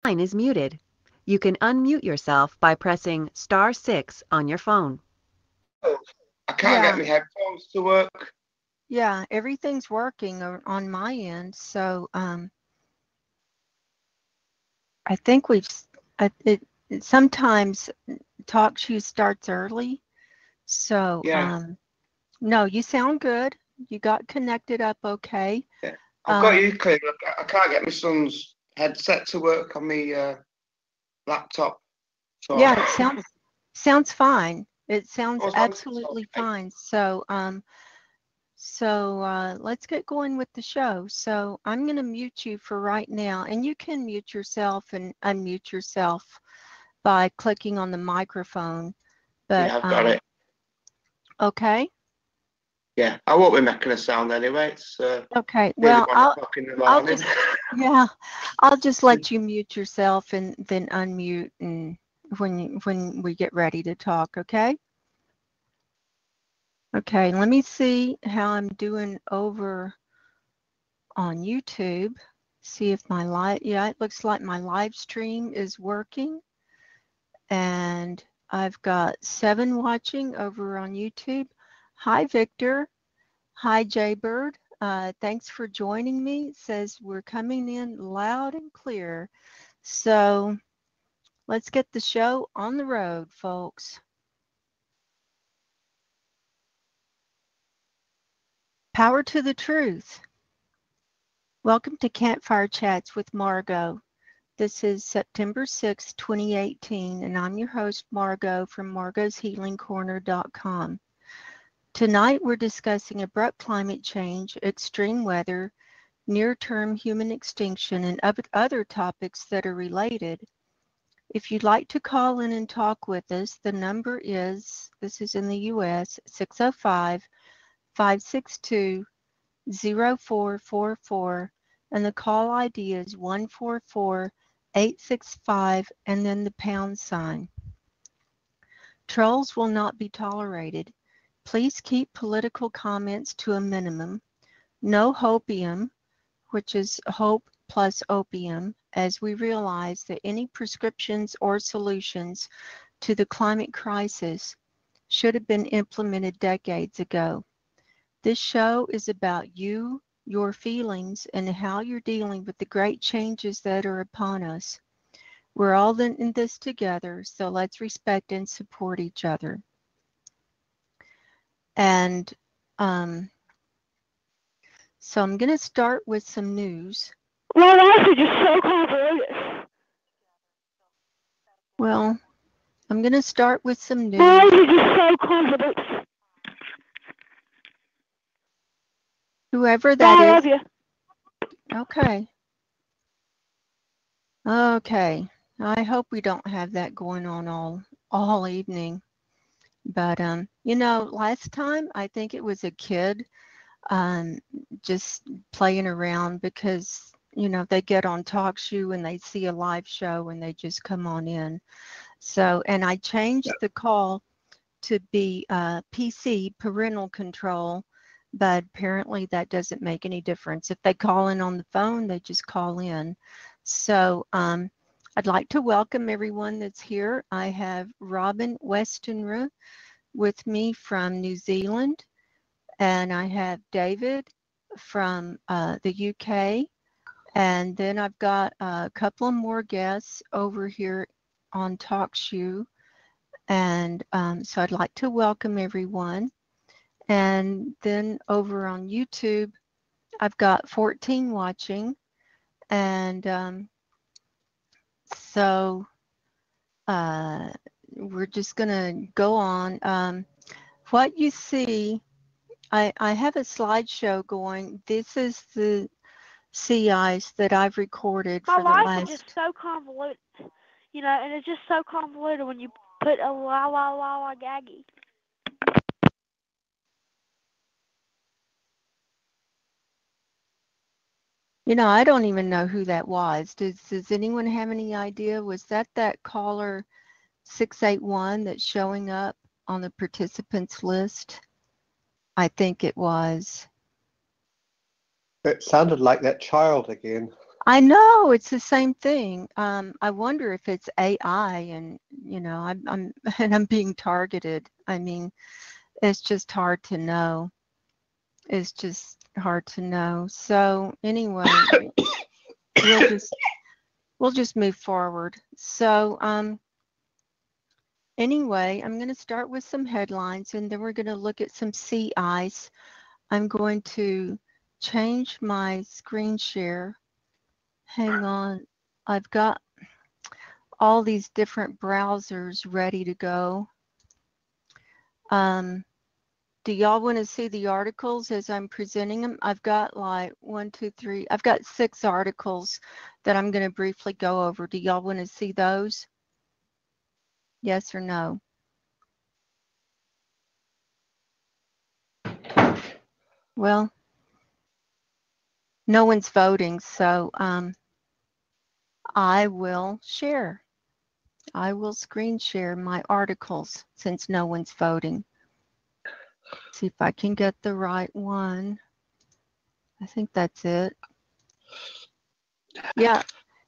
line is muted. You can unmute yourself by pressing *6 on your phone. I can't get my headphones to work. Yeah, everything's working on my end. So I think sometimes TalkShoe starts early. So no, you sound good. You got connected up okay. Yeah. I've got you clear. I can't get my son's headset to work on my laptop. So yeah, it sounds fine. It sounds absolutely fine. So let's get going with the show. So I'm going to mute you for right now, and you can mute yourself and unmute yourself by clicking on the microphone. But yeah, I've got it. Okay. Yeah, I won't be making a sound anyway. It's okay. Well, I'll just let you mute yourself and then unmute and when we get ready to talk. Okay. Okay. Let me see how I'm doing over on YouTube. See if my it looks like my live stream is working. And I've got 7 watching over on YouTube. Hi, Victor. Hi, Jaybird. Thanks for joining me. It says we're coming in loud and clear. So let's get the show on the road, folks. Power to the truth. Welcome to Campfire Chats with Margo. This is September 6, 2018, and I'm your host, Margo, from margoshealingcorner.com. Tonight, we're discussing abrupt climate change, extreme weather, near-term human extinction, and other topics that are related. If you'd like to call in and talk with us, the number is, this is in the U.S., 605-562-0444, and the call ID is 144-865, and then the #. Trolls will not be tolerated. Please keep political comments to a minimum. No hopium, which is hope plus opium, as we realize that any prescriptions or solutions to the climate crisis should have been implemented decades ago. This show is about you, your feelings, and how you're dealing with the great changes that are upon us. We're all in this together, so let's respect and support each other. And so I'm going to start with some news. Well, that's just so convoluted. Well, I'm going to start with some news. Well, that's just so convoluted. Whoever that is. I love you. Okay. Okay. I hope we don't have that going on all evening. But you know, last time I think it was a kid just playing around because, you know, they get on TalkShoe and they see a live show and they just come on in. So, and I changed the call to be PC, parental control, but apparently that doesn't make any difference. If they call in on the phone, they just call in. So I'd like to welcome everyone that's here. I have Robin Westenra with me from New Zealand, and I have David from the UK, and then I've got a couple of more guests over here on TalkShoe, and so I'd like to welcome everyone. And then over on YouTube, I've got 14 watching, and so we're just going to go on. What you see, I have a slideshow going. This is the sea ice that I've recorded for the last... My life is just so convoluted, you know, and it's just so convoluted when you put a la gaggy. You know, I don't even know who that was. Does anyone have any idea? Was that caller 681 that's showing up on the participants list? I think it was. It sounded like that child again. I know it's the same thing. I wonder if it's AI, and I'm and I'm being targeted. I mean, it's just hard to know. It's just hard to know. So anyway, we'll just move forward. So anyway, I'm going to start with some headlines, and then we're going to look at some sea ice. I'm going to change my screen share. Hang on. I've got all these different browsers ready to go. Do y'all want to see the articles as I'm presenting them? I've got like 1, 2, 3. I've got 6 articles that I'm going to briefly go over. Do y'all want to see those? Yes or no? Well, no one's voting, so I will share. I will screen share my articles since no one's voting. See if I can get the right one. I think that's it. Yeah,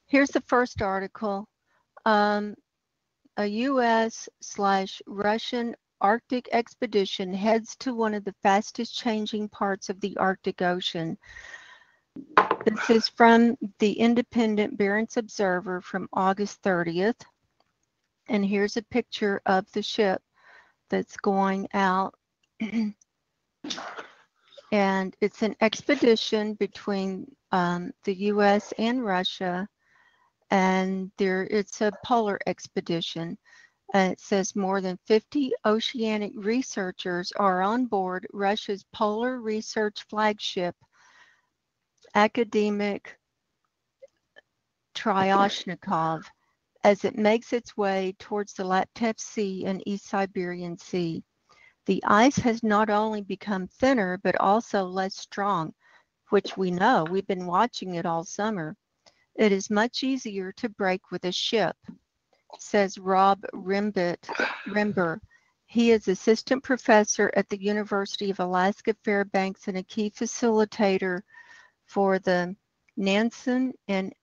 here's the first article. A US/Russian Arctic expedition heads to one of the fastest changing parts of the Arctic Ocean. This is from the Independent Barents Observer from August 30th. And here's a picture of the ship that's going out. And it's an expedition between the US and Russia. And it's a polar expedition. It says more than 50 oceanic researchers are on board Russia's polar research flagship, Academic Tryashnikov, as it makes its way towards the Laptev Sea and East Siberian Sea. The ice has not only become thinner, but also less strong, which we know. We've been watching it all summer. It is much easier to break with a ship, says Rob Rimber. He is assistant professor at the University of Alaska Fairbanks and a key facilitator for the Nansen and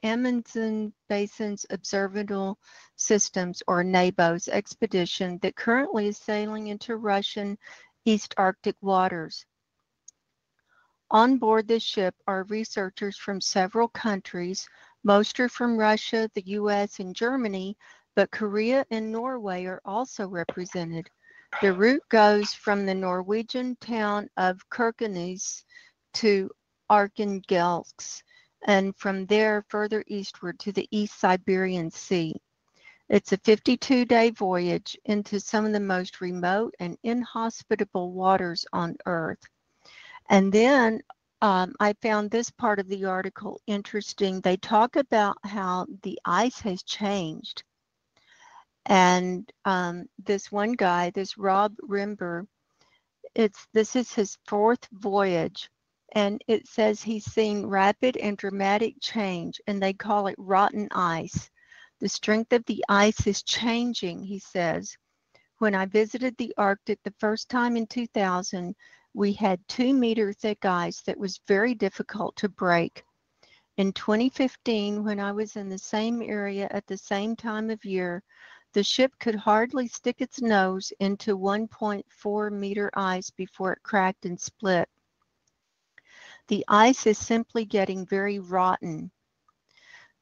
Amundsen Basins Observable Systems, or NABOS, expedition that currently is sailing into Russian East Arctic waters. On board this ship are researchers from several countries. Most are from Russia, the US, and Germany, but Korea and Norway are also represented. The route goes from the Norwegian town of Kirkenes to Arkhangelsk, and from there further eastward to the East Siberian Sea. It's a 52-day voyage into some of the most remote and inhospitable waters on Earth. And then I found this part of the article interesting. They talk about how the ice has changed. And this one guy, this Rob Rimber, this is his 4th voyage. And it says he's seen rapid and dramatic change, and they call it rotten ice. The strength of the ice is changing, he says. When I visited the Arctic the first time in 2000, we had 2-meter thick ice that was very difficult to break. In 2015, when I was in the same area at the same time of year, the ship could hardly stick its nose into 1.4-meter ice before it cracked and split. The ice is simply getting very rotten.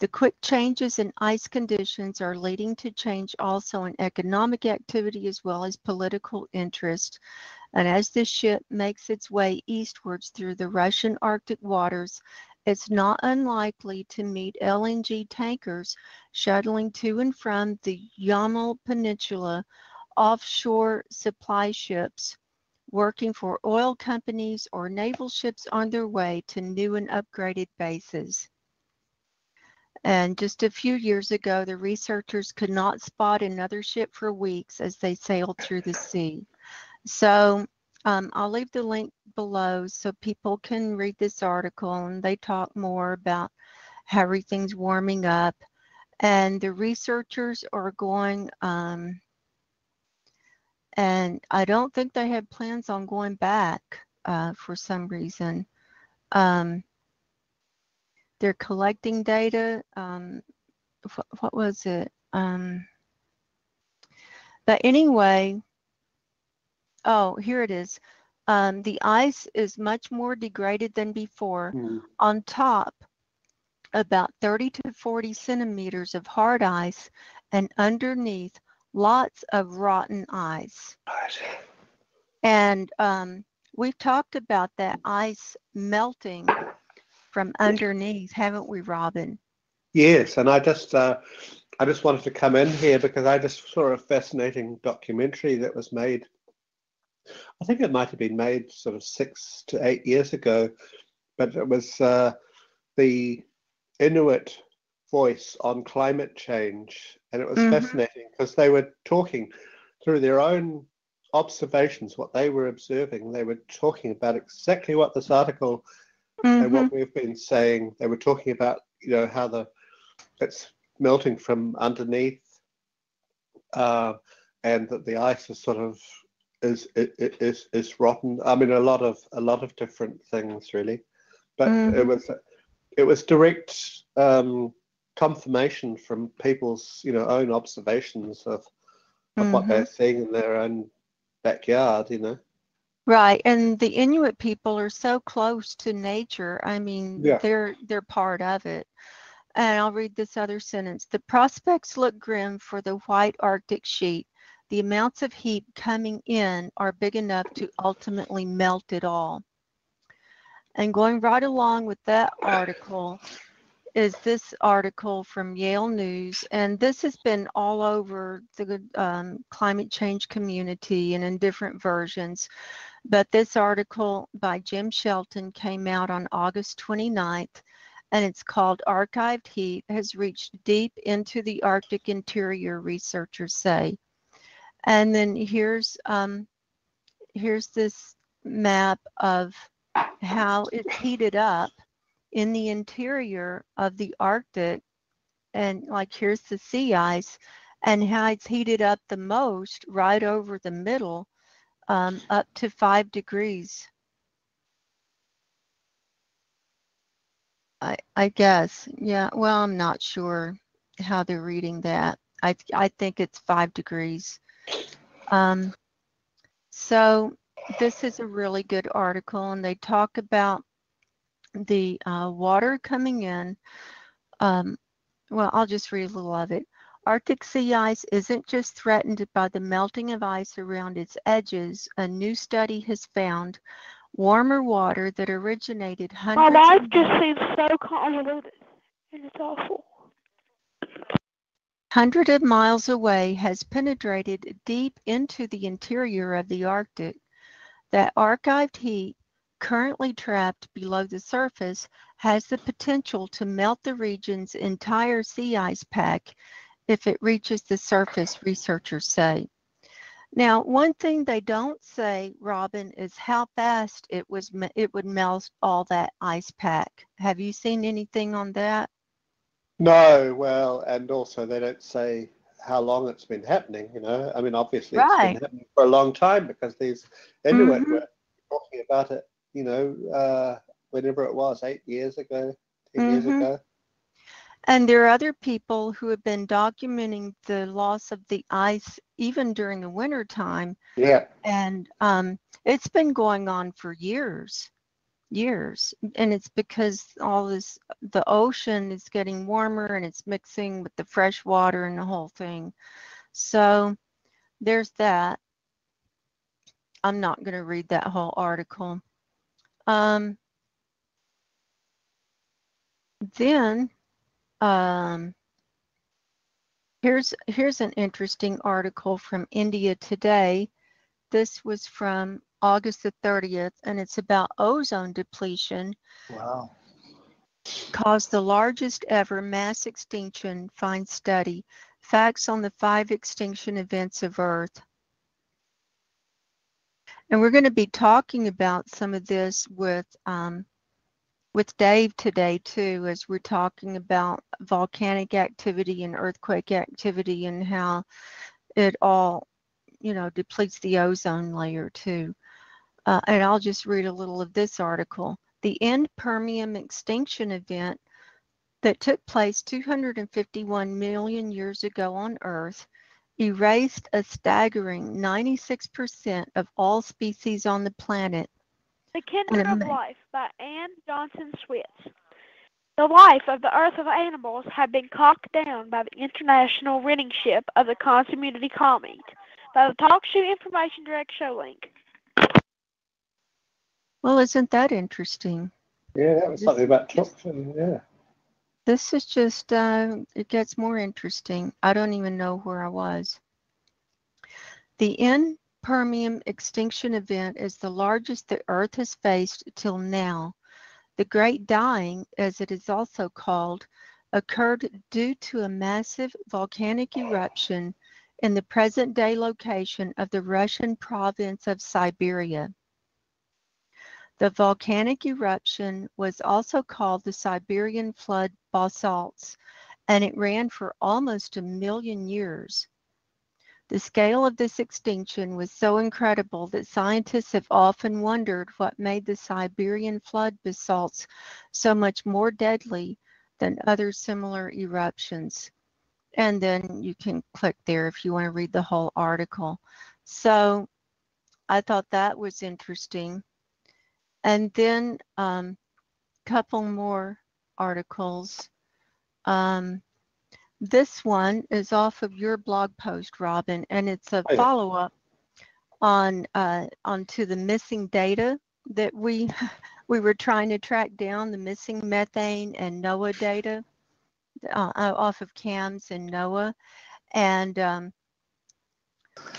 The quick changes in ice conditions are leading to change also in economic activity as well as political interest. And as this ship makes its way eastwards through the Russian Arctic waters, it's not unlikely to meet LNG tankers shuttling to and from the Yamal Peninsula, offshore supply ships working for oil companies, or naval ships on their way to new and upgraded bases. And just a few years ago, the researchers could not spot another ship for weeks as they sailed through the sea. So I'll leave the link below so people can read this article, and they talk more about how everything's warming up. And the researchers are going, and I don't think they have plans on going back for some reason. they're collecting data. What was it? But anyway, oh, here it is. The ice is much more degraded than before. On top, about 30 to 40 centimeters of hard ice, and underneath, lots of rotten ice. And we've talked about that ice melting from underneath, haven't we, Robin? Yes, and I just wanted to come in here because I just saw a fascinating documentary that was made. I think it might have been made sort of 6 to 8 years ago, but it was the Inuit voice on climate change, and it was fascinating because they were talking through their own observations, what they were observing. They were talking about exactly what this article and what we've been saying. They were talking about, you know, how it's melting from underneath, and that the ice is sort of is rotten. I mean, a lot of different things really, but it was direct confirmation from people's, you know, own observations of what they're seeing in their own backyard, you know. Right, and the Inuit people are so close to nature. I mean, they're part of it. And I'll read this other sentence. The prospects look grim for the white Arctic sheet. The amounts of heat coming in are big enough to ultimately melt it all. And going right along with that article is this article from Yale News, and this has been all over the climate change community and in different versions. But this article by Jim Shelton came out on August 29th, and it's called Archived Heat Has Reached Deep into the Arctic Interior, Researchers Say. And then here's this map of how it's heated up in the interior of the Arctic, and like here's the sea ice, and how it's heated up the most right over the middle, up to 5 degrees. I guess, yeah, well, I'm not sure how they're reading that. I think it's 5 degrees. So this is a really good article, and they talk about the water coming in. Well, I'll just read a little of it. Arctic sea ice isn't just threatened by the melting of ice around its edges. A new study has found warmer water that originated hundreds My life just seems so convoluted, and it's awful. hundreds of miles away has penetrated deep into the interior of the Arctic. That archived heat, currently trapped below the surface, has the potential to melt the region's entire sea ice pack if it reaches the surface, researchers say. Now, one thing they don't say, Robin, is how fast it would melt all that ice pack. Have you seen anything on that? No, well, and also they don't say how long it's been happening, you know. I mean, obviously it's been happening for a long time because these Inuit were talking about it, you know, whenever it was, 8 years ago, 10 years ago. And there are other people who have been documenting the loss of the ice even during the winter time. Yeah. And it's been going on for years. And it's because the ocean is getting warmer and it's mixing with the fresh water and the whole thing. So there's that. I'm not going to read that whole article. Then here's an interesting article from India Today. This was from August the 30th, and it's about ozone depletion. Wow. Caused the largest ever mass extinction, finds study. Facts on the 5 extinction events of Earth. And we're going to be talking about some of this with Dave today too, as we're talking about volcanic activity and earthquake activity and how it all, you know, depletes the ozone layer too. And I'll just read a little of this article. The end Permian extinction event that took place 251 million years ago on Earth erased a staggering 96% of all species on the planet. The Kindred of Life by Anne Johnson Switz. The life of the Earth of animals had been cocked down by the International Renting Ship of the Community Comment by the TalkShoe Information Direct Show link. Well, isn't that interesting? Yeah, that was something about TalkShoe, yeah. This is just, it gets more interesting. I don't even know where I was. The Permian extinction event is the largest the Earth has faced till now. The Great Dying, as it is also called, occurred due to a massive volcanic eruption in the present-day location of the Russian province of Siberia. The volcanic eruption was also called the Siberian Flood basalts, and it ran for almost 1 million years. The scale of this extinction was so incredible that scientists have often wondered what made the Siberian flood basalts so much more deadly than other similar eruptions. And then you can click there if you want to read the whole article. So I thought that was interesting. And then a couple more articles. This one is off of your blog post, Robin, and it's a follow-up onto the missing data that we were trying to track down, the missing methane and NOAA data off of CAMS and NOAA. And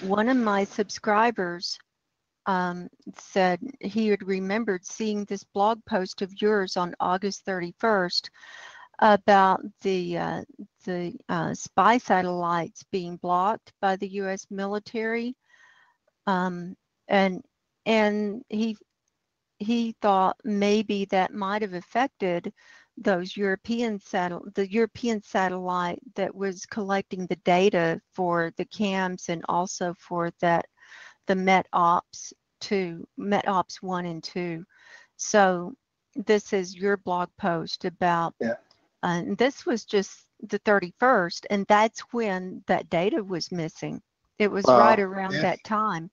one of my subscribers said he had remembered seeing this blog post of yours on August 31st about the spy satellites being blocked by the U.S. military, and he thought maybe that might have affected those the European satellite that was collecting the data for the CAMS and also for the MET-OPS 1 and 2. So this is your blog post about. Yeah. And this was just the 31st, and that's when that data was missing. It was right around that time.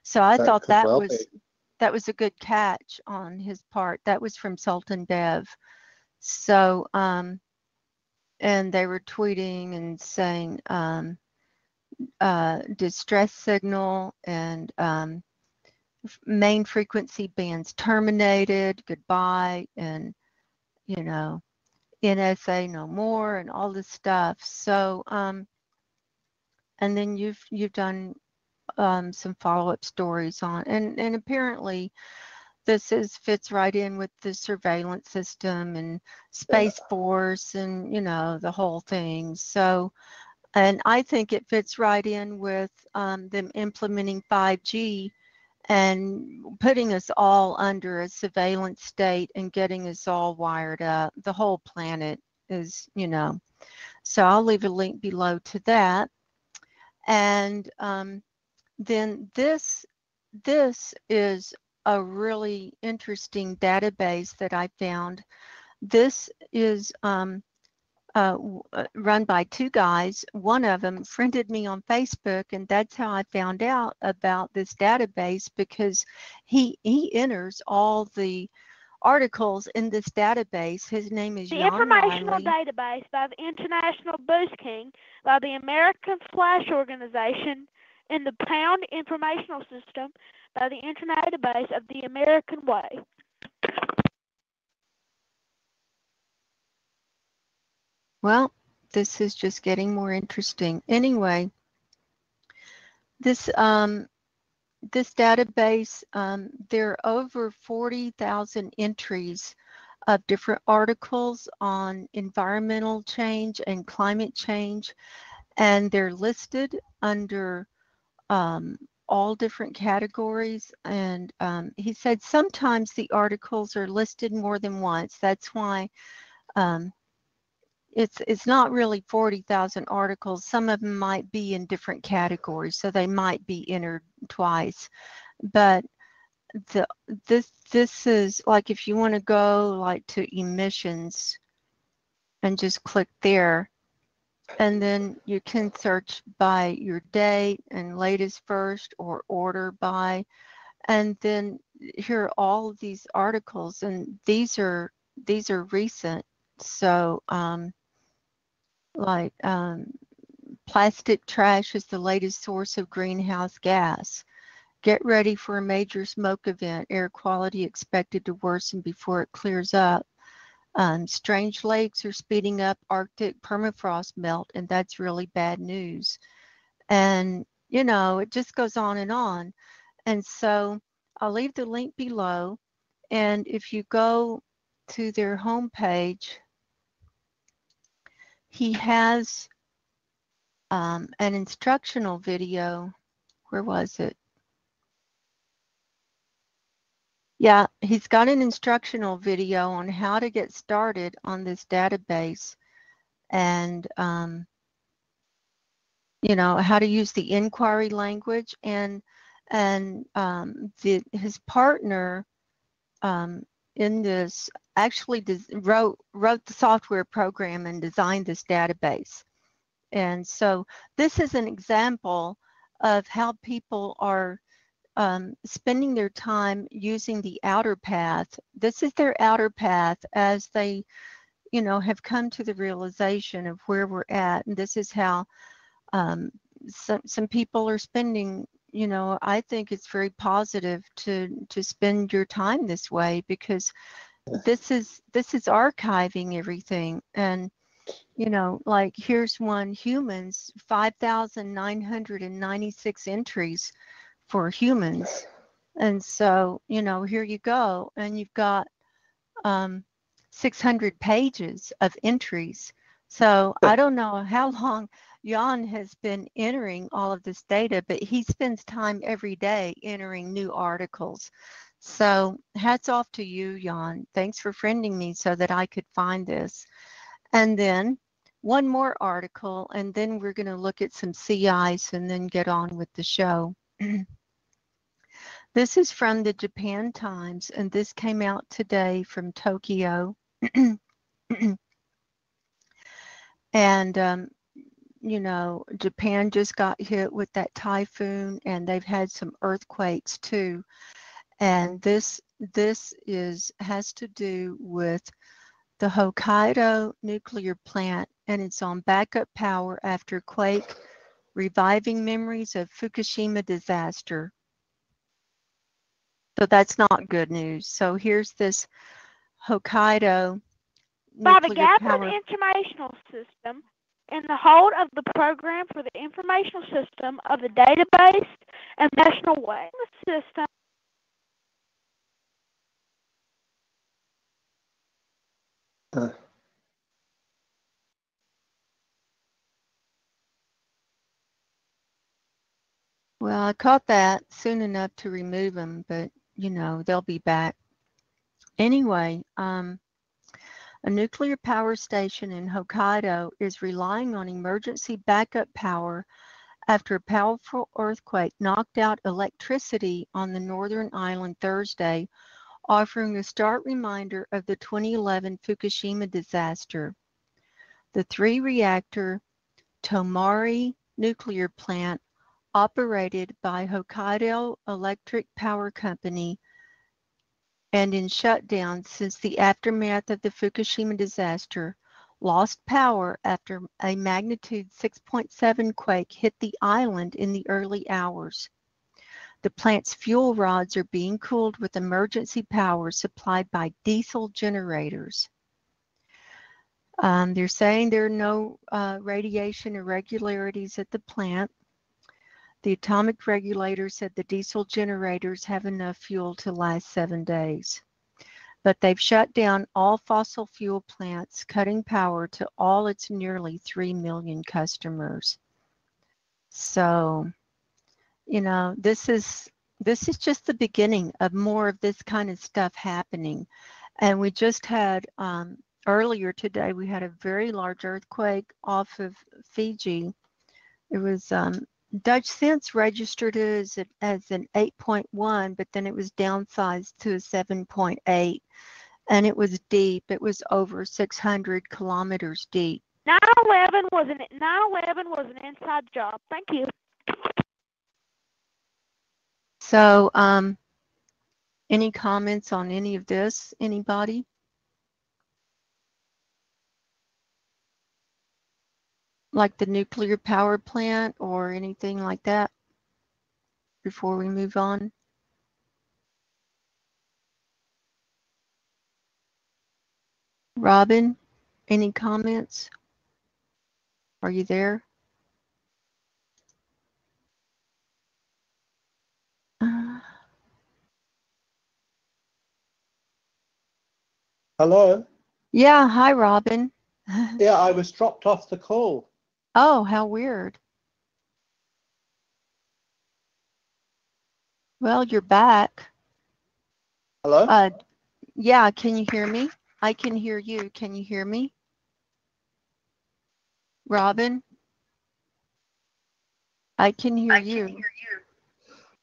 So I thought that was a good catch on his part. That was from Sultan Bev. So and they were tweeting and saying distress signal and main frequency bands terminated, goodbye, and NSA no more and all this stuff. So and then you've done some follow-up stories on, and apparently this fits right in with the surveillance system and Space Force and the whole thing. So, and I think it fits right in with them implementing 5G and putting us all under a surveillance state and getting us all wired up. The whole planet is, so I'll leave a link below to that. And then this is a really interesting database that I found. This is run by two guys. One of them friended me on Facebook, and that's how I found out about this database, because he enters all the articles in this database. His name is the Jan Informational Riley. Database by the International Boost King by the American Flash Organization and the Pound Informational System by the Internet Database of the American Way. Well, this is just getting more interesting. Anyway, this database, there are over 40,000 entries of different articles on environmental change and climate change, and they're listed under all different categories. And he said sometimes the articles are listed more than once. That's why it's not really 40,000 articles. Some of them might be in different categories, so they might be entered twice. But this is like, if you want to go like to emissions, and just click there. And then you can search by your date and latest first or order by. And then here are all of these articles, and these are recent. So plastic trash is the latest source of greenhouse gas. Get ready for a major smoke event. Air quality expected to worsen before it clears up. Strange lakes are speeding up Arctic permafrost melt, and that's really bad news. And, you know, it just goes on and on. And so I'll leave the link below. And if you go to their homepage, he has an instructional video. Where was it? Yeah, he's got an instructional video on how to get started on this database and, you know, how to use the inquiry language. And his partner in this actually wrote the software program and designed this database. And so this is an example of how people are spending their time using the outer path. This is their outer path as they, you know, have come to the realization of where we're at. And this is how some people are spending, you know, I think it's very positive to spend your time this way, because this is archiving everything. And, you know, like here's one, humans, 5,996 entries for humans. And so, you know, here you go. And you've got 600 pages of entries. So I don't know how long Jan has been entering all of this data, but he spends time every day entering new articles. So hats off to you, Jan. Thanks for friending me so that I could find this. And then one more article, and then we're going to look at some sea ice and then get on with the show. This is from the Japan Times, and this came out today from Tokyo. And, you know, Japan just got hit with that typhoon, and they've had some earthquakes too. And this has to do with the Hokkaido nuclear plant, and it's on backup power after quake, reviving memories of Fukushima disaster. So that's not good news. So here's this Hokkaido By the nuclear gap power. of the informational system and the hold of the program for the informational system of the database and national wave system. Well, I caught that soon enough to remove them, but you know, they'll be back. Anyway, a nuclear power station in Hokkaido is relying on emergency backup power after a powerful earthquake knocked out electricity on the northern island Thursday, offering a stark reminder of the 2011 Fukushima disaster. The 3-reactor Tomari nuclear plant, operated by Hokkaido Electric Power Company and in shutdown since the aftermath of the Fukushima disaster, lost power after a magnitude 6.7 quake hit the island in the early hours. The plant's fuel rods are being cooled with emergency power supplied by diesel generators. They're saying there are no radiation irregularities at the plant. The atomic regulator said the diesel generators have enough fuel to last 7 days. But they've shut down all fossil fuel plants, cutting power to all its nearly 3 million customers. So, you know, this is just the beginning of more of this kind of stuff happening. And we just had, earlier today, we had a very large earthquake off of Fiji. It was Dutch Sense registered it as an 8.1, but then it was downsized to a 7.8. and it was deep. It was over 600 kilometers deep. 9/11 was an inside job. Thank you. So, any comments on any of this? Anybody? Like the nuclear power plant or anything like that before we move on? Robin, any comments? Are you there? Hello? Yeah, hi, Robin. Yeah, I was dropped off the call. Oh, how weird. Well, you're back. Hello? Yeah, can you hear me? I can hear you. Can you hear me? Robin? I can hear you.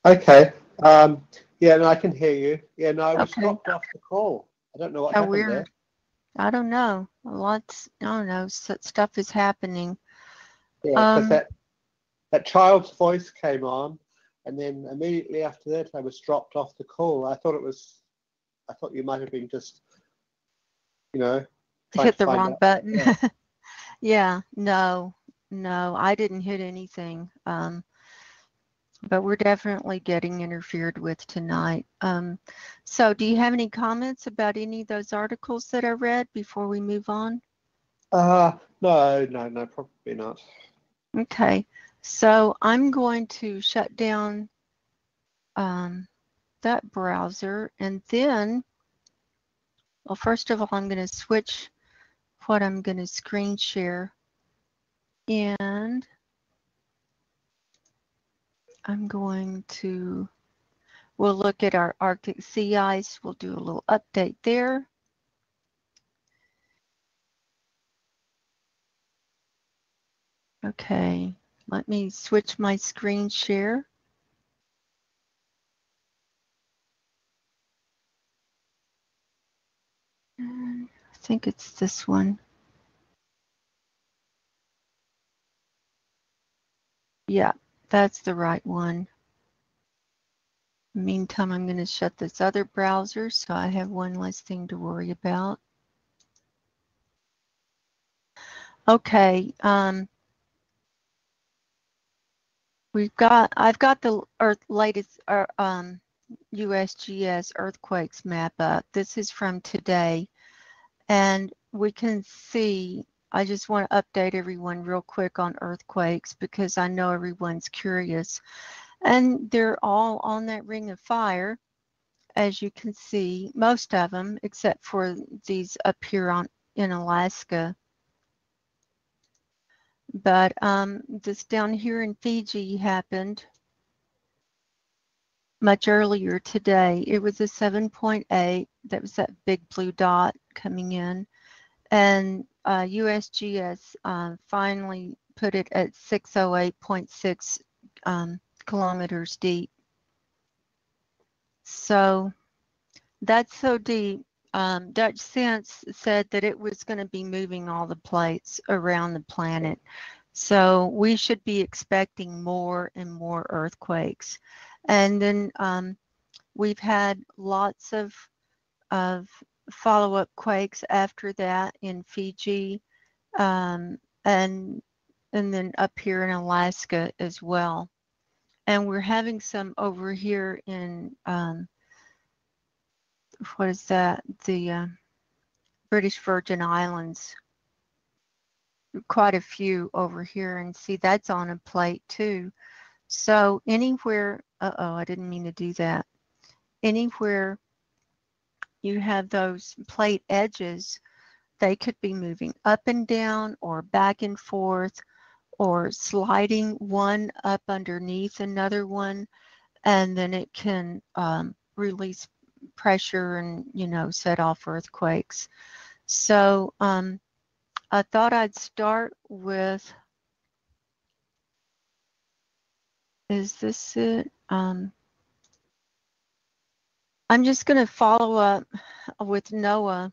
Okay. Yeah, no, I can hear you. Yeah, no, I was dropped off the call. I don't know what happened weird. there. I don't know. I don't know. Stuff is happening. Yeah, because that child's voice came on, and then immediately after that, I was dropped off the call. I thought you might have been just, hit the wrong button. Yeah, no, I didn't hit anything. But we're definitely getting interfered with tonight. So do you have any comments about any of those articles that I read before we move on? No, probably not. Okay, so I'm going to shut down that browser, and then, well, first of all, I'm going to switch what I'm going to screen share, and I'm going to, we'll look at our Arctic sea ice. We'll do a little update there. Okay, let me switch my screen share. I think it's this one. Yeah, that's the right one. In the meantime, I'm going to shut this other browser so I have one less thing to worry about. Okay, I've got the latest USGS earthquakes map up. This is from today, and we can see, I just want to update everyone real quick on earthquakes because I know everyone's curious. And they're all on that ring of fire, as you can see, most of them, except for these up here in Alaska. But this down here in Fiji happened much earlier today. It was a 7.8. That was that big blue dot coming in. And USGS finally put it at 608.6 kilometers deep. So that's so deep. Dutch Sense said that it was going to be moving all the plates around the planet. So we should be expecting more and more earthquakes. And then we've had lots of follow-up quakes after that in Fiji, and then up here in Alaska as well. And we're having some over here in what is that? The British Virgin Islands. Quite a few over here, and see that's on a plate too. So anywhere, I didn't mean to do that. Anywhere you have those plate edges, they could be moving up and down or back and forth or sliding one up underneath another one, and then it can release pressure and, set off earthquakes. So I thought I'd start with, is this it? I'm just going to follow up with NOAA.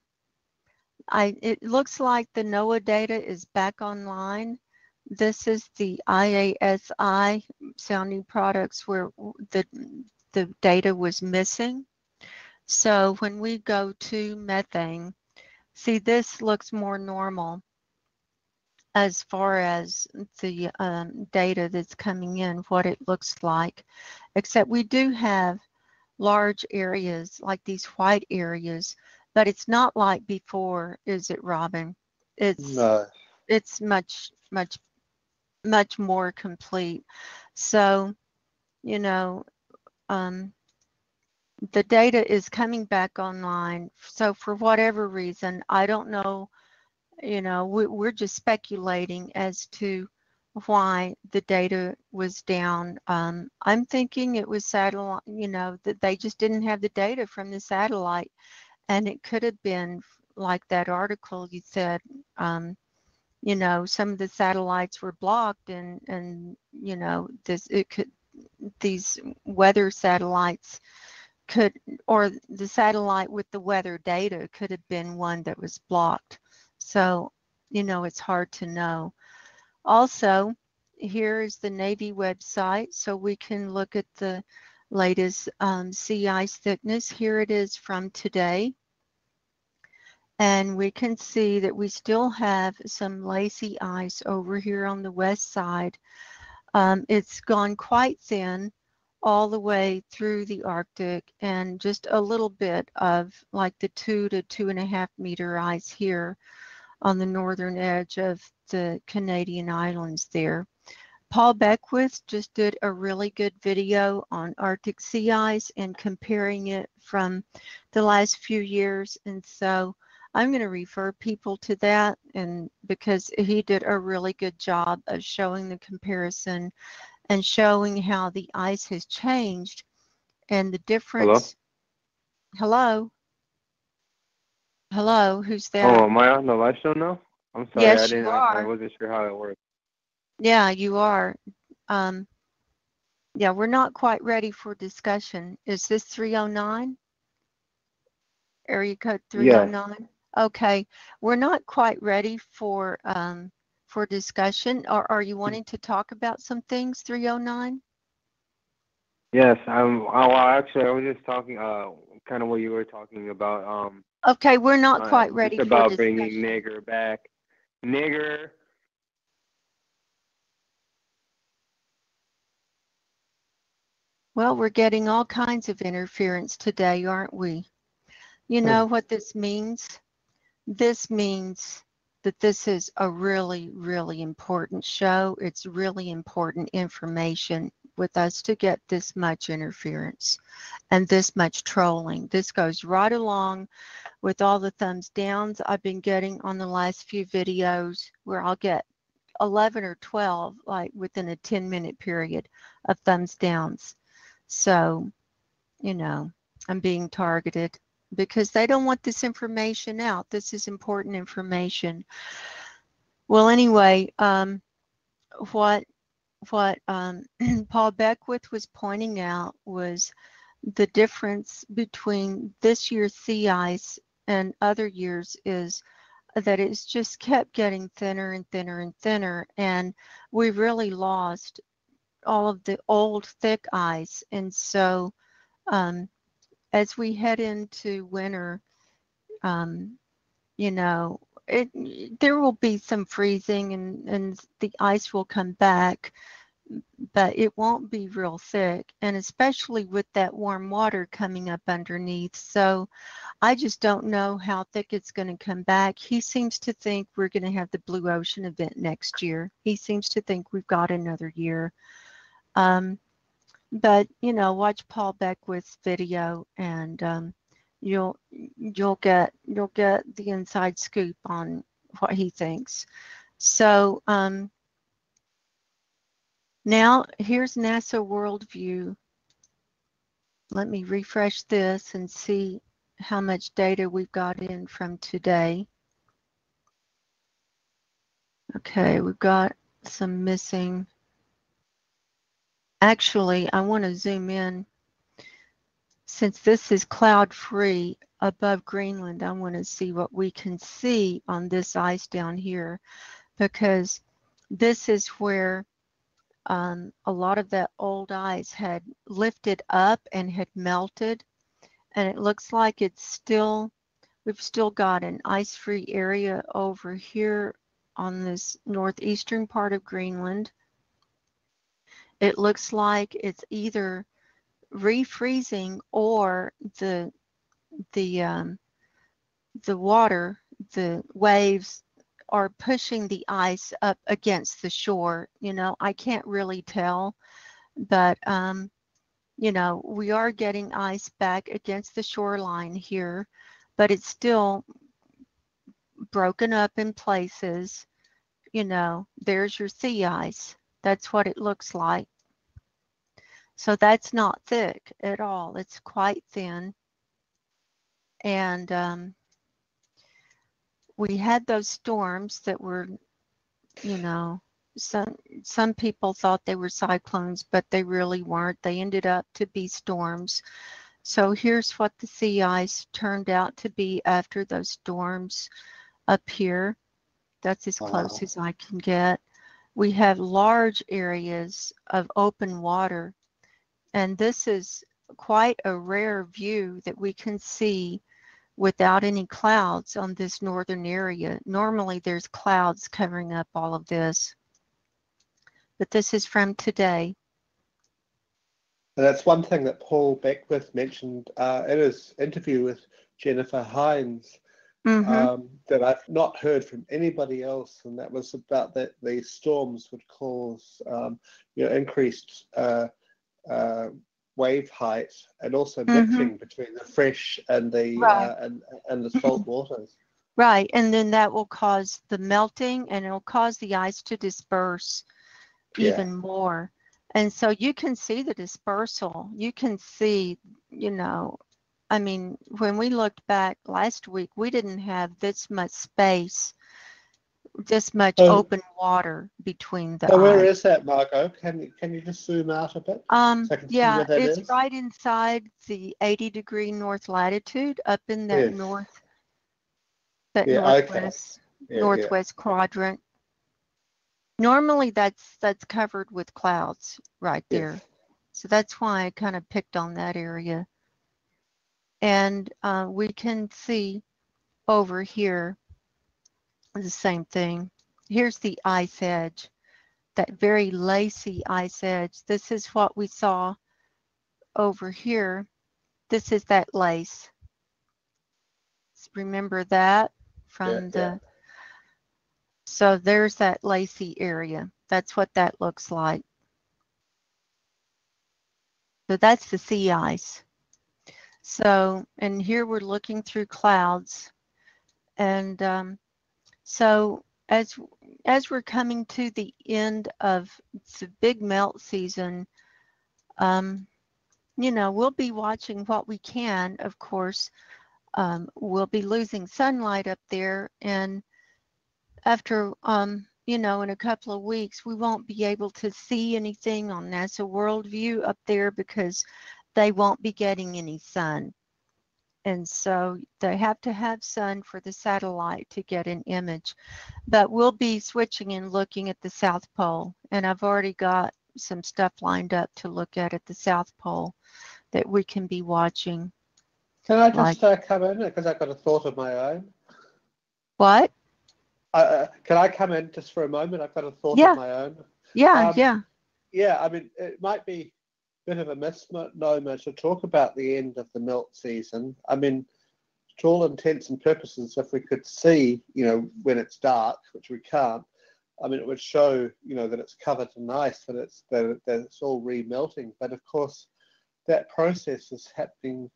It looks like the NOAA data is back online. This is the IASI sounding products where the data was missing. So when we go to methane, see, this looks more normal as far as the data that's coming in, what it looks like, except we do have large areas like these white areas, but it's not like before, is it, Robin? It's much more complete. So, you know, the data is coming back online. So for whatever reason, I don't know, we're just speculating as to why the data was down. I'm thinking it was satellite, that they just didn't have the data from the satellite. And it could have been like that article you said, some of the satellites were blocked and these weather satellites could, or the satellite with the weather data could have been one that was blocked. So, it's hard to know. Also, here is the Navy website, so we can look at the latest sea ice thickness. Here it is from today. And we can see that we still have some lacy ice over here on the west side. It's gone quite thin all the way through the Arctic, and just a little bit of like the 2 to 2.5 meter ice here on the northern edge of the Canadian islands there. Paul Beckwith just did a really good video on Arctic sea ice and comparing it from the last few years. And so I'm going to refer people to that, and because he did a really good job of showing the comparison and showing how the ice has changed and the difference. Hello? Hello, who's there? Oh, am I on the live show now? I'm sorry, yes, you are. I wasn't sure how it worked. Yeah, you are. Yeah, we're not quite ready for discussion. Is this 309? Area code 309? Yes. Okay, we're not quite ready for discussion. Or are you wanting to talk about some things, 309? Yes, actually, I was just talking, kind of what you were talking about. Okay, we're not quite ready for discussion. About bringing nigger back. Nigger. Well, we're getting all kinds of interference today, aren't we? You know what this means? This means that this is a really, really important show. It's really important information with us to get this much interference and this much trolling. This goes right along with all the thumbs downs I've been getting on the last few videos, where I'll get 11 or 12 like within a 10-minute period of thumbs downs. So, I'm being targeted because they don't want this information out. This is important information. Well, anyway, what Paul Beckwith was pointing out was the difference between this year's sea ice and other years is that it's just kept getting thinner and thinner and thinner, and we really lost all of the old thick ice. And so as we head into winter, there will be some freezing and the ice will come back, but it won't be real thick, and especially with that warm water coming up underneath. So I just don't know how thick it's going to come back. He seems to think we're going to have the Blue Ocean event next year. He seems to think we've got another year. But watch Paul Beckwith's video, and you'll get the inside scoop on what he thinks. So now here's NASA Worldview. Let me refresh this and see how much data we've got in from today. Okay, we've got some missing. Actually, I want to zoom in since this is cloud-free above Greenland, I want to see what we can see on this ice down here, because this is where a lot of that old ice had lifted up and had melted, and it looks like we've still got an ice-free area over here on this northeastern part of Greenland. It looks like it's either refreezing or the water, the waves are pushing the ice up against the shore. You know, I can't really tell, but you know, we are getting ice back against the shoreline here, but it's still broken up in places. You know, there's your sea ice. That's what it looks like. So that's not thick at all. It's quite thin. And we had those storms that were, you know, some people thought they were cyclones, but they really weren't. They ended up to be storms. So here's what the sea ice turned out to be after those storms up here. That's as close as I can get. We have large areas of open water, and this is quite a rare view that we can see without any clouds on this northern area. Normally there's clouds covering up all of this, but this is from today. And that's one thing that Paul Beckwith mentioned in his interview with Jennifer Hines, that I've not heard from anybody else, and that was about that these storms would cause increased wave height and also mixing between the fresh and the and the salt waters. Right, and then that will cause the melting, and it'll cause the ice to disperse even more. And so you can see the dispersal. You can see, you know, I mean, when we looked back last week, we didn't have this much space, this much open water between the ice. Where is that, Margo? Can you just zoom out a bit? So I can see where that it's is? right inside the 80-degree north latitude, up in that northwest quadrant. Normally that's covered with clouds right there. So that's why I kind of picked on that area. And we can see over here the same thing. Here's the ice edge, that very lacy ice edge. This is what we saw over here. This is that lace. Remember that from So there's that lacy area. That's what that looks like. So that's the sea ice. So, and here we're looking through clouds. And so as we're coming to the end of the big melt season, you know, we'll be watching what we can, of course. We'll be losing sunlight up there, and after, you know, in a couple of weeks, we won't be able to see anything on NASA Worldview up there because they won't be getting any sun. And so they have to have sun for the satellite to get an image. But we'll be switching and looking at the South Pole. And I've already got some stuff lined up to look at the South Pole that we can be watching. Can I just come in because I've got a thought of my own? What? Can I come in just for a moment? I've got a thought of my own. Yeah. I mean, it might be a bit of a misnomer to talk about the end of the melt season. I mean, to all intents and purposes, if we could see, you know, when it's dark, which we can't, I mean, it would show, you know, that it's covered in ice, that it's all remelting. But of course, that process is happening,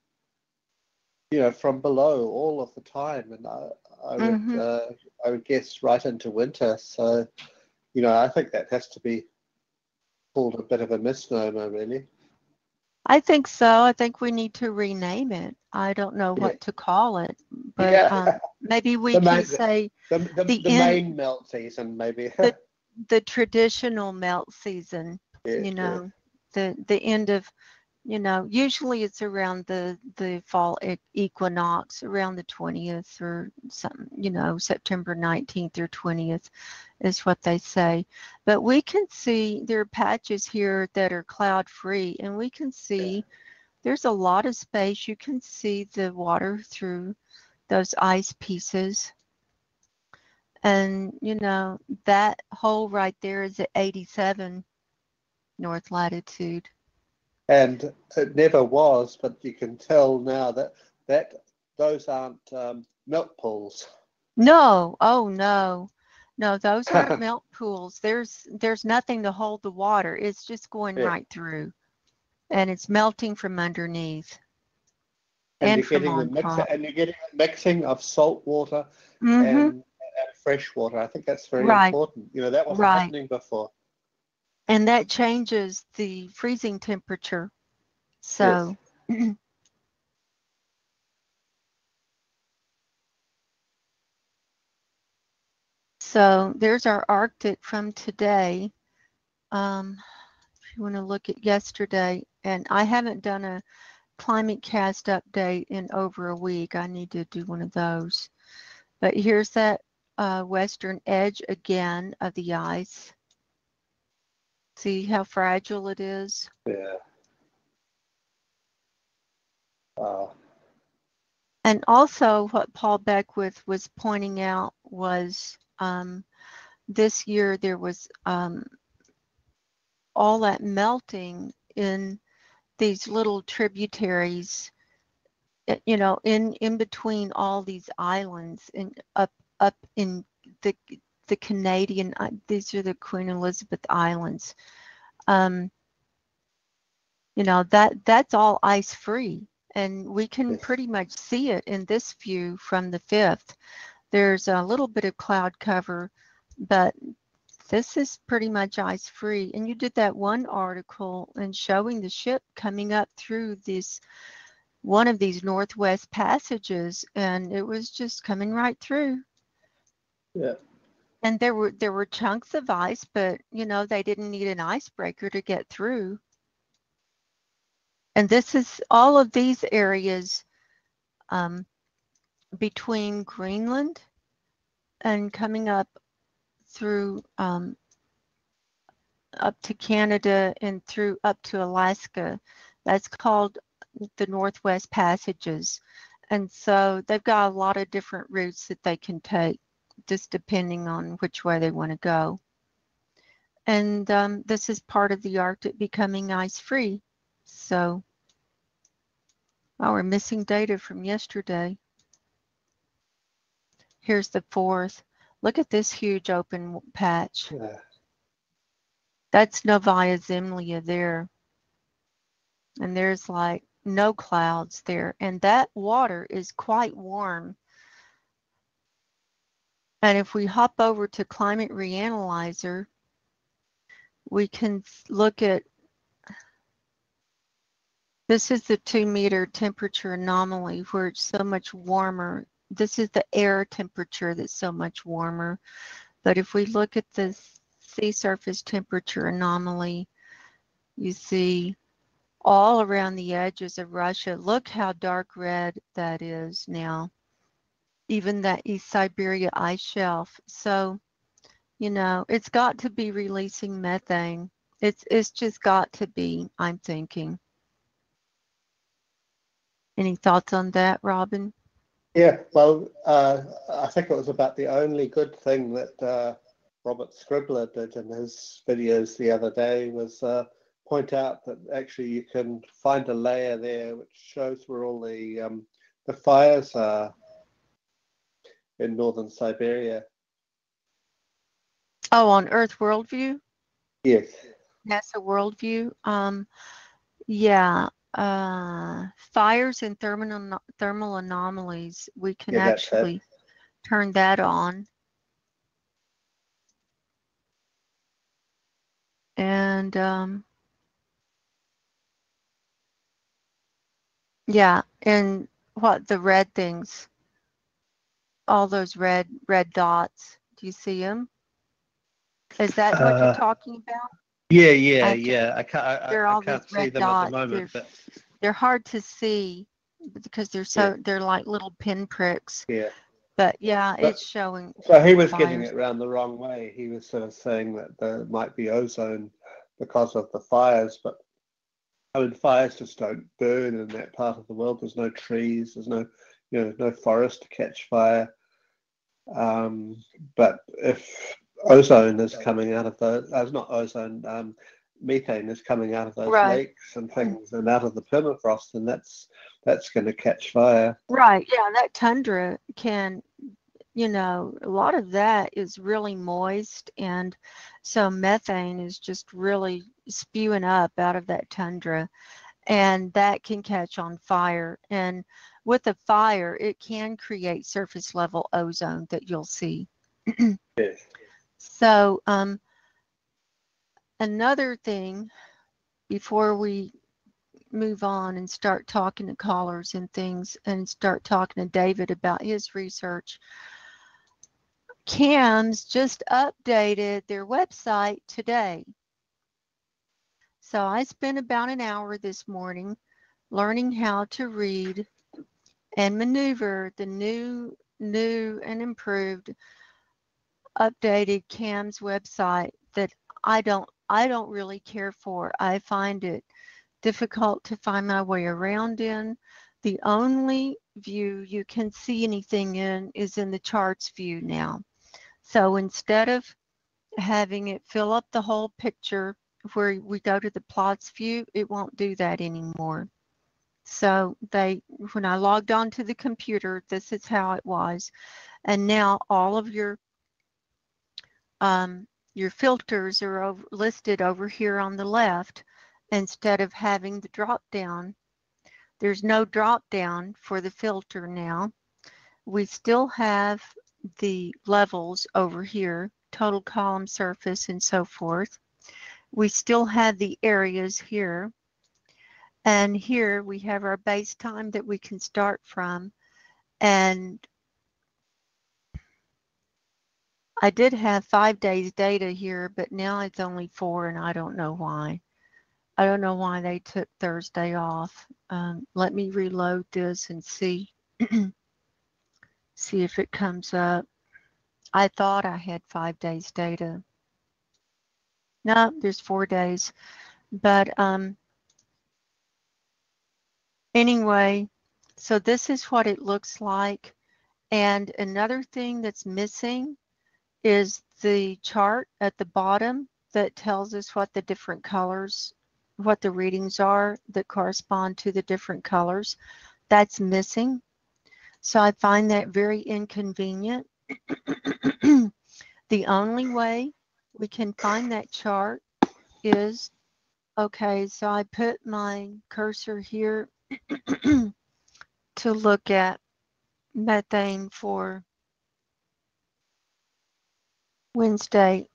you know, from below all of the time, and I would guess right into winter. So, you know, I think that has to be called a bit of a misnomer, really. I think so. I think we need to rename it. I don't know what to call it, but maybe we can say the main melt season, maybe. the traditional melt season. You know, the end of You know, usually it's around the fall equinox, around the 20th or something, you know, September 19th or 20th is what they say. But we can see there are patches here that are cloud free, and we can see there's a lot of space. You can see the water through those ice pieces. And, you know, that hole right there is at 87 north latitude. And it never was, but you can tell now that those aren't milk pools. No, oh no, no, those aren't melt pools. There's nothing to hold the water. It's just going right through, and it's melting from underneath and you're from getting on top. and you're getting a mixing of salt water Mm-hmm. and fresh water. I think that's very Right, important. You know, that wasn't right. happening before. And that changes the freezing temperature. Yes. So, so there's our Arctic from today. If you want to look at yesterday, and I haven't done a climate cast update in over a week. I need to do one of those. But here's that western edge again of the ice. See how fragile it is? Yeah. And also what Paul Beckwith was pointing out was this year there was all that melting in these little tributaries, you know, in between all these islands and up in the Canadian, these are the Queen Elizabeth Islands. You know, that's all ice free, and we can pretty much see it in this view from the 5th. There's a little bit of cloud cover, but this is pretty much ice free. And you did that one article and showing the ship coming up through this one of these northwest passages, and it was just coming right through. Yeah. And there were chunks of ice, but you know, they didn't need an icebreaker to get through. And this is all of these areas between Greenland and coming up through up to Canada and through up to Alaska. That's called the Northwest Passages. And so they've got a lot of different routes that they can take, just depending on which way they want to go. And this is part of the Arctic becoming ice-free. So, oh, we're missing data from yesterday. Here's the 4th. Look at this huge open patch. Yeah. That's Novaya Zemlya there. And there's like no clouds there. And that water is quite warm. And if we hop over to Climate Reanalyzer, we can look at, this is the 2-meter temperature anomaly where it's so much warmer. This is the air temperature that's so much warmer. But if we look at the sea surface temperature anomaly, you see all around the edges of Russia. Look how dark red that is now. Even that East Siberia ice shelf. So, you know, it's got to be releasing methane. It's just got to be, I'm thinking. Any thoughts on that, Robin? Yeah, well, I think it was about the only good thing that Robert Scribbler did in his videos the other day was point out that actually you can find a layer there which shows where all the fires are in northern Siberia. Oh, on Earth Worldview? Yes. NASA Worldview. Yeah. Fires and thermal anomalies. We can actually turn that on. And yeah, and what the red things, all those red dots. Do you see them? Is that what you're talking about? Yeah. I They're all can't these see red them at the dots. moment, but They're hard to see because they're like little pinpricks. yeah. But yeah, But, it's showing. so he was getting fires. it around the wrong way. He was sort of saying that there might be ozone because of the fires, but I mean, fires just don't burn in that part of the world. There's no trees. There's no forest to catch fire. But if ozone is coming out of those, not ozone, methane is coming out of those Right. lakes and things and out of the permafrost, and that's going to catch fire. Right. Yeah, that tundra can, a lot of that is really moist, and so methane is just really spewing up out of that tundra, and that can catch on fire. And with a fire, it can create surface level ozone that you'll see. Yes. So another thing before we move on and start talking to callers and things and start talking to David about his research, CAMS just updated their website today. So I spent about an hour this morning learning how to read and maneuver the new and improved updated CAMS website that I don't really care for. I find it difficult to find my way around in. The only view you can see anything in is in the charts view now. So instead of having it fill up the whole picture where we go to the plots view, it won't do that anymore. So when I logged on to the computer, this is how it was. And now all of your filters are listed over here on the left. Instead of having the drop down, there's no drop down for the filter now. We still have the levels over here, total column surface and so forth. We still have the areas here. And here we have our base time that we can start from. And I did have 5 days data here, but now it's only 4, and I don't know why. I don't know why they took Thursday off. Let me reload this and see if it comes up. I thought I had 5 days data. No, there's 4 days. But anyway, so this is what it looks like. And another thing that's missing is the chart at the bottom that tells us what the different colors, what the readings are that correspond to the different colors. That's missing. So I find that very inconvenient. The only way we can find that chart is, okay, so I put my cursor here to look at methane for Wednesday,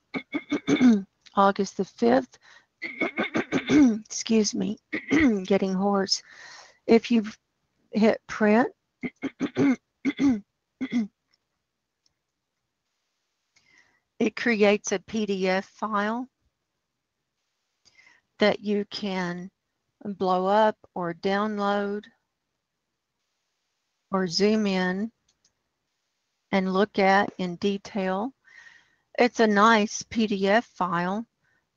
August the 5th. Excuse me, getting hoarse. If you hit print, it creates a PDF file that you can blow up or download or zoom in and look at in detail. It's a nice PDF file.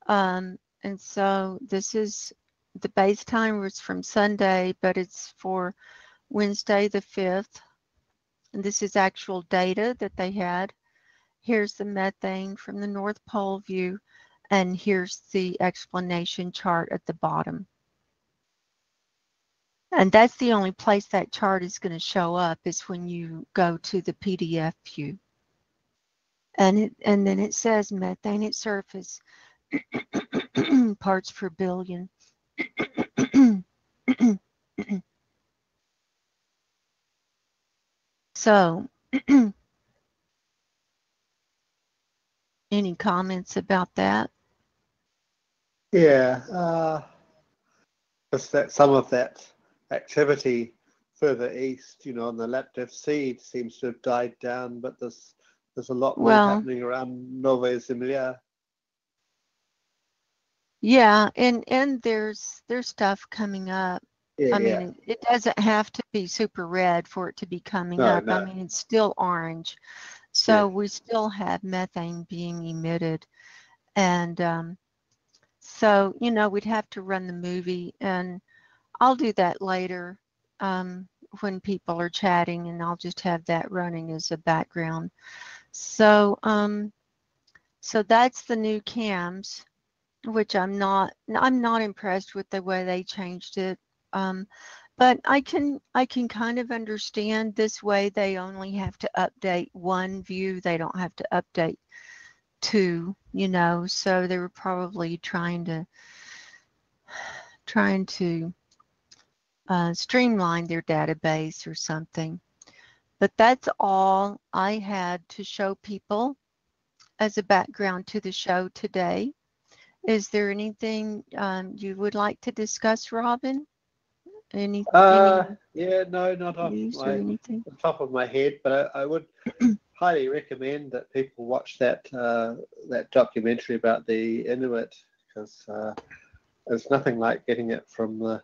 And so this is the base time was from Sunday, but it's for Wednesday the 5th. And this is actual data that they had. Here's the methane from the North Pole view, and here's the explanation chart at the bottom. And that's the only place that chart is going to show up is when you go to the PDF view. And then it says methane at surface, parts per billion. So, any comments about that? Yeah, just that some of that activity further east, on the Laptev Sea seems to have died down, but there's a lot more happening around Novaya Zemlya. Yeah, and there's stuff coming up. Yeah, I yeah. mean, it doesn't have to be super red for it to be coming No, up. I no. mean, it's still orange. Yeah. So we still have methane being emitted. And so, we'd have to run the movie, and I'll do that later when people are chatting, and I'll just have that running as a background. So, so that's the new cams, which I'm not impressed with the way they changed it. But I can kind of understand this way. They only have to update one view. They don't have to update two, so they were probably trying to streamline their database or something. But that's all I had to show people as a background to the show today. Is there anything you would like to discuss, Robin? Any Yeah, no, not off news or anything? the top of my head, but I would highly recommend that people watch that that documentary about the Inuit, because there's nothing like getting it from the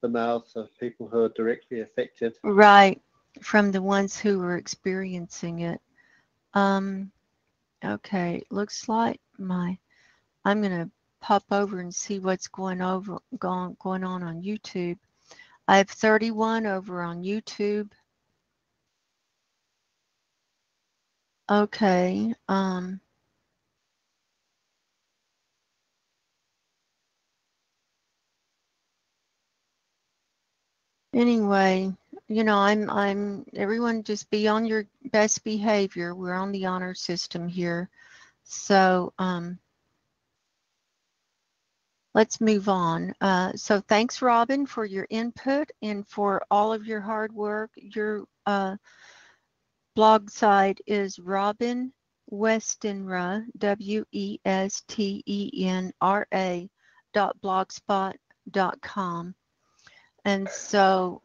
mouths of people who are directly affected. Right, from the ones who were experiencing it. Okay, looks like I'm gonna pop over and see what's going on on YouTube. I have 31 over on YouTube. Okay. Anyway, I'm everyone just be on your best behavior. We're on the honor system here. So let's move on. So thanks, Robin, for your input and for all of your hard work. Your blog site is Robin Westenra, WESTENRA.blogspot.com. And so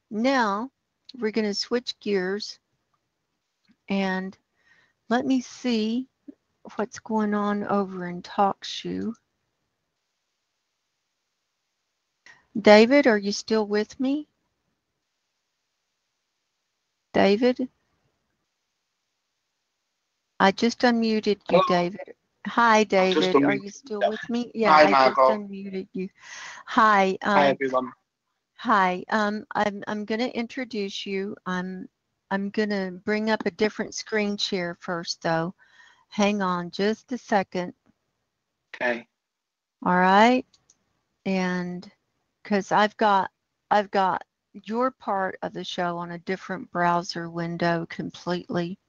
now we're going to switch gears and let me see what's going on over in TalkShoe. David, are you still with me? David? I just unmuted you, David. Hi, David. Are you still with me? Yeah, Hi, I just Margo. unmuted you. Hi. Hi, everyone. Hi. I'm going to introduce you. I'm going to bring up a different screen share first, though. Hang on just a second. Okay. All right. And because I've got your part of the show on a different browser window completely.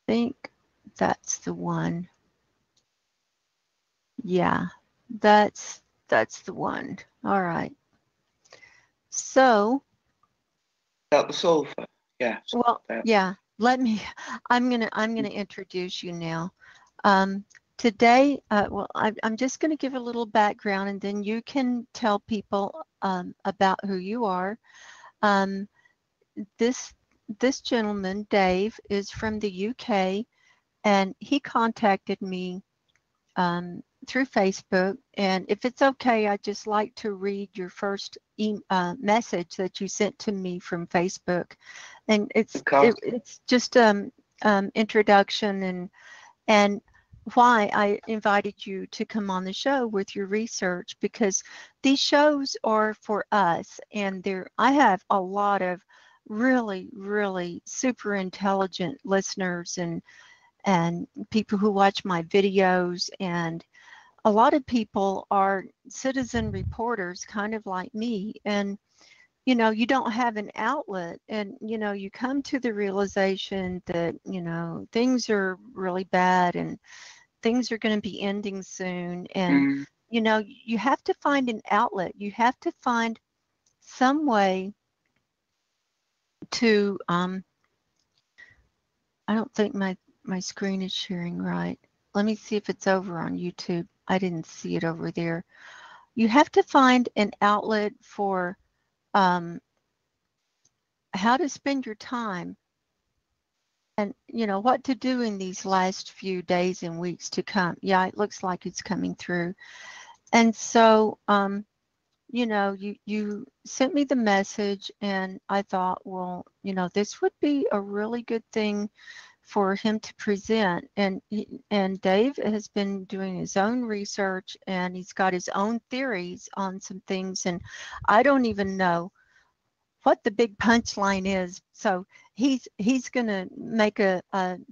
I think that's the one. Yeah, that's the one. All right. So. About the sulfur. Yeah. Well, yeah. I'm gonna introduce you now. Today, well, I'm just going to give a little background, and then you can tell people about who you are. This gentleman, Dave, is from the UK, and he contacted me through Facebook. And if it's okay, I'd just like to read your first message that you sent to me from Facebook. And it's just introduction and why I invited you to come on the show with your research, because these shows are for us, and I have a lot of really, really super intelligent listeners and people who watch my videos, and a lot of people are citizen reporters kind of like me, and you don't have an outlet, and you come to the realization that things are really bad and things are going to be ending soon, and you have to find an outlet. You have to find some way to I don't think my screen is sharing right. Let me see if it's over on YouTube. I didn't see it over there. You have to find an outlet for how to spend your time you know, what to do in these last few days and weeks to come. Yeah, it looks like it's coming through. And so, you know, you sent me the message, and I thought, well, you know, this would be a really good thing for him to present. And Dave has been doing his own research, and he's got his own theories on some things, and I don't even know what the big punchline is. So he's going to make a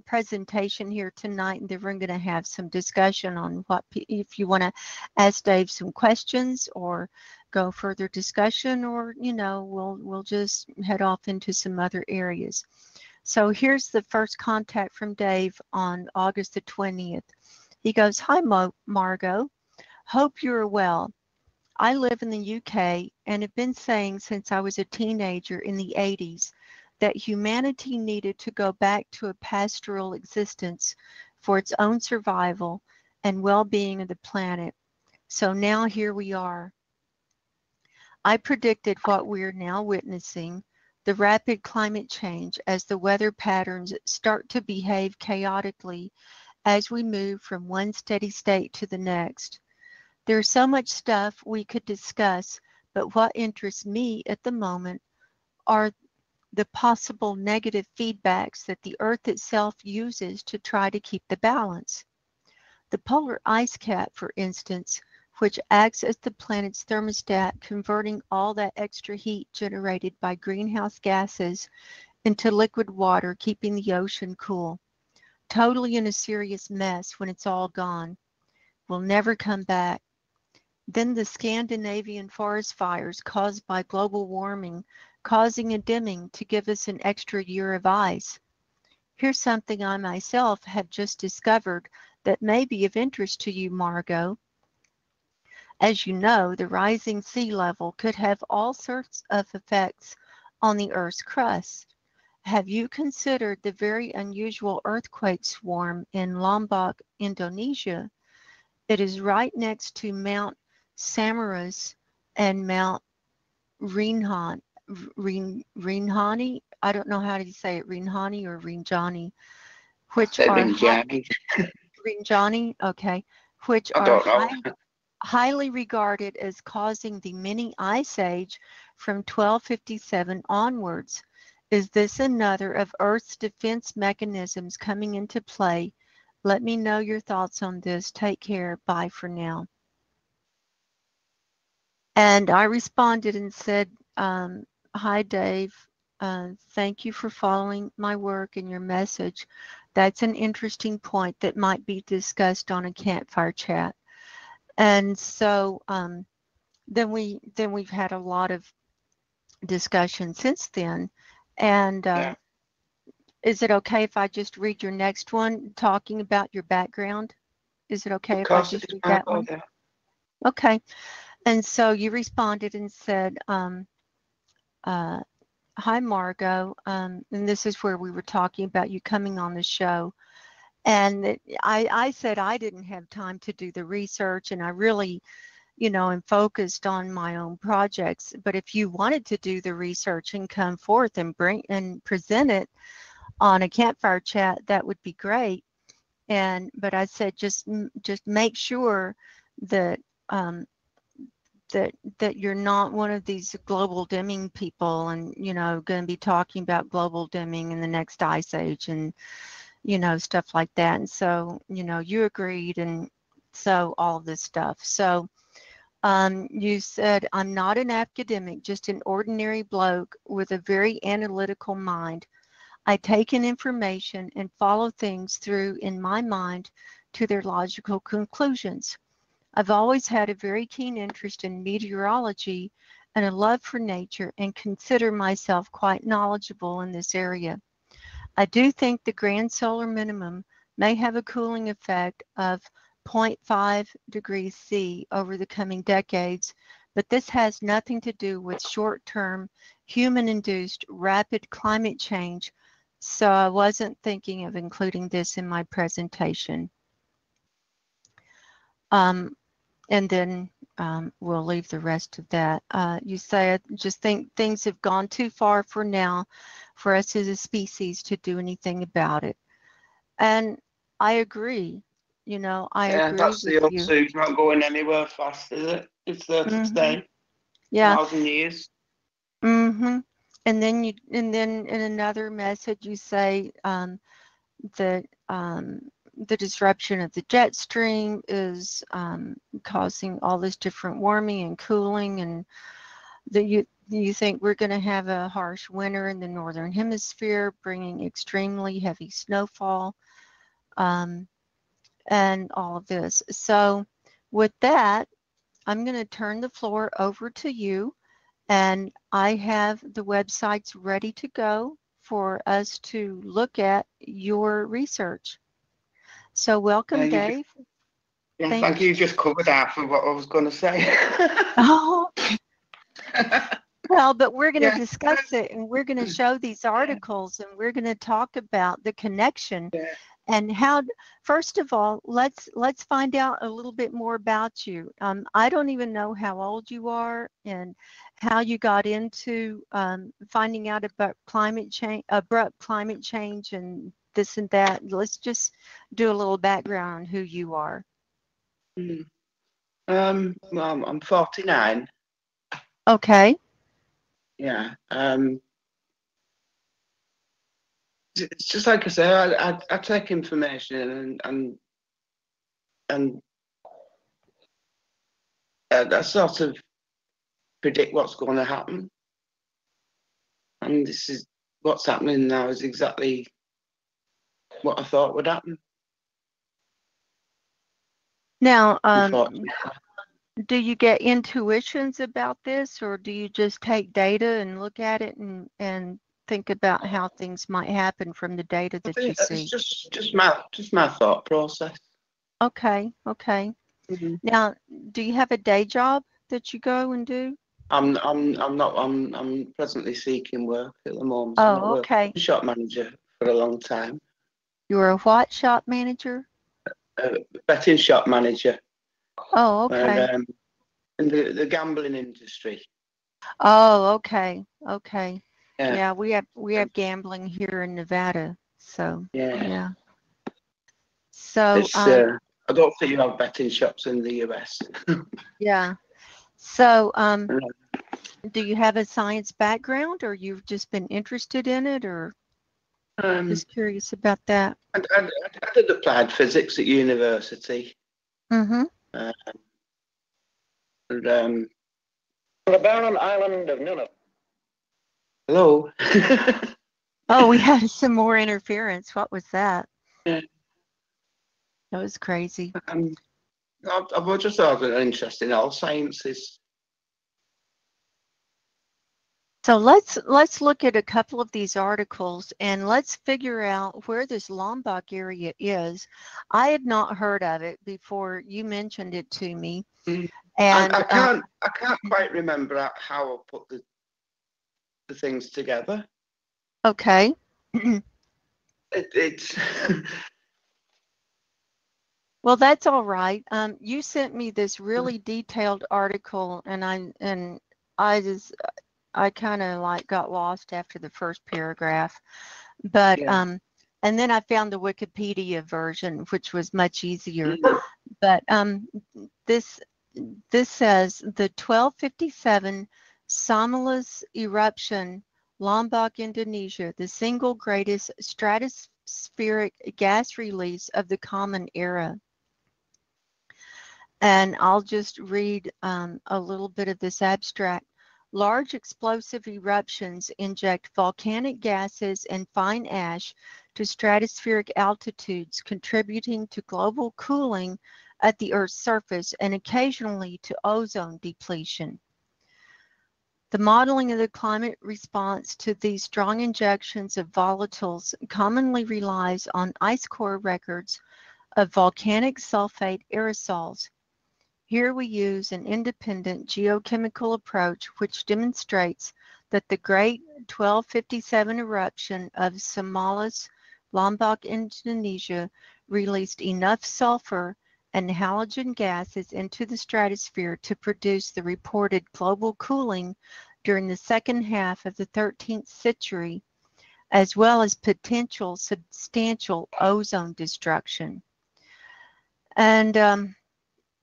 presentation here tonight, and then we're going to have some discussion on what, if you want to ask Dave some questions or go further discussion, or, you know, we'll just head off into some other areas. So here's the first contact from Dave on August the 20th. He goes, "Hi, Margo. Hope you're well. I live in the UK and have been saying since I was a teenager in the 80s that humanity needed to go back to a pastoral existence for its own survival and well-being of the planet. So now here we are. I predicted what we're now witnessing, the rapid climate change as the weather patterns start to behave chaotically as we move from one steady state to the next. There's so much stuff we could discuss, but what interests me at the moment are the possible negative feedbacks that the Earth itself uses to try to keep the balance. The polar ice cap, for instance, which acts as the planet's thermostat, converting all that extra heat generated by greenhouse gases into liquid water, keeping the ocean cool. Totally in a serious mess when it's all gone. Will never come back. Then the Scandinavian forest fires caused by global warming, causing a dimming to give us an extra year of ice. Here's something I myself have just discovered that may be of interest to you, Margo. As you know, the rising sea level could have all sorts of effects on the Earth's crust. Have you considered the very unusual earthquake swarm in Lombok, Indonesia? It is right next to Mount Seemorerocks and Mount Rinjani. I don't know how to say it, Rinjani or Rinjani, which are Rinjani, okay, which are highly regarded as causing the mini ice age from 1257 onwards. Is this another of Earth's defense mechanisms coming into play? Let me know your thoughts on this. Take care. Bye for now." And I responded and said, "Hi, Dave. Thank you for following my work and your message. That's an interesting point that might be discussed on a campfire chat." And so then we've had a lot of discussion since then. And is it okay if I just read your next one, talking about your background? Is it okay if I just read that one? Okay. And so you responded and said, "Hi, Margo." And this is where we were talking about you coming on the show. And I said I didn't have time to do the research, and I really, you know, am focused on my own projects. But if you wanted to do the research and come forth and present it on a campfire chat, that would be great. But I said just make sure that that you're not one of these global dimming people, and, you know, going to be talking about global dimming in the next ice age and, you know, stuff like that. And so, you know, you agreed, and so all this stuff. So you said, "I'm not an academic, just an ordinary bloke with a very analytical mind. I take in information and follow things through in my mind to their logical conclusions. I've always had a very keen interest in meteorology and a love for nature, and consider myself quite knowledgeable in this area. I do think the grand solar minimum may have a cooling effect of 0.5 degrees C over the coming decades, but this has nothing to do with short-term human-induced rapid climate change, so I wasn't thinking of including this in my presentation." And then we'll leave the rest of that. You said, "Just think things have gone too far for now for us as a species to do anything about it. And I agree. You know, I agree that's with the you. Ozone's not going anywhere fast, is it? It's there to stay. Yeah. 1,000 years. And then in another message you say that the disruption of the jet stream is causing all this different warming and cooling, and that you think we're going to have a harsh winter in the northern hemisphere, bringing extremely heavy snowfall, and all of this. So with that, I'm going to turn the floor over to you, and I have the websites ready to go for us to look at your research. So welcome, Dave. Thank you. You just covered half of what I was going to say. Oh, well, but we're going to discuss it, and we're going to show these articles, and we're going to talk about the connection and how. First of all, let's find out a little bit more about you. I don't even know how old you are and how you got into finding out about abrupt climate change, and this and that. Let's just do a little background on who you are. Well, I'm 49. Okay. Yeah. It's just like I say, I take information and I sort of predict what's going to happen. And this is what's happening now is exactly what I thought would happen. Now, do you get intuitions about this, or do you just take data and look at it and think about how things might happen from the data that you see? It's just my thought process. Okay. Now, do you have a day job that you go and do? I'm presently seeking work at the moment. Oh, okay. I'm a shop manager for a long time. You're a what shop manager? Betting shop manager. Oh, okay. In the gambling industry. Oh, okay. Yeah, we have gambling here in Nevada. So yeah. So I don't think you have betting shops in the US. Yeah. So do you have a science background, or you've just been interested in it, or just curious about that? I did applied physics at university. Mm-hmm. The barren island of Nunavut. Hello. Oh, we had some more interference. What was that? Yeah. That was crazy. I've just thought it interesting in all sciences. So let's look at a couple of these articles, and let's figure out where this Lombok area is. I had not heard of it before you mentioned it to me. And I can't quite remember how I put the things together. Okay. It's Well, that's all right. You sent me this really detailed article, and I kind of like got lost after the first paragraph, but and then I found the Wikipedia version, which was much easier. But this says the 1257 Seemorerocks eruption, Lombok, Indonesia, the single greatest stratospheric gas release of the Common Era. And I'll just read a little bit of this abstract. Large explosive eruptions inject volcanic gases and fine ash to stratospheric altitudes, contributing to global cooling at the Earth's surface and occasionally to ozone depletion. The modeling of the climate response to these strong injections of volatiles commonly relies on ice core records of volcanic sulfate aerosols. Here we use an independent geochemical approach which demonstrates that the Great 1257 eruption of Seemorerocks, Lombok, Indonesia, released enough sulfur and halogen gases into the stratosphere to produce the reported global cooling during the second half of the 13th century as well as potential substantial ozone destruction. And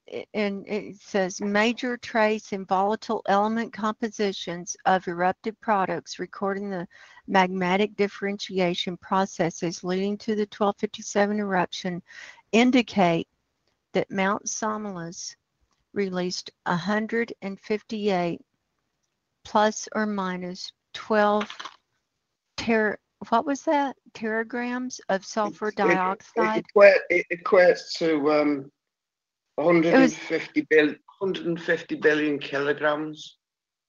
it says major trace and volatile element compositions of eruptive products recording the magmatic differentiation processes leading to the 1257 eruption indicate that Mount Somulus released 158 plus or minus 12 what was that? Teragrams of sulfur dioxide? It equates to 150 billion kilograms.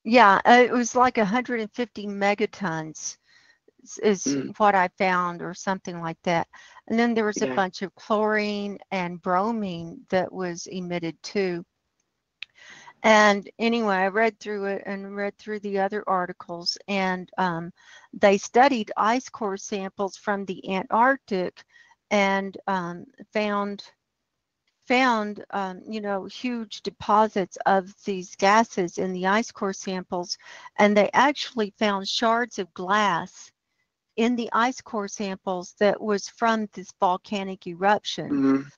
Yeah, it was like 150 megatons is what I found, or something like that. And then there was a bunch of chlorine and bromine that was emitted too. And anyway, I read through it and read through the other articles, and they studied ice core samples from the Antarctic and found huge deposits of these gases in the ice core samples, and they actually found shards of glass in the ice core samples that was from this volcanic eruption.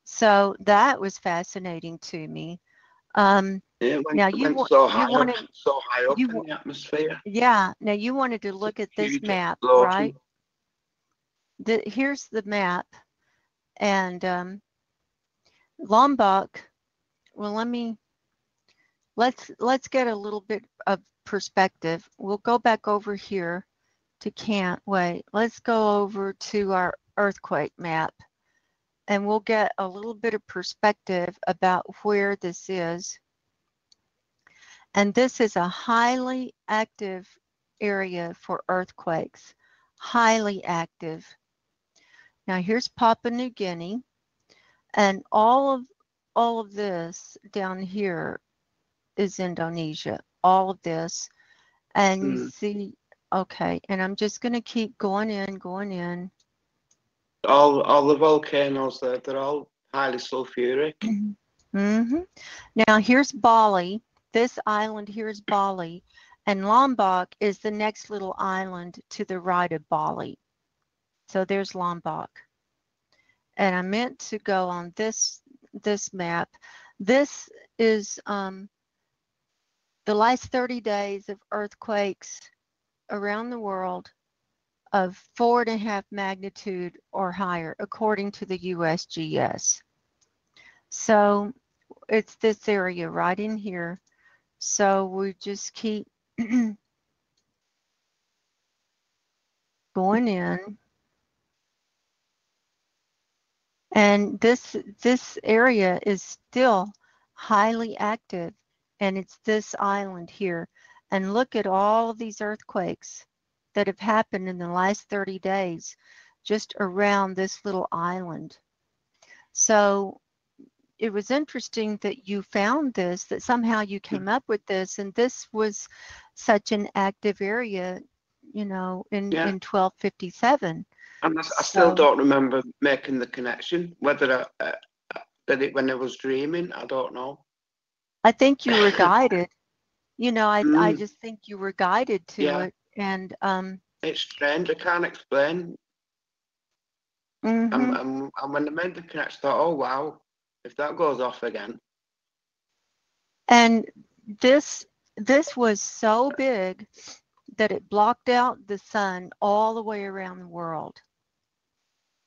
So that was fascinating to me. Now you want so high up in the atmosphere. Yeah. Now you wanted to look at this map, right? Here's the map, and Lombok. Well, let's get a little bit of perspective. We'll go back over here to let's go over to our earthquake map, and we'll get a little bit of perspective about where this is. And this is a highly active area for earthquakes, highly active. Now here's Papua New Guinea, and all of this down here is Indonesia, all of this. And you see, okay, and I'm just going to keep going in. All the volcanoes there, they're all highly sulfuric. Now here's Bali. This island here is Bali, and Lombok is the next little island to the right of Bali. So there's Lombok. And I meant to go on this map. This is the last 30 days of earthquakes around the world of 4.5 magnitude or higher, according to the USGS. So it's this area right in here. So we just keep going in. And this area is still highly active, and it's this island here. And look at all of these earthquakes that have happened in the last 30 days just around this little island. So it was interesting that you found this, that somehow you came up with this, and this was such an active area, in 1257. And I still don't remember making the connection, whether I did it when I was dreaming, I don't know. I think you were guided. I just think you were guided to it. And it's strange, I can't explain. And when I made the connection, I thought, oh wow, if that goes off again. And this was so big that it blocked out the sun all the way around the world.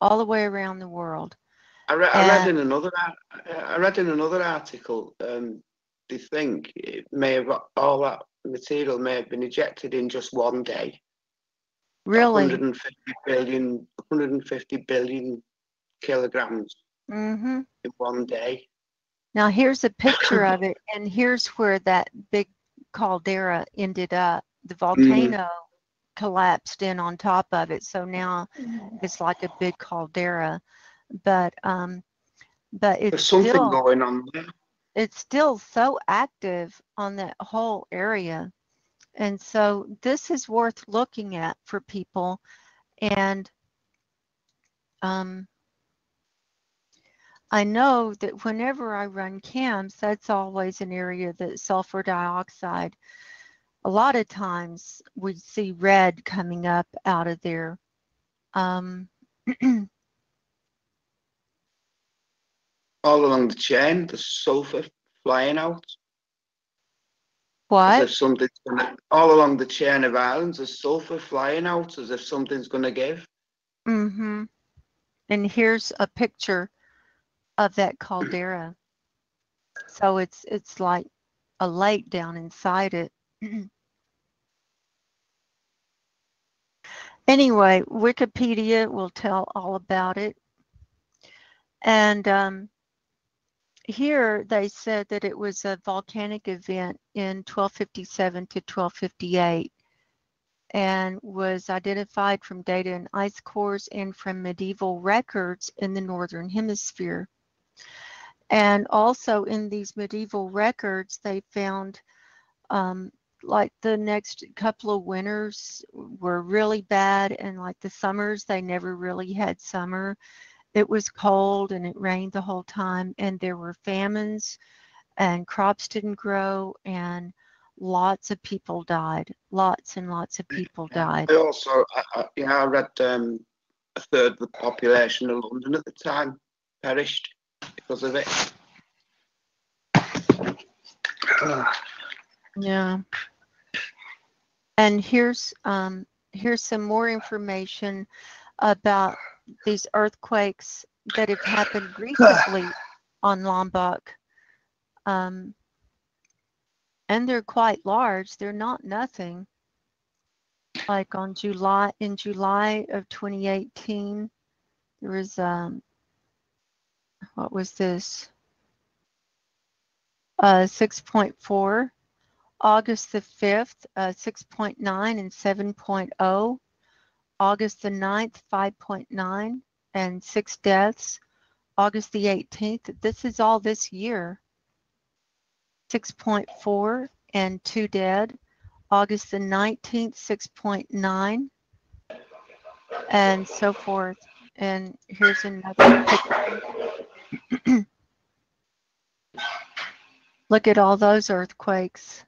All the way around the world. I read in another article, they think it may have, all that material may have been ejected in just one day. Really? 150 billion kilograms in one day. Now here's a picture of it, and here's where that big caldera ended up. The volcano collapsed in on top of it, so now it's like a big caldera. But it's there's something still going on there. It's still so active on that whole area. And so this is worth looking at for people. And I know that whenever I run cams, that's always an area that sulfur dioxide a lot of times we see red coming up out of there. All along the chain, the sulfur flying out. What? As if something's gonna, all along the chain of islands, there's sulfur flying out as if something's gonna give. Mm-hmm. And here's a picture of that caldera. So it's like a lake down inside it. Anyway, Wikipedia will tell all about it. And here they said that it was a volcanic event in 1257 to 1258 and was identified from data in ice cores and from medieval records in the Northern Hemisphere. And also in these medieval records, they found like the next couple of winters were really bad, and like the summers, they never really had summer. It was cold and it rained the whole time, and there were famines and crops didn't grow, and lots of people died. Lots and lots of people died. I also, I read a third of the population of London at the time perished because of it. Yeah. And here's some more information about these earthquakes that have happened recently on Lombok. And they're quite large. They're not nothing. Like in July of 2018, there was what was this? 6.4. August the 5th, 6.9 and 7.0. August the 9th, 5.9 and 6 deaths. August the 18th, this is all this year, 6.4 and 2 dead. August the 19th, 6.9 and so forth. And here's another picture. Look at all those earthquakes.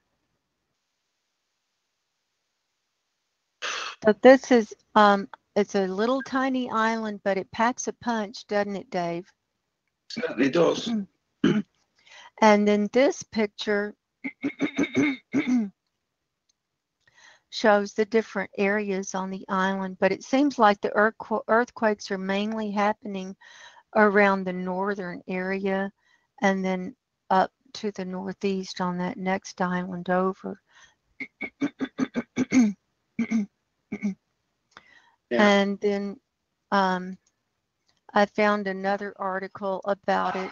So this is, it's a little tiny island, but it packs a punch, doesn't it, Dave? Certainly does. And then this picture shows the different areas on the island, but it seems like the earthquakes are mainly happening around the northern area and then up to the northeast on that next island over. Yeah. And then I found another article about it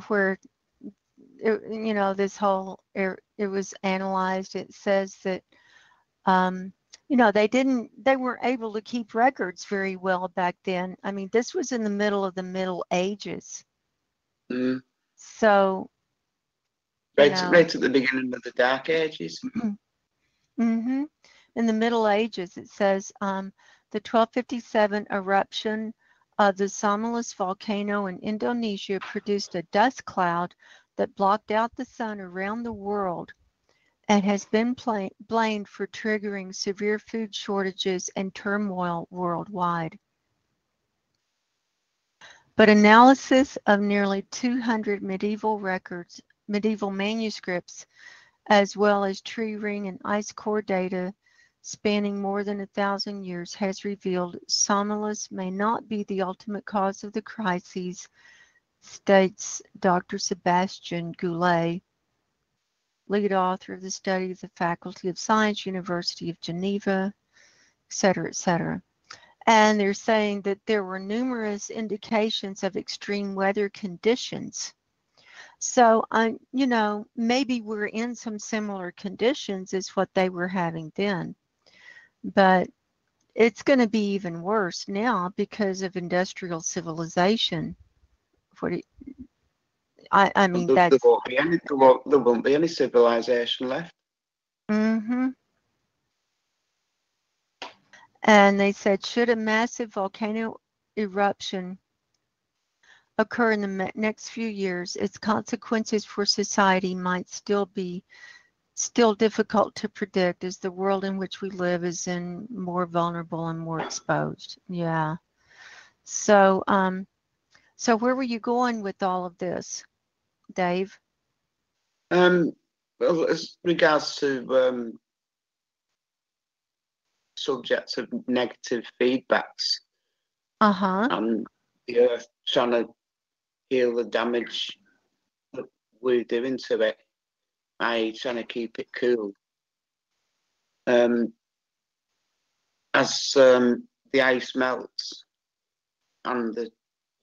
where this whole it was analyzed. It says that they weren't able to keep records very well back then. I mean, this was in the middle of the Middle Ages. Mm. So right at the beginning of the Dark Ages. Mm-hmm. In the Middle Ages, it says the 1257 eruption of the Seemorerocks volcano in Indonesia produced a dust cloud that blocked out the sun around the world and has been blamed for triggering severe food shortages and turmoil worldwide. But analysis of nearly 200 medieval manuscripts, as well as tree ring and ice core data spanning more than 1,000 years, has revealed Seemorerocks may not be the ultimate cause of the crises, states Dr. Sebastian Goulet, lead author of the study of the Faculty of Science, University of Geneva, etc., etc. And they're saying that there were numerous indications of extreme weather conditions. So, maybe we're in some similar conditions as what they were having then. But it's going to be even worse now because of industrial civilization. I mean, there won't be any civilization left. Mm-hmm. And they said, should a massive volcano eruption occur in the next few years, its consequences for society might still be still difficult to predict as the world in which we live is in more vulnerable and more exposed. Yeah. So, so where were you going with all of this, Dave? Well, as regards to subjects of negative feedbacks, and the Earth trying to heal the damage that we're doing to it, i.e. trying to keep it cool. As the ice melts and the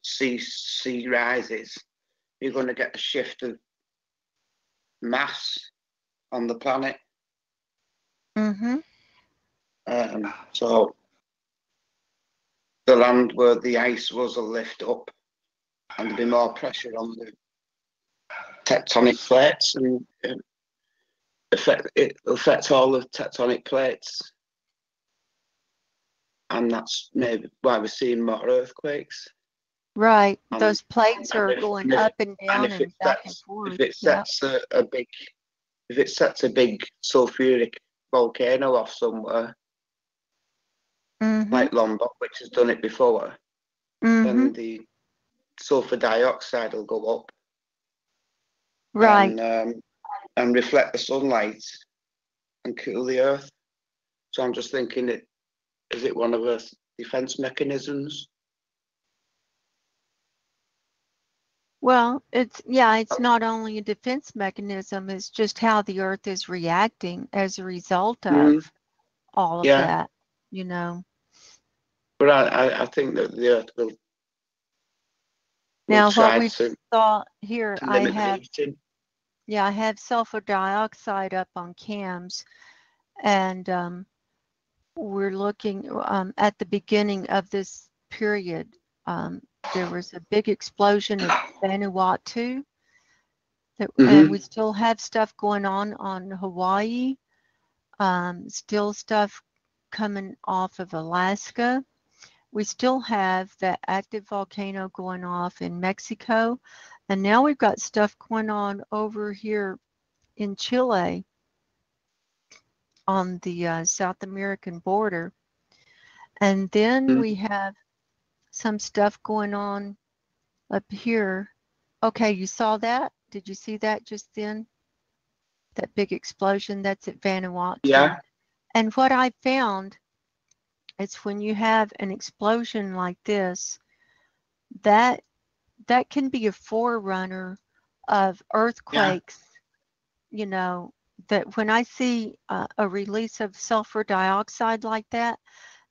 sea rises, you're going to get a shift of mass on the planet. So the land where the ice was will lift up, and there'll be more pressure on the tectonic plates, and it affects all the tectonic plates, and that's maybe why we're seeing more earthquakes. Right, those plates are going up and down and back and forth. If it sets a big sulfuric volcano off somewhere, like Lombok, which has done it before, then the sulfur dioxide will go up, right, and reflect the sunlight and cool the earth. So I'm just thinking, is it one of Earth's defense mechanisms? Well, it's not only a defense mechanism, it's just how the Earth is reacting as a result of all of that, you know. But I think that the Earth will now what try we to saw here, I have sulfur dioxide up on cams, and we're looking at the beginning of this period. There was a big explosion of Vanuatu, and we still have stuff going on Hawaii, still stuff coming off of Alaska. We still have that active volcano going off in Mexico, and now we've got stuff going on over here in Chile on the South American border. And then we have some stuff going on up here. Okay, you saw that? Did you see that just then? That big explosion, that's at Vanuatu. Yeah. And what I found is when you have an explosion like this, that can be a forerunner of earthquakes, you know, that when I see a release of sulfur dioxide like that,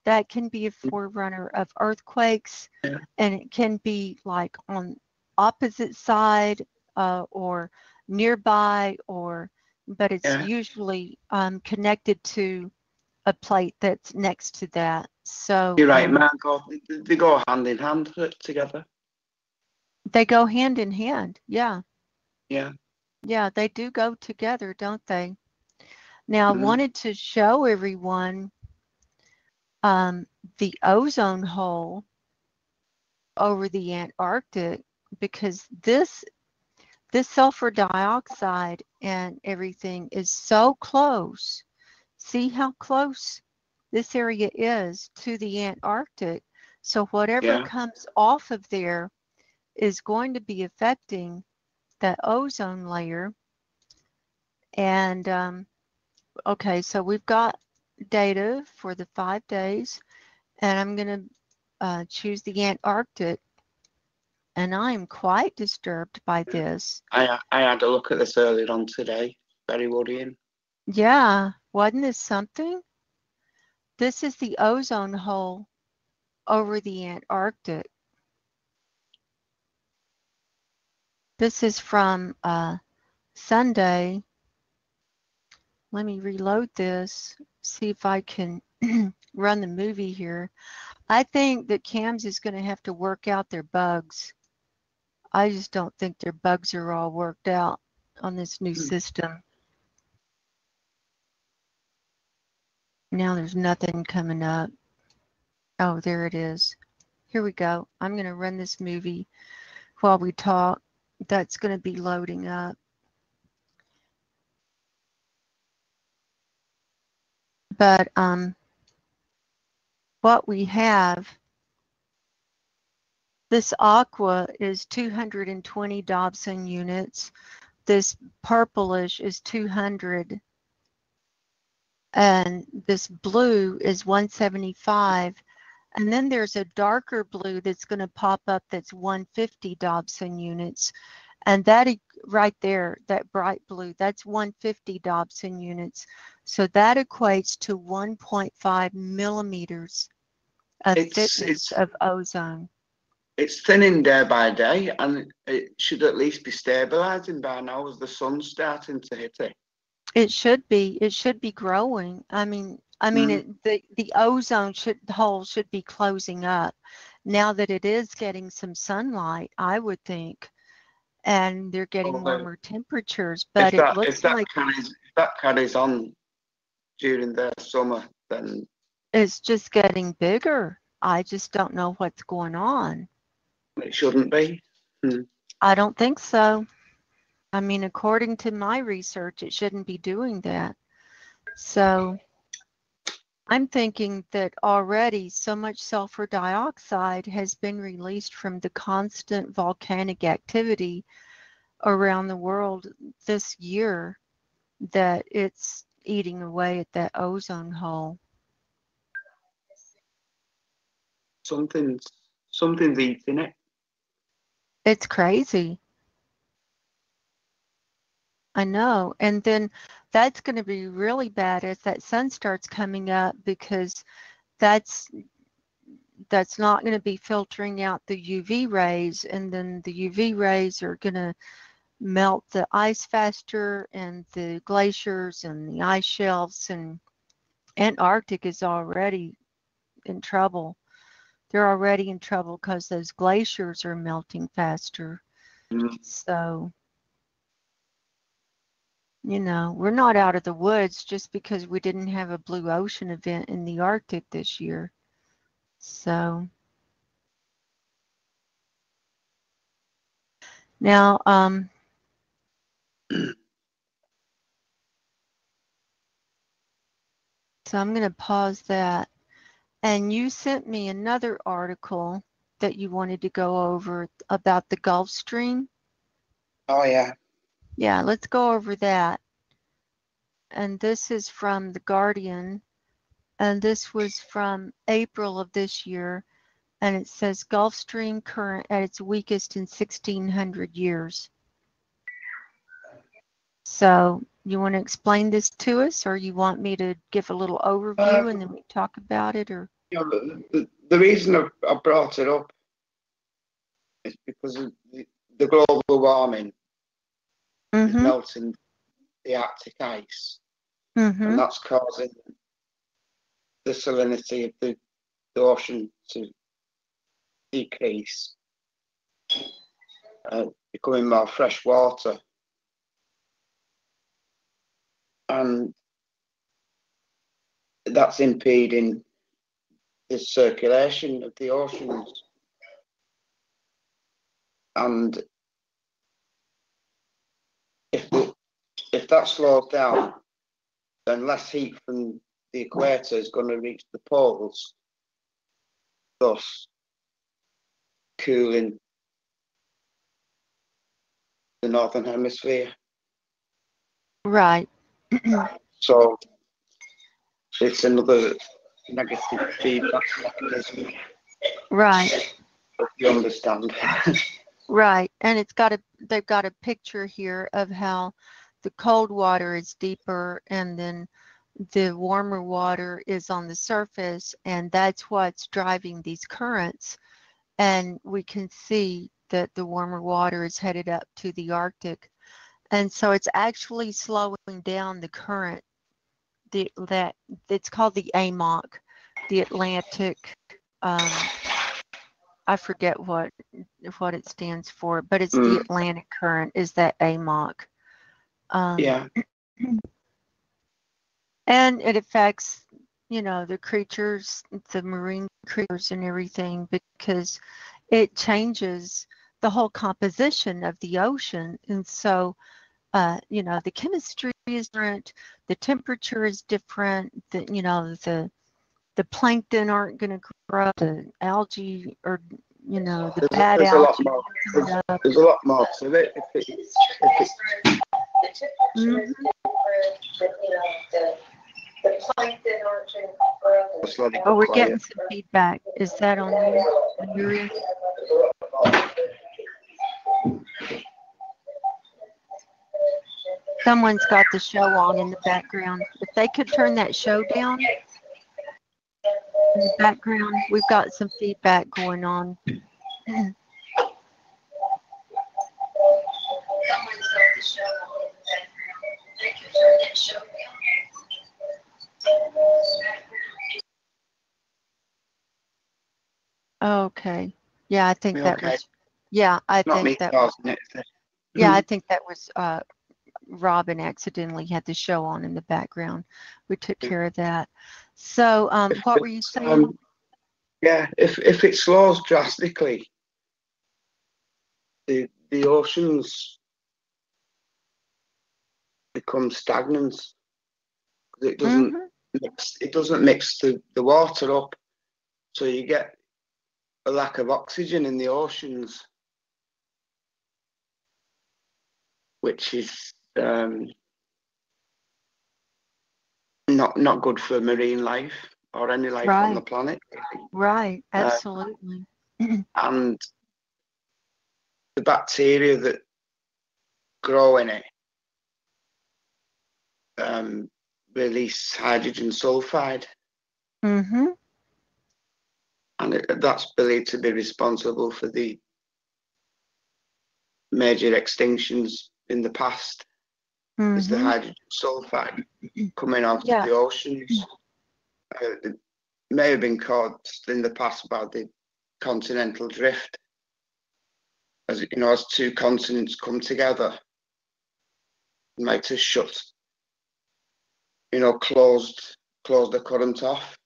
that can be a forerunner of earthquakes, and it can be like on opposite side or nearby, but it's usually connected to a plate that's next to that. So you're right, Margo. They go hand in hand together. They go hand in hand. Yeah. Yeah. Yeah, they do go together, don't they? Now, I wanted to show everyone the ozone hole over the Antarctic, because this sulfur dioxide and everything is so close. See how close this area is to the Antarctic. So whatever comes off of there is going to be affecting the ozone layer. And okay, so we've got data for the 5 days, and I'm going to choose the Antarctic, and I am quite disturbed by this. I had a look at this earlier on today. Very worrying. Yeah, wasn't this something? This is the ozone hole over the Antarctic. This is from Sunday. Let me reload this, see if I can run the movie here. I think that CAMS is going to have to work out their bugs. I just don't think their bugs are all worked out on this new system. Now there's nothing coming up. Oh, there it is. Here we go. I'm going to run this movie while we talk. That's going to be loading up. But what we have, this aqua is 220 Dobson units. This purplish is 200. And this blue is 175. And then there's a darker blue that's going to pop up that's 150 Dobson units. And that right there, that bright blue, that's 150 Dobson units. So that equates to 1.5 millimeters of thickness of ozone. It's thinning day by day, and it should at least be stabilizing by now as the sun's starting to hit it. It should be. It should be growing. I mean, the ozone hole should be closing up now that it is getting some sunlight, I would think, and they're getting warmer temperatures. But it looks like if that carries on during the summer, then it's just getting bigger. I just don't know what's going on. It shouldn't be. I don't think so. I mean, according to my research, it shouldn't be doing that. So I'm thinking that already so much sulfur dioxide has been released from the constant volcanic activity around the world this year that it's eating away at that ozone hole. Something's eating it. It's crazy. I know. And then that's going to be really bad as that sun starts coming up, because that's not going to be filtering out the UV rays, and then the UV rays are going to melt the ice faster, and the glaciers and the ice shelves, and Antarctic is already in trouble. They're already in trouble because those glaciers are melting faster. So, you know, we're not out of the woods just because we didn't have a blue ocean event in the Arctic this year. So now, so I'm going to pause that. And you sent me another article that you wanted to go over about the Gulf Stream. Oh, yeah. Yeah, let's go over that. And this is from The Guardian. And this was from April of this year. And it says Gulf Stream current at its weakest in 1,600 years. So you want to explain this to us, or you want me to give a little overview and then we talk about it? Or the reason I brought it up is because of the global warming is melting the Arctic ice, and that's causing the salinity of the ocean to decrease, becoming more fresh water. And that's impeding the circulation of the oceans. And if that slows down, then less heat from the equator is going to reach the poles, thus cooling the northern hemisphere. right. So it's another negative feedback mechanism. Right. If you understand. Right. And they've got a picture here of how the cold water is deeper and then the warmer water is on the surface, and that's what's driving these currents. And we can see that the warmer water is headed up to the Arctic. And so it's actually slowing down the current that it's called the AMOC, the Atlantic, I forget what it stands for, but it's the Atlantic current is that AMOC. Yeah. And it affects, you know, the creatures, the marine creatures and everything, because it changes the whole composition of the ocean. And so the chemistry is different, the temperature is different, the plankton aren't going to grow, the algae or the bad there's algae. There's a lot more to it. The plankton aren't. Oh, we're getting some feedback. Is that on your end? Someone's got the show on in the background. If they could turn that show down in the background, we've got some feedback going on. Someone's got the show on in the background. If they could turn that show down. Okay. Yeah, I think that was. Yeah, I think that was. Yeah, I think that was. Robin accidentally had the show on in the background. We took care of that. So, what were you saying? Yeah, if it slows drastically, the oceans become stagnant. It doesn't mix the water up, so you get a lack of oxygen in the oceans, which is not good for marine life or any life on the planet. Right, absolutely. And the bacteria that grow in it release hydrogen sulfide. And that's believed to be responsible for the major extinctions in the past. Is the hydrogen sulfide coming out of the oceans. It may have been caused in the past by the continental drift. As two continents come together, it makes a shut, close the current off,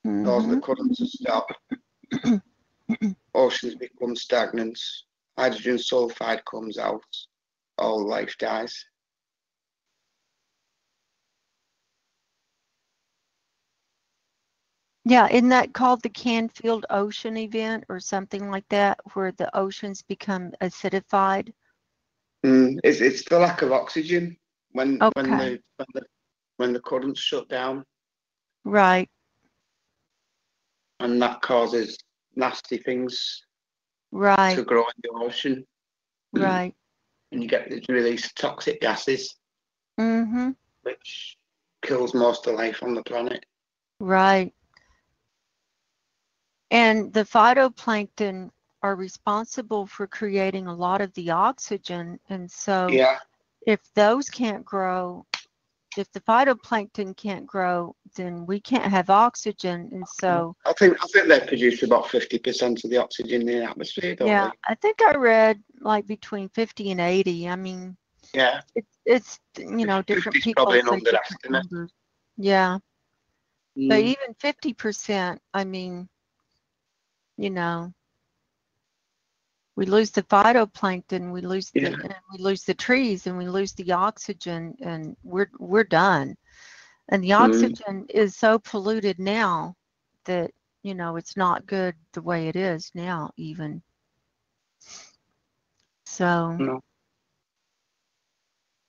cause the current to stop. Oceans become stagnant, hydrogen sulfide comes out, all life dies. Yeah, isn't that called the Canfield Ocean event or something like that, where the oceans become acidified? It's the lack of oxygen when the currents shut down. Right. And that causes nasty things to grow in the ocean. Right. And you get the release of toxic gases, which kills most of life on the planet. Right. And the phytoplankton are responsible for creating a lot of the oxygen. And so if those can't grow, if the phytoplankton can't grow, then we can't have oxygen. And so I think they produce about 50% of the oxygen in the atmosphere, don't they? I think I read like between 50 and 80. I mean, it's different people probably say an different numbers. Yeah. But even 50%, I mean, we lose the phytoplankton, we lose the trees, and we lose the oxygen, and we're done. And the oxygen is so polluted now that it's not good the way it is now even. So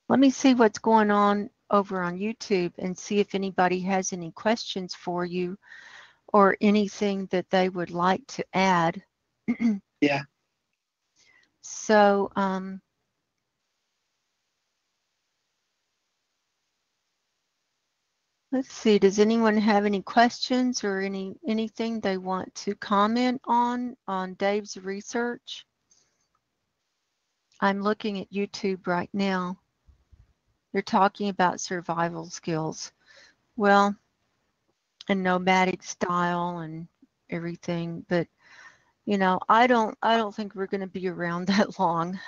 let me see what's going on over on YouTube and see if anybody has any questions for you or anything that they would like to add. So let's see, does anyone have any questions or anything they want to comment on Dave's research? I'm looking at YouTube right now. They're talking about survival skills. Well, and nomadic style and everything, but I don't think we're going to be around that long.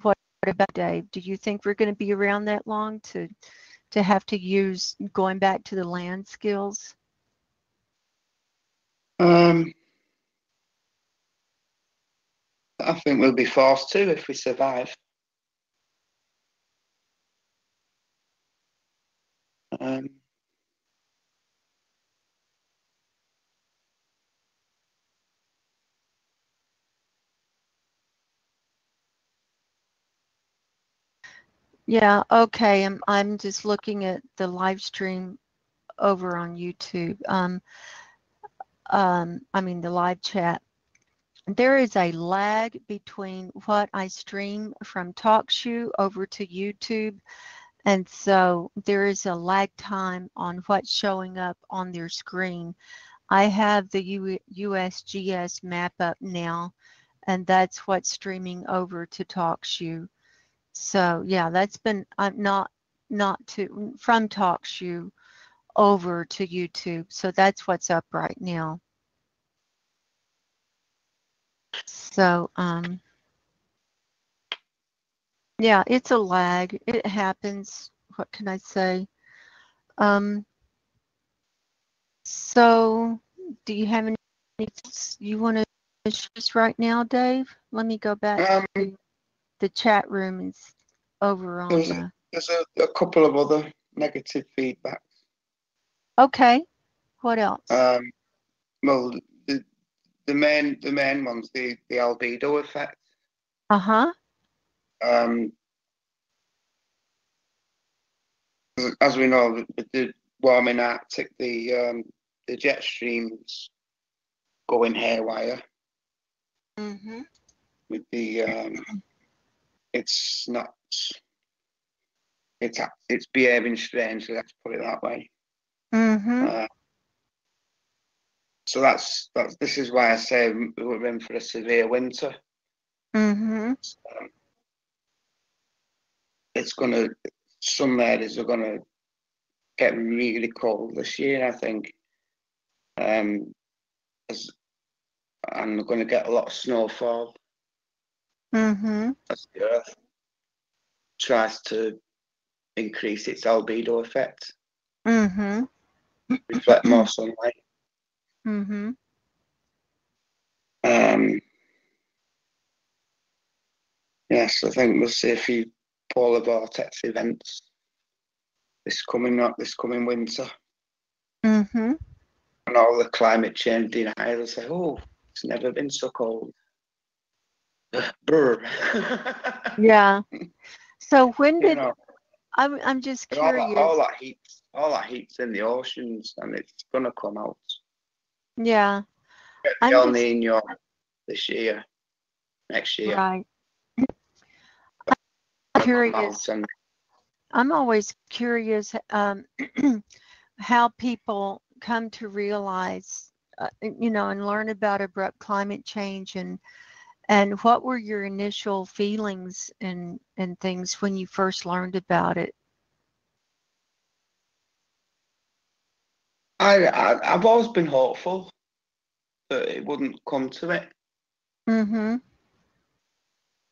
What about Dave? Do you think we're going to be around that long to have to use going back to the land skills? I think we'll be forced to if we survive. Yeah, okay. I'm just looking at the live stream over on YouTube. I mean the live chat. There is a lag between what I stream from TalkShoe over to YouTube, and so there is a lag time on what's showing up on their screen. I have the USGS map up now, and that's what's streaming over to TalkShoe. So yeah, that's been not from TalkShoe over to YouTube. So that's what's up right now. So yeah, it's a lag. It happens. What can I say? So do you have any you want to share right now, Dave? Let me go back to the chat room and over on there's a couple of other negative feedbacks. Okay. What else? Well, the main ones, the albedo effect. As we know, with the warming Arctic, the jet streams going haywire. With the it's behaving strangely. Let's put it that way. So this is why I say we're in for a severe winter. Some areas are gonna get really cold this year, I think. And we're gonna get a lot of snowfall. As the Earth tries to increase its albedo effect. Reflect more sunlight. Yes, I think we'll see a few polar vortex events this coming winter. And all the climate change deniers will say, "Oh, it's never been so cold." Brr. Yeah. So when did I'm just curious. All that heat's in the oceans, and it's gonna come out. Yeah. El Nino this year, next year. Right. I'm curious. I'm always curious how people come to realize, and learn about abrupt climate change, and what were your initial feelings and things when you first learned about it? I've always been hopeful that it wouldn't come to it.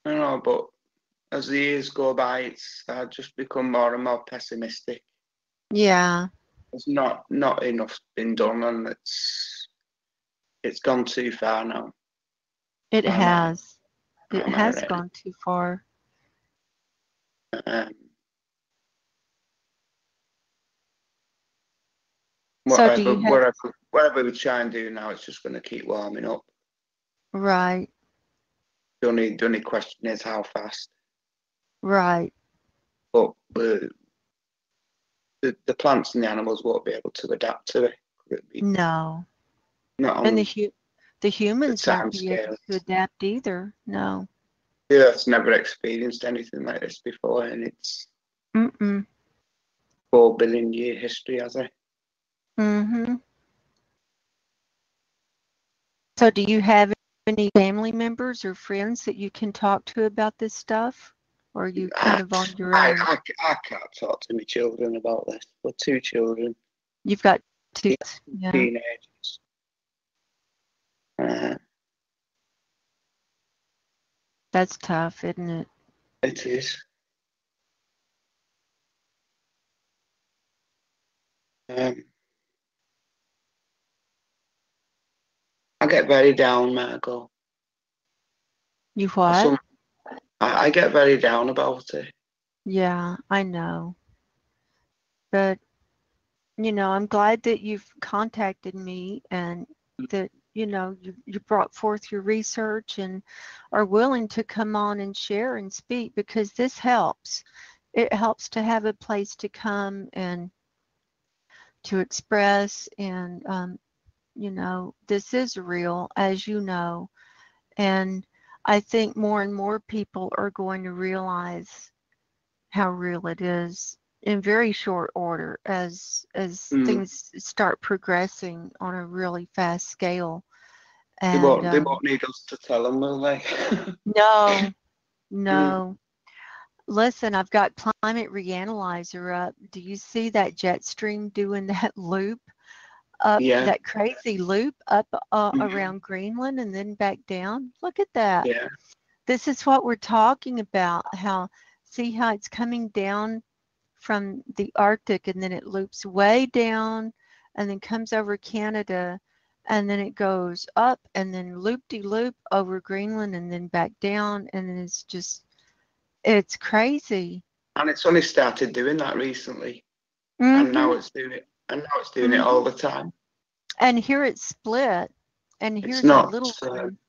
But as the years go by, I've just become more and more pessimistic. Yeah. There's not enough been done, and it's gone too far now. It has. It has gone too far. Whatever we try and do now, it's just going to keep warming up. Right. The only question is how fast. Right. But the plants and the animals won't be able to adapt to it. No. And the humans won't be able to adapt either. No. The Earth's never experienced anything like this before, and it's 4 billion year history, has it? So do you have any family members or friends that you can talk to about this stuff? Or are you kind of on your own? I can't talk to my children about this. We're 2 children. You've got 2 teenagers. That's tough, isn't it? It is. I get very down, Margo. You what? I get very down about it. Yeah, I know. But I'm glad that you've contacted me and that, you brought forth your research and are willing to come on and share and speak, because this helps. It helps to have a place to come and to express, and, this is real, as you know, and I think more and more people are going to realize how real it is in very short order as things start progressing on a really fast scale. And they won't need us to tell them, will they? No. Listen, I've got Climate Reanalyzer up. Do you see that jet stream doing that loop up, that crazy loop up around Greenland and then back down? Look at that. Yeah. This is what we're talking about. See how it's coming down from the Arctic, and then it loops way down and then comes over Canada, and then it goes up and then loop-de-loop over Greenland and then back down, and then it's crazy. And it's only started doing that recently. And now it's doing it. And now it's doing it all the time. And here it's split. And here's it's not, a little one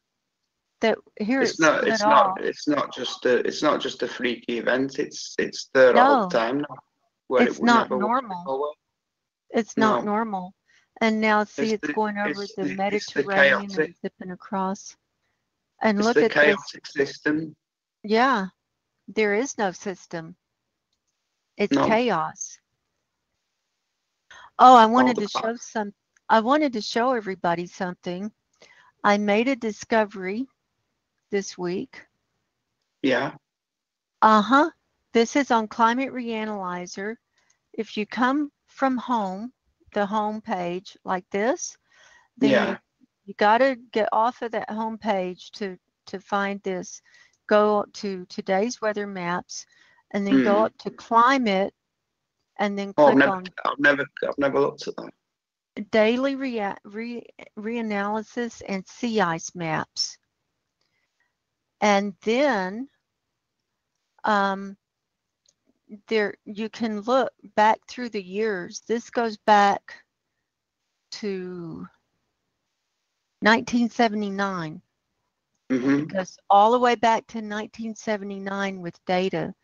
that here it's not split it's off. not it's not just a freaky event. It's there all the time now. It's not normal. It's not normal. And now see, it's going over the Mediterranean and zipping across. And look at this. It's the chaotic system. Yeah, there is no system. It's chaos. Oh, I wanted to show everybody something. I made a discovery this week. Yeah. This is on Climate Reanalyzer. If you come from home, the home page like this, then you got to get off of that home page to find this. Go to today's weather maps, and then go up to climate, and then click on. I've never looked at that. Daily reanalysis and sea ice maps, and then there you can look back through the years. This goes back to 1979. It goes all the way back to 1979 with data,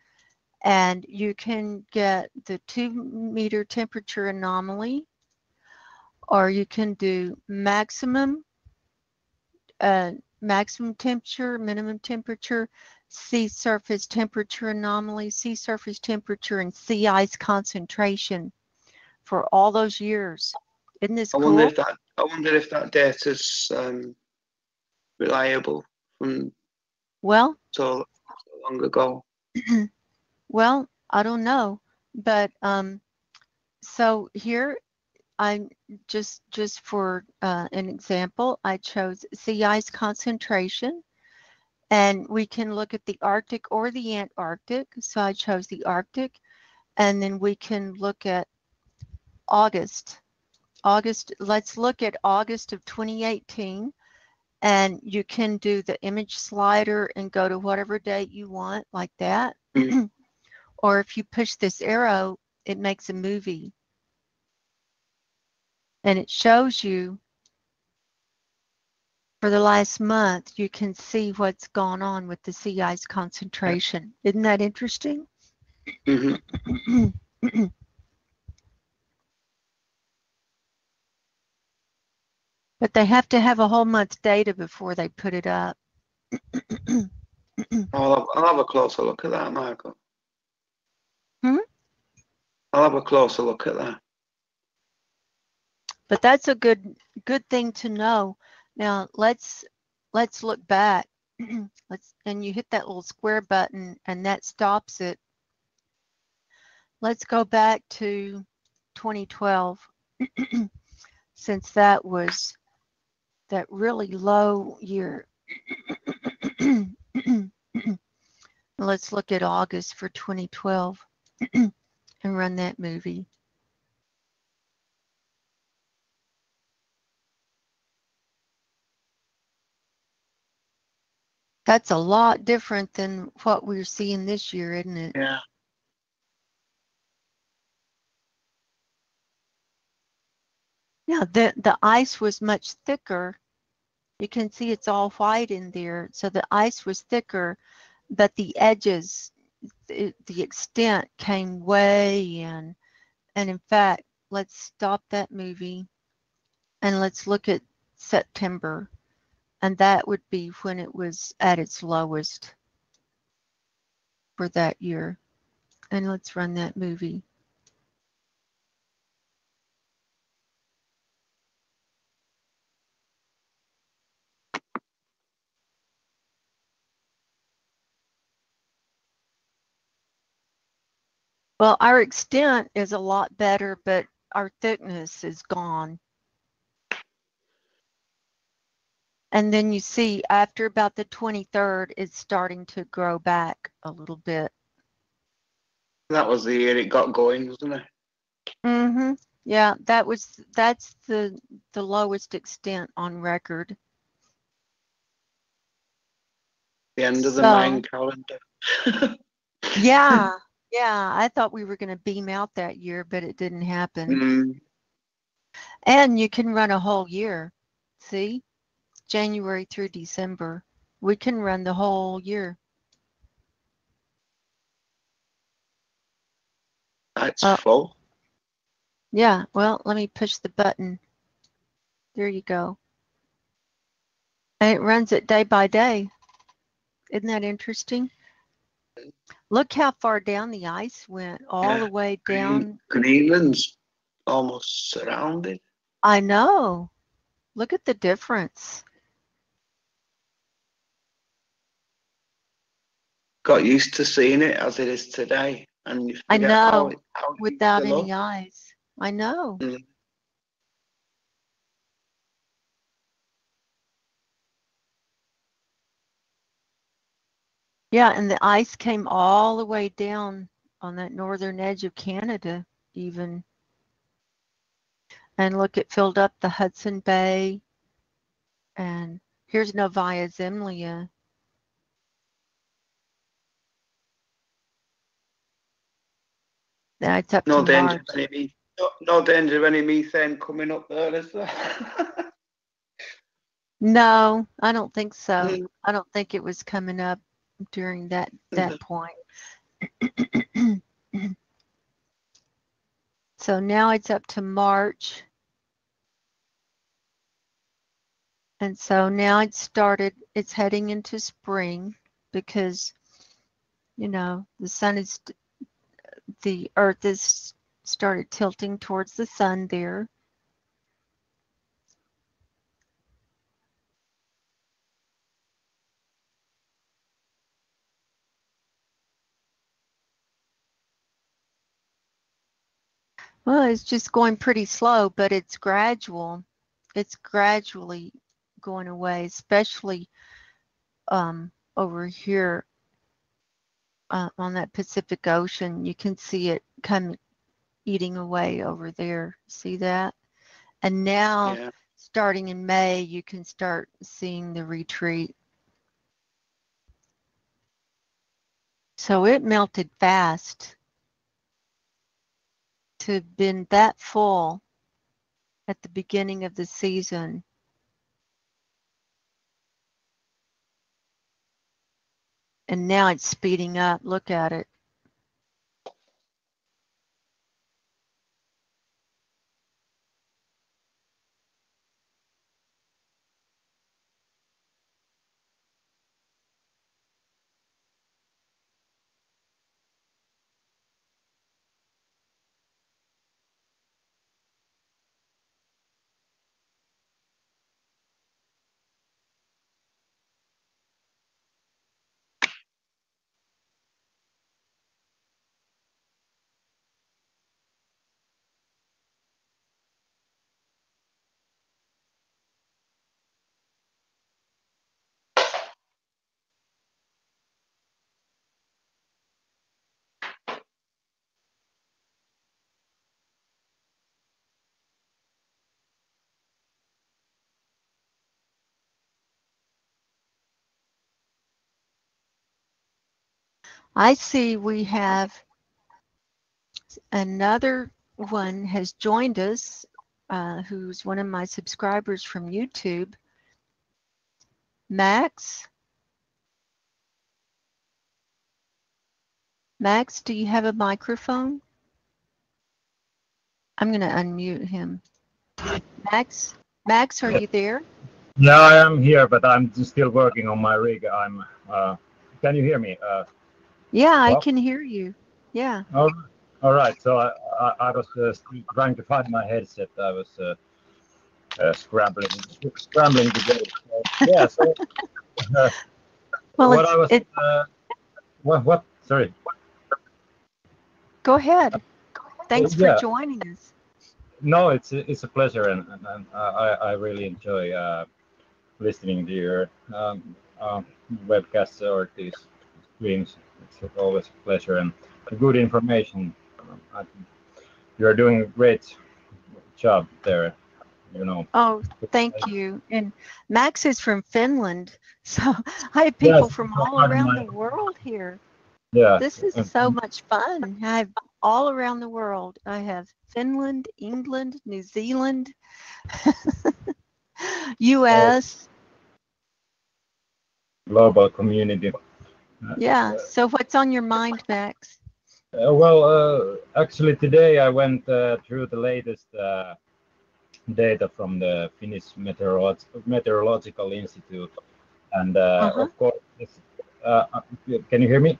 and you can get the 2-meter temperature anomaly, or you can do maximum temperature, minimum temperature, sea surface temperature anomaly, sea surface temperature, and sea ice concentration for all those years. Isn't this cool? I wonder if that data's reliable from so long ago. Well, I don't know, but so here I'm just for an example, I chose sea ice concentration, and we can look at the Arctic or the Antarctic. So I chose the Arctic, and then we can look at August. Let's look at August of 2018, and you can do the image slider and go to whatever date you want, like that. Or if you push this arrow, it makes a movie. And it shows you for the last month, you can see what's gone on with the sea ice concentration. Isn't that interesting? But they have to have a whole month's data before they put it up. I'll have a closer look at that, Margo. I'll have a closer look at that. But that's a good thing to know. Now let's look back. And you hit that little square button, and that stops it. Let's go back to 2012, since that was that really low year. Let's look at August for 2012 and run that movie. That's a lot different than what we're seeing this year, isn't it? Yeah. Yeah, the ice was much thicker. You can see it's all white in there. So the ice was thicker, but the edges, the extent came way in. And in fact, let's stop that movie and let's look at September. And that would be when it was at its lowest for that year. And let's run that movie. Well, our extent is a lot better, but our thickness is gone. And then you see after about the 23rd, it's starting to grow back a little bit. That was the year it got going, wasn't it? Mm-hmm. Yeah, that's the lowest extent on record. The end of the Mayan calendar. Yeah, I thought we were going to beam out that year, but it didn't happen. And you can run a whole year. See? January through December. We can run the whole year. That's full. Yeah, well, let me push the button. There you go. And it runs it day by day. Isn't that interesting? Look how far down the ice went, all the way down. Greenland's almost surrounded. I know. Look at the difference. Got used to seeing it as it is today. And you I forget know, how without any eyes. I know. Yeah, and the ice came all the way down on that northern edge of Canada, even. And look, it filled up the Hudson Bay. And here's Novaya Zemlya. Now it's up to March. No danger of any methane coming up there, is there? No, I don't think so. I don't think it was coming up during that point. So now it's up to March. And so now it's heading into spring because, you know, the earth is started tilting towards the sun there. Well, it's just going pretty slow, but it's gradual. It's gradually going away, especially over here on that Pacific Ocean. You can see it eating away over there. See that? And now, starting in May, you can start seeing the retreat. So it melted fast. To have been that full at the beginning of the season. And now it's speeding up. Look at it. I see we have another one has joined us. who's one of my subscribers from YouTube. Max? Max, do you have a microphone? I'm going to unmute him. Max, are you there? Yeah, I am here, but I'm still working on my rig. Can you hear me? Yeah, I can hear you. Yeah. All right. So I was trying to find my headset. I was scrambling to get it. Yeah. So well, what I was what? Sorry. Go ahead. Thanks for joining us. No, it's a pleasure, and I really enjoy listening to your webcasts or these streams. It's always a pleasure and good information. I think you're doing a great job there. Oh, thank you. And Max is from Finland, so I have people from all around the world here. Yeah. This is so much fun. I have all around the world. I have Finland, England, New Zealand, US. Global community. Yeah. So what's on your mind, Max? Actually today I went through the latest data from the Finnish Meteorological Institute, and of course, can you hear me?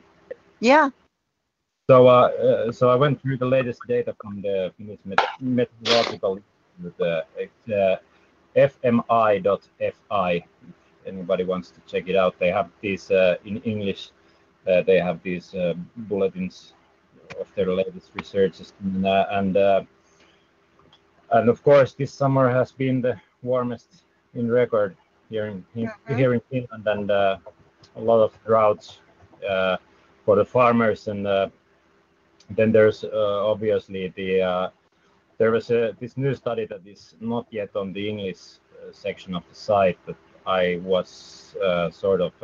Yeah. So I went through the latest data from the Finnish Meteorological Institute. It's fmi.fi. If anybody wants to check it out, they have these in English. They have these bulletins of their latest researches, and of course this summer has been the warmest in record here in Finland, and a lot of droughts for the farmers, and then there's obviously there was this new study that is not yet on the English section of the site, but I was I sort of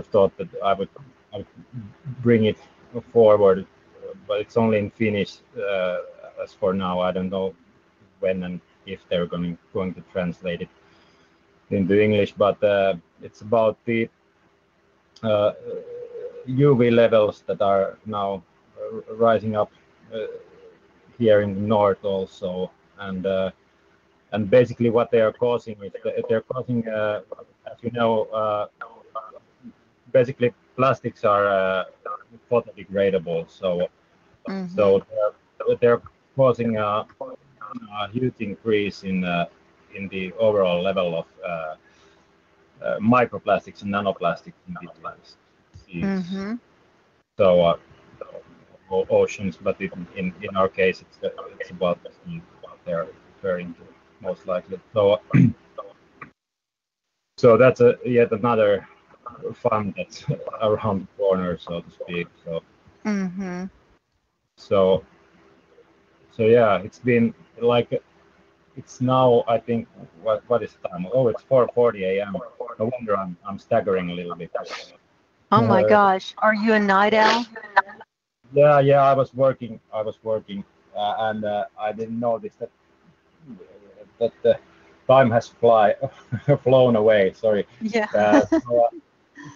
thought that I would bring it forward, but it's only in Finnish as for now. I don't know when and if they're going to translate it into English, but it's about the UV levels that are now rising up here in the north also, and basically what they are causing is they're causing, as you know, basically plastics are photodegradable, so they're causing a huge increase in the overall level of microplastics and nanoplastics in these lands. So oceans, but in our case it's about what they're referring to most likely. So that's yet another fun that's around the corner, so to speak. So yeah, it's been like, it's now, I think, what is time? Oh, it's 4:40 a.m. No wonder I'm staggering a little bit. Oh my gosh, are you a night owl? Yeah, I was working, and I didn't notice that the time has flown away. Sorry. Yeah.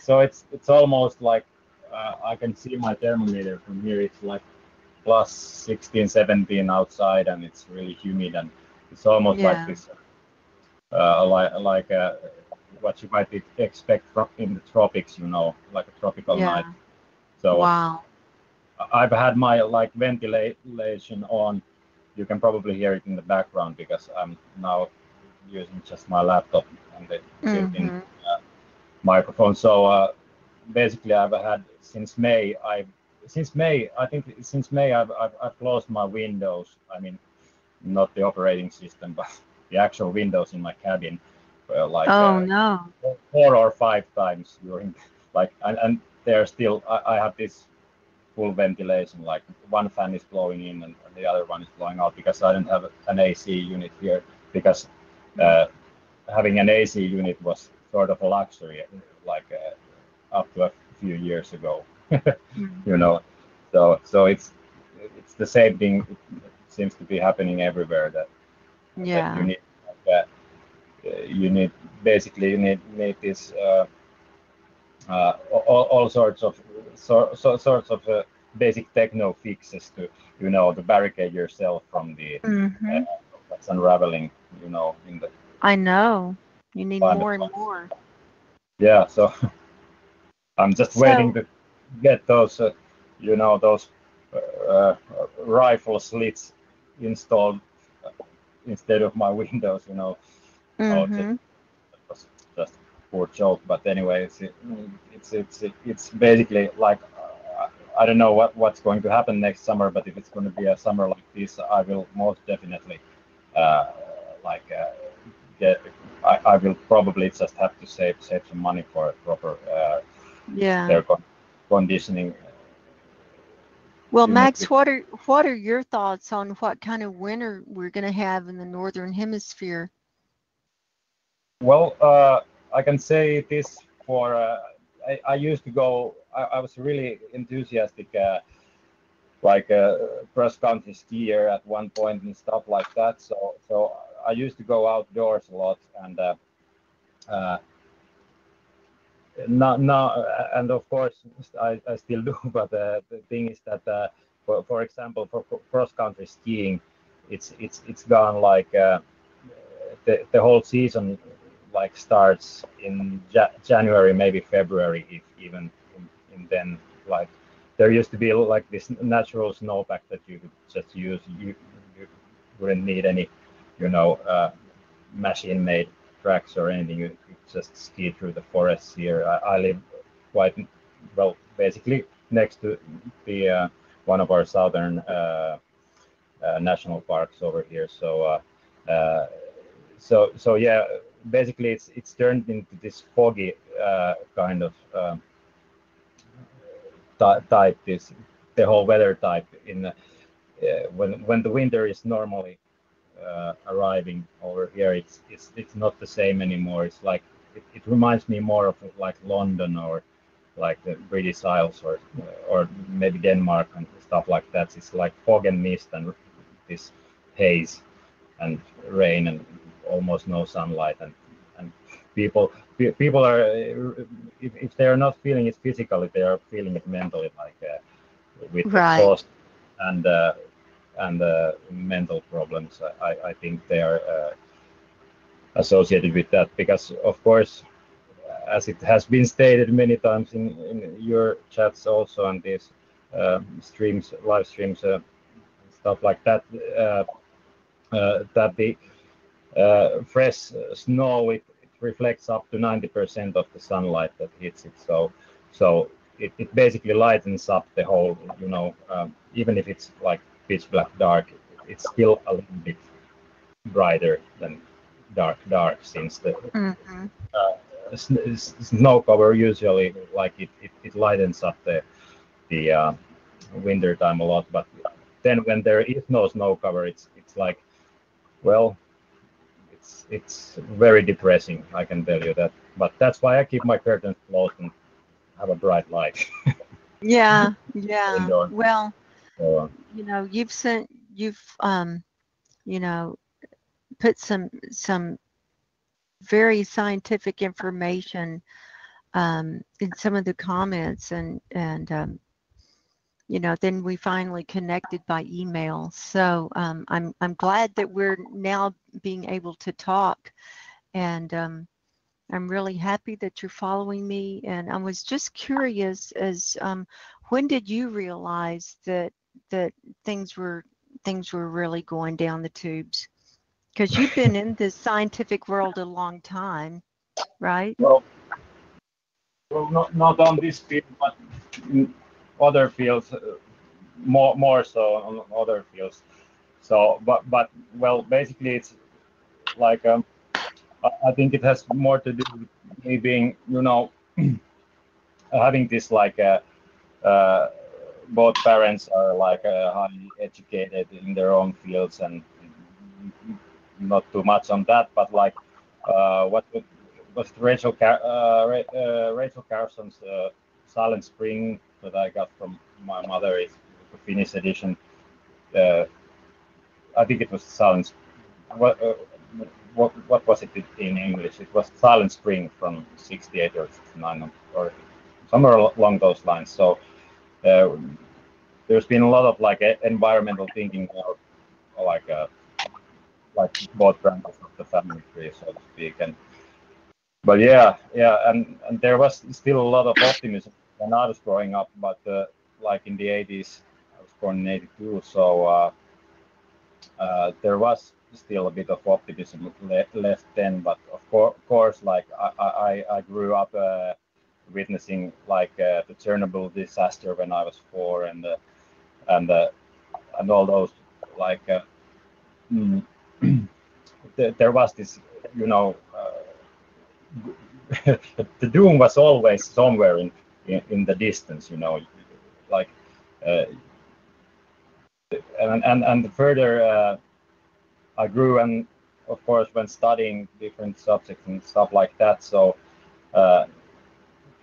So it's almost like I can see my thermometer from here. It's like plus 16, 17 outside, and it's really humid, and it's almost like this, like what you might expect from in the tropics, like a tropical night. So wow. I've had my ventilation on. You can probably hear it in the background because I'm now using just my laptop and the built-in microphone. So basically, I've had since May. I think since May I've closed my windows. I mean, not the operating system, but the actual windows in my cabin. No. 4 or 5 times during and they're still. I have this full ventilation, like one fan is blowing in and the other one is blowing out, because I don't have an AC unit here, because having an AC unit was sort of a luxury, up to a few years ago. So it's the same thing. seems to be happening everywhere. That you need basically you need this all sorts of basic techno fixes to to barricade yourself from the that's unraveling in the. I know you need more and more. Yeah, so I'm just waiting to get those those rifle slits installed instead of my windows. That was just a poor joke, but anyway, it's basically like I don't know what's going to happen next summer, but if it's going to be a summer like this, I will most definitely I will probably just have to save some money for a proper air conditioning. Well, Max, what are your thoughts on what kind of winter we're going to have in the northern hemisphere? Well, I can say this for I used to go. I was really enthusiastic, cross country skier at one point and stuff like that. So I used to go outdoors a lot, and now and of course I still do. But the thing is that for example, for cross country skiing, it's gone like the whole season like starts in January, maybe February, if even in then. Like there used to be like this natural snowpack that you could just use. You wouldn't need any, machine-made tracks or anything. You could just ski through the forests here. I live quite well, basically next to the one of our southern national parks over here. So yeah, basically it's turned into this foggy kind of type, the whole weather type in when the winter is normally arriving over here. It's not the same anymore. It's like it reminds me more of like London or like the British Isles or maybe Denmark and stuff like that. It's like fog and mist and this haze and rain and almost no sunlight, and people are if they are not feeling it physically, they are feeling it mentally, like with exhaust and mental problems. I think they are associated with that because, of course, as it has been stated many times in your chats also and these live streams, stuff like that, that the fresh snow it reflects up to 90% of the sunlight that hits it. So it basically lightens up the whole. Even if it's like pitch black dark, it's still a little bit brighter than dark since the snow cover usually like it lightens up the winter time a lot. But then when there is no snow cover, it's like, well, it's very depressing, I can tell you that. But that's why I keep my curtains closed and have a bright light. Yeah. Well, you've put some very scientific information in some of the comments, and then we finally connected by email. So I'm glad that we're now being able to talk, and I'm really happy that you're following me. And I was just curious, as when did you realize that things were really going down the tubes? Because you've been in the scientific world a long time, right? Well, not on this field, but in other fields, more so on other fields. So, but well, basically, it's like I think it has more to do with me being, having this like both parents are like highly educated in their own fields, and not too much on that, but like what was Rachel Carson's Silent Spring that I got from my mother, is the Finnish edition. I think it was Silent. What was it in English? It was Silent Spring from '68 or '69 or somewhere along those lines. So there's been a lot of like environmental thinking, or like both branches of the family tree, so to speak. But yeah, and there was still a lot of optimism when I was growing up. But like in the '80s, I was born in '82, so there was still a bit of optimism left then. But of course, like I grew up witnessing like the Chernobyl disaster when I was 4, and all those like there was this, you know, the doom was always somewhere in the distance, you know, like and further I grew, and of course when studying different subjects and stuff like that, so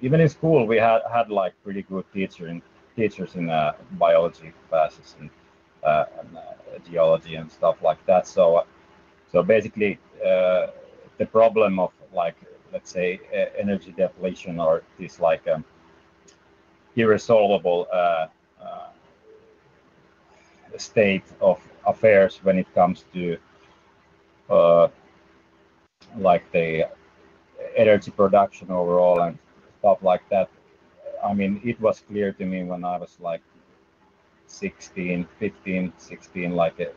even in school we had like pretty good teachers in biology classes and geology and stuff like that. So basically the problem of like, let's say, energy depletion, or this like irresolvable state of affairs when it comes to like the energy production overall and stuff like that. I mean, it was clear to me when I was like 15, 16, like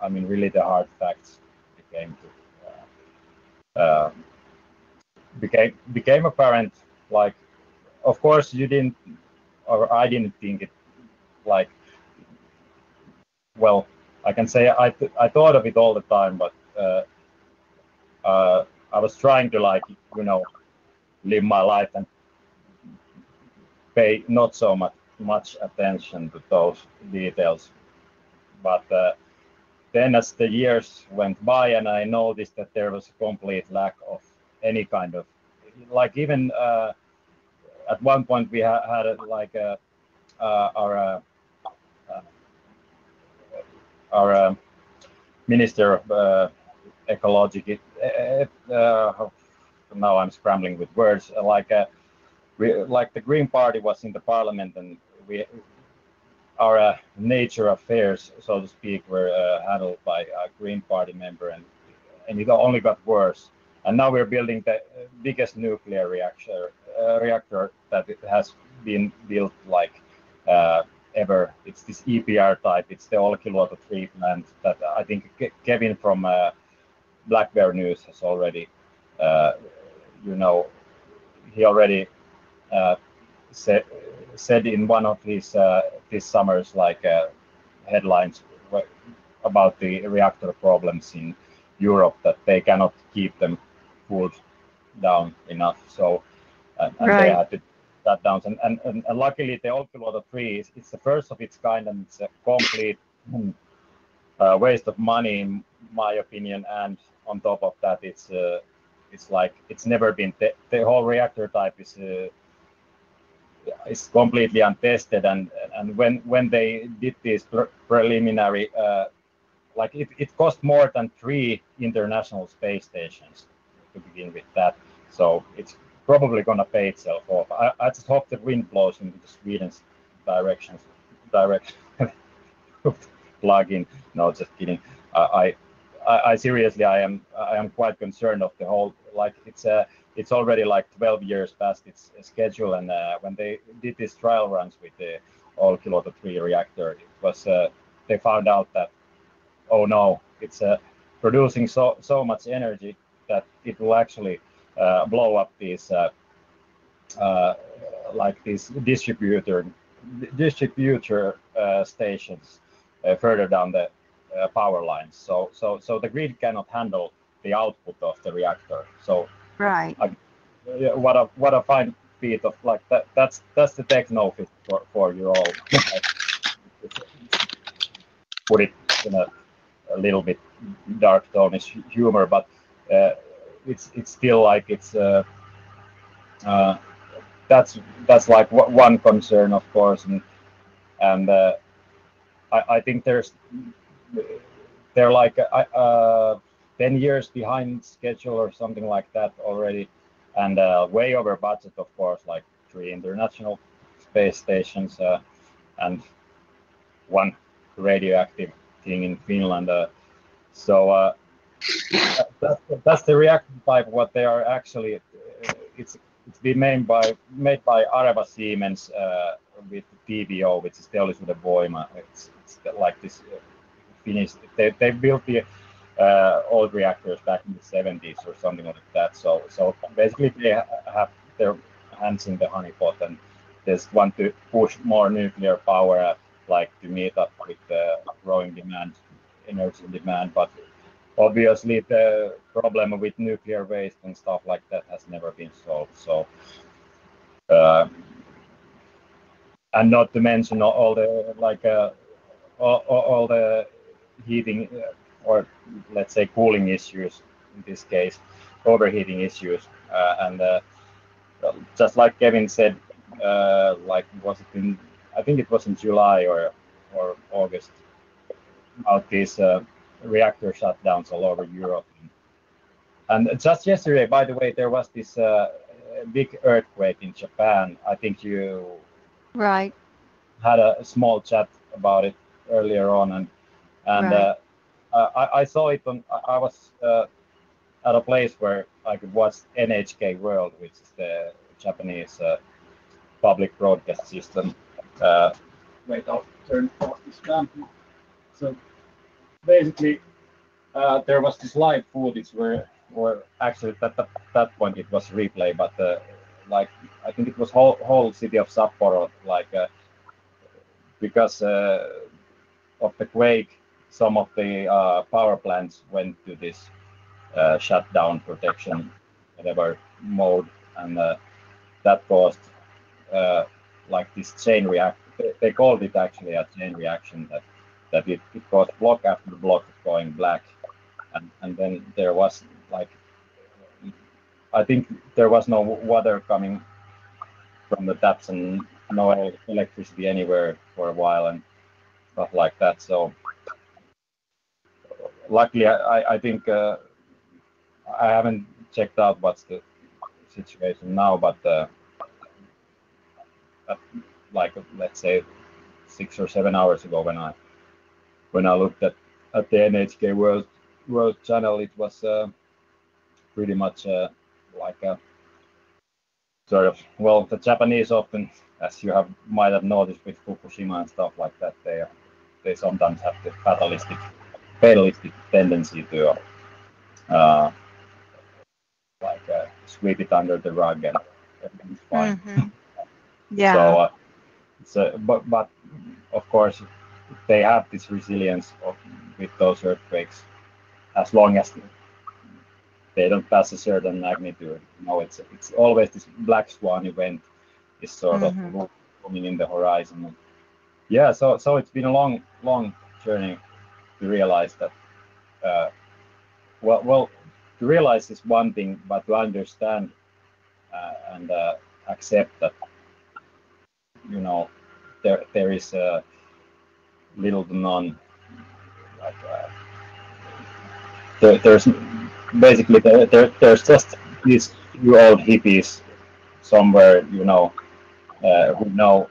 I mean, really the hard facts became apparent. Like, of course you didn't, or I didn't think it, like, well, I can say I thought of it all the time, but I was trying to, like, you know, live my life and pay not so much attention to those details. But then as the years went by, and I noticed that there was a complete lack of any kind of, like, even at one point we had our minister of ecology. Now I'm scrambling with words. Like the Green Party was in the parliament, and our nature affairs, so to speak, were handled by a Green Party member, and it only got worse. And now we're building the biggest nuclear reactor that has been built like ever. It's this EPR type. It's the Olkiluoto 3 plant that I think Kevin from Black Bear News has already, you know, he already said in one of his this summer's like headlines about the reactor problems in Europe, that they cannot keep them cooled down enough. So and they had to shut down. And luckily the Olkiluoto 3 it's the first of its kind, and it's a complete waste of money in my opinion. And on top of that, it's like it's never been the whole reactor type is completely untested, and when they did this preliminary like it cost more than 3 international space stations to begin with that, so it's probably going to pay itself off. I just hope the wind blows into Sweden's direction plug in. No, just kidding. I seriously, I am quite concerned of the whole, like it's already like 12 years past its schedule, and when they did these trial runs with the Olkiluoto 3 reactor, it was they found out that, oh no, it's producing so much energy that it will actually blow up these like these distributor stations further down the power lines. So the grid cannot handle the output of the reactor. So right. What a fine feat of, like, that's the techno fit for you all. Put it in a little bit dark tonish humor, but it's still like it's that's like one concern, of course, and I think there's they're like 10 years behind schedule or something like that already, and way over budget, of course, like 3 international space stations and 1 radioactive thing in Finland. So that's the reactor type. What they are actually, it's been made by Areva Siemens with TVO, which is Teollisuuden. It's like this Finnish. They built the old reactors back in the 70s or something like that. So basically they have their hands in the honeypot and just want to push more nuclear power, like to meet up with the growing demand, energy demand. But obviously the problem with nuclear waste and stuff like that has never been solved. So and not to mention all the all the heating or let's say cooling issues in this case, overheating issues, and just like Kevin said, like was it in, I think it was in July or August, about these reactor shutdowns all over Europe. And just yesterday, by the way, there was this big earthquake in Japan. I think you had a small chat about it earlier on, and right. I saw it on. I was at a place where I could watch NHK World, which is the Japanese public broadcast system. Wait, I'll turn off this down. So basically, there was this live footage where actually at that point it was replay, but like I think it was whole city of Sapporo, like because of the quake, some of the power plants went to this shutdown protection, whatever mode, and that caused like this chain reaction. They called it actually a chain reaction that it caused block after block going black, and then there was like, I think there was no water coming from the taps and no electricity anywhere for a while and stuff like that. So luckily, I think I haven't checked out what's the situation now, but like let's say 6 or 7 hours ago when I looked at the NHK World channel, it was pretty much like a sort of, well, the Japanese often, as you might have noticed with Fukushima and stuff like that, they sometimes have the fatalistic tendency to sweep it under the rug and everything's fine. Mm-hmm. Yeah. So but of course they have this resilience with those earthquakes as long as they don't pass a certain magnitude. You know, it's always this black swan event is sort of looming in the horizon. Yeah, so it's been a long journey to realize that. Well, to realize is one thing, but to understand and accept that, you know, there is little to none. Like there's basically there's just these few old hippies somewhere, you know, who know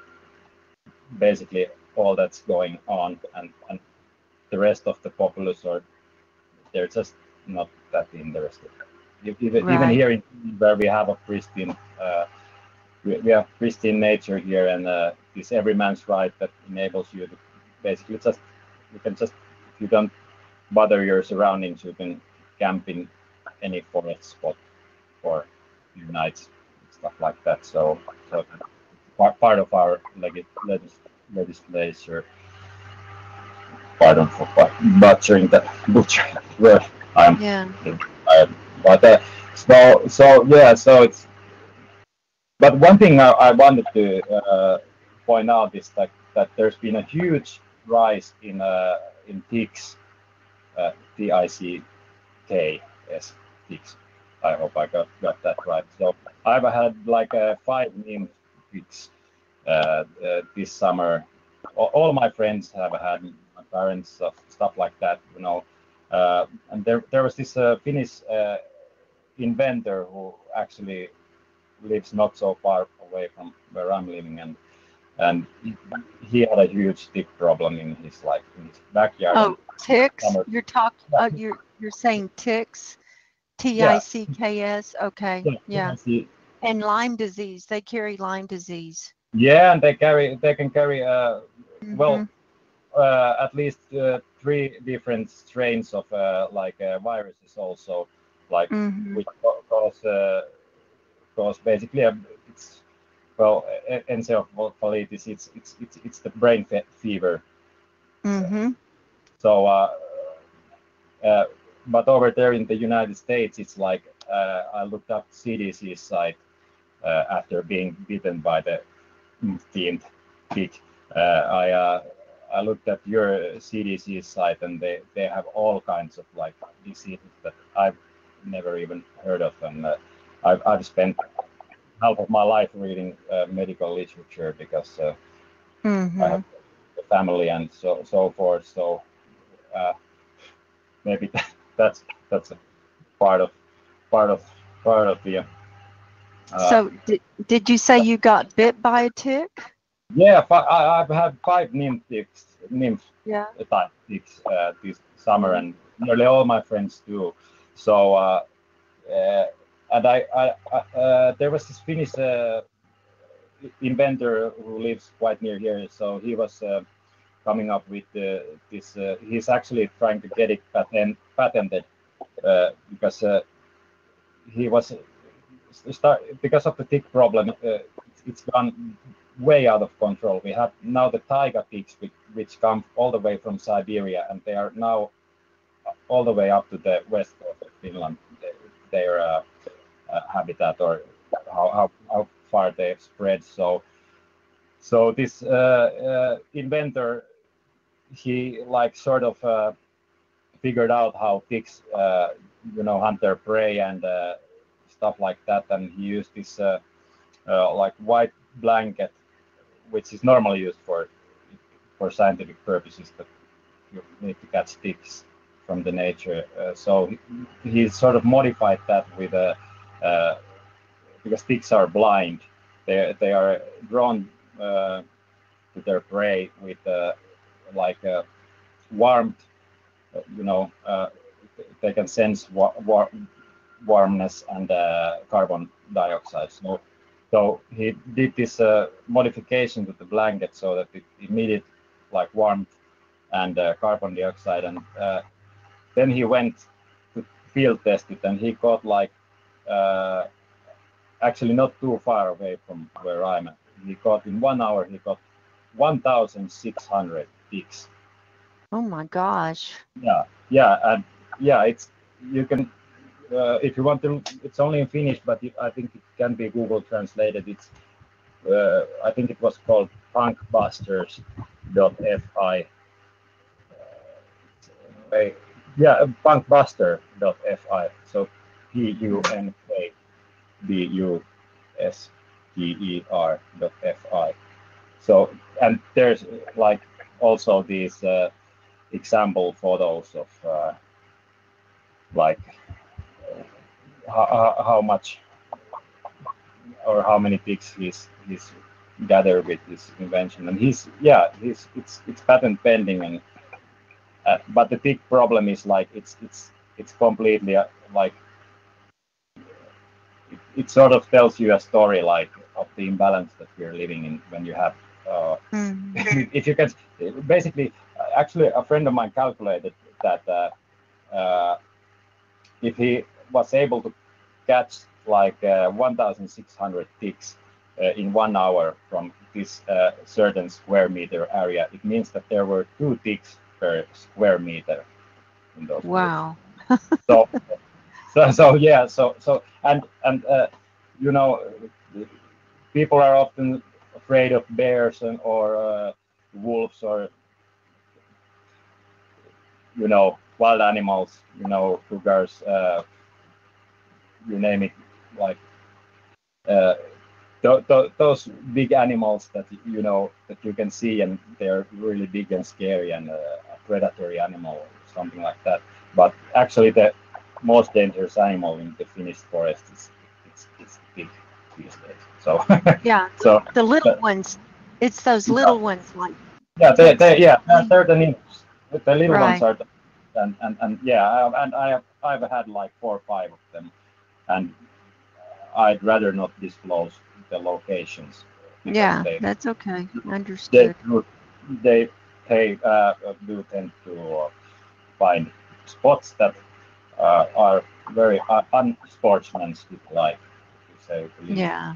basically all that's going on, and the rest of the populace they're just not that interested. Even here in where we have a pristine, we have pristine nature here, and this every man's right that enables you to basically if you don't bother your surroundings, you can camp in any forest spot for a few nights, stuff like that. So part of our legislature. Pardon for butchering that word. But so it's. But one thing I wanted to point out is that there's been a huge rise in ticks, TICKS, ticks. I hope I got that right. So I've had like 5 named ticks this summer. All my friends have had, my parents, stuff like that. You know, And there was this Finnish inventor who actually lives not so far away from where I'm living, and he had a huge tick problem in his backyard. Oh, ticks? You're talking. You're saying ticks? Ticks. Okay. Yeah. And Lyme disease. They carry Lyme disease. Yeah, and they can carry well, at least 3 different strains of viruses also, which cause basically it's encephalitis. It's the brain fever. So but over there in the United States, it's like I looked up CDC's site after being bitten by the 15th tick. I looked at your CDC site, and they have all kinds of diseases that I've never even heard of, and I've spent half of my life reading medical literature because I have a family and so forth. So maybe that's a part of the. So did you say you got bit by a tick? Yeah, I've had 5 nymph type ticks this summer, and nearly all my friends do. So and there was this Finnish inventor who lives quite near here. So he was coming up with this. He's actually trying to get it patented because he was because of the tick problem. It's gone way out of control. We have now the taiga ticks, which come all the way from Siberia, and they are now all the way up to the west coast of Finland. Their habitat, or how far they've spread. So this inventor, he sort of figured out how ticks hunt their prey and stuff like that, and he used this white blanket, which is normally used for scientific purposes, but you need to catch ticks from the nature. So he sort of modified that with because ticks are blind. They are drawn to their prey with warmth. They can sense warmness and carbon dioxide. So he did this modification to the blanket so that it emitted warmth and carbon dioxide, and then he went to field test it, and he got actually not too far away from where I'm at. He got in 1 hour, he got 1,600 ticks. Oh my gosh. Yeah, and it's you can. If you want to, it's only in Finnish, but I think it can be Google translated. It's I think it was called punkbusters.fi. Punkbuster.fi. So punkbuster.fi. So, and there's also these example photos of how much or how many ticks he's gathered with this invention, and it's patent pending, and but the tick problem is it's completely it sort of tells you a story of the imbalance that we're living in when you have if you can basically actually a friend of mine calculated that if he was able to catch 1,600 ticks in 1 hour from this certain square meter area, it means that there were 2 ticks per square meter in those. Wow. So and people are often afraid of bears or wolves or wild animals, cougars, you name it, those big animals that that you can see, and they're really big and scary, and a predatory animal or something like that. But actually, the most dangerous animal in the Finnish forest is pig these days. So Yeah, so the little ones. It's those little ones like. yeah, they're the nymphs. The little ones Right. are, and yeah, and I've had like 4 or 5 of them, and I'd rather not disclose the locations. Yeah, that's okay. Understood. They do tend to find spots that are very unsportsmanlike, to say the least. Yeah.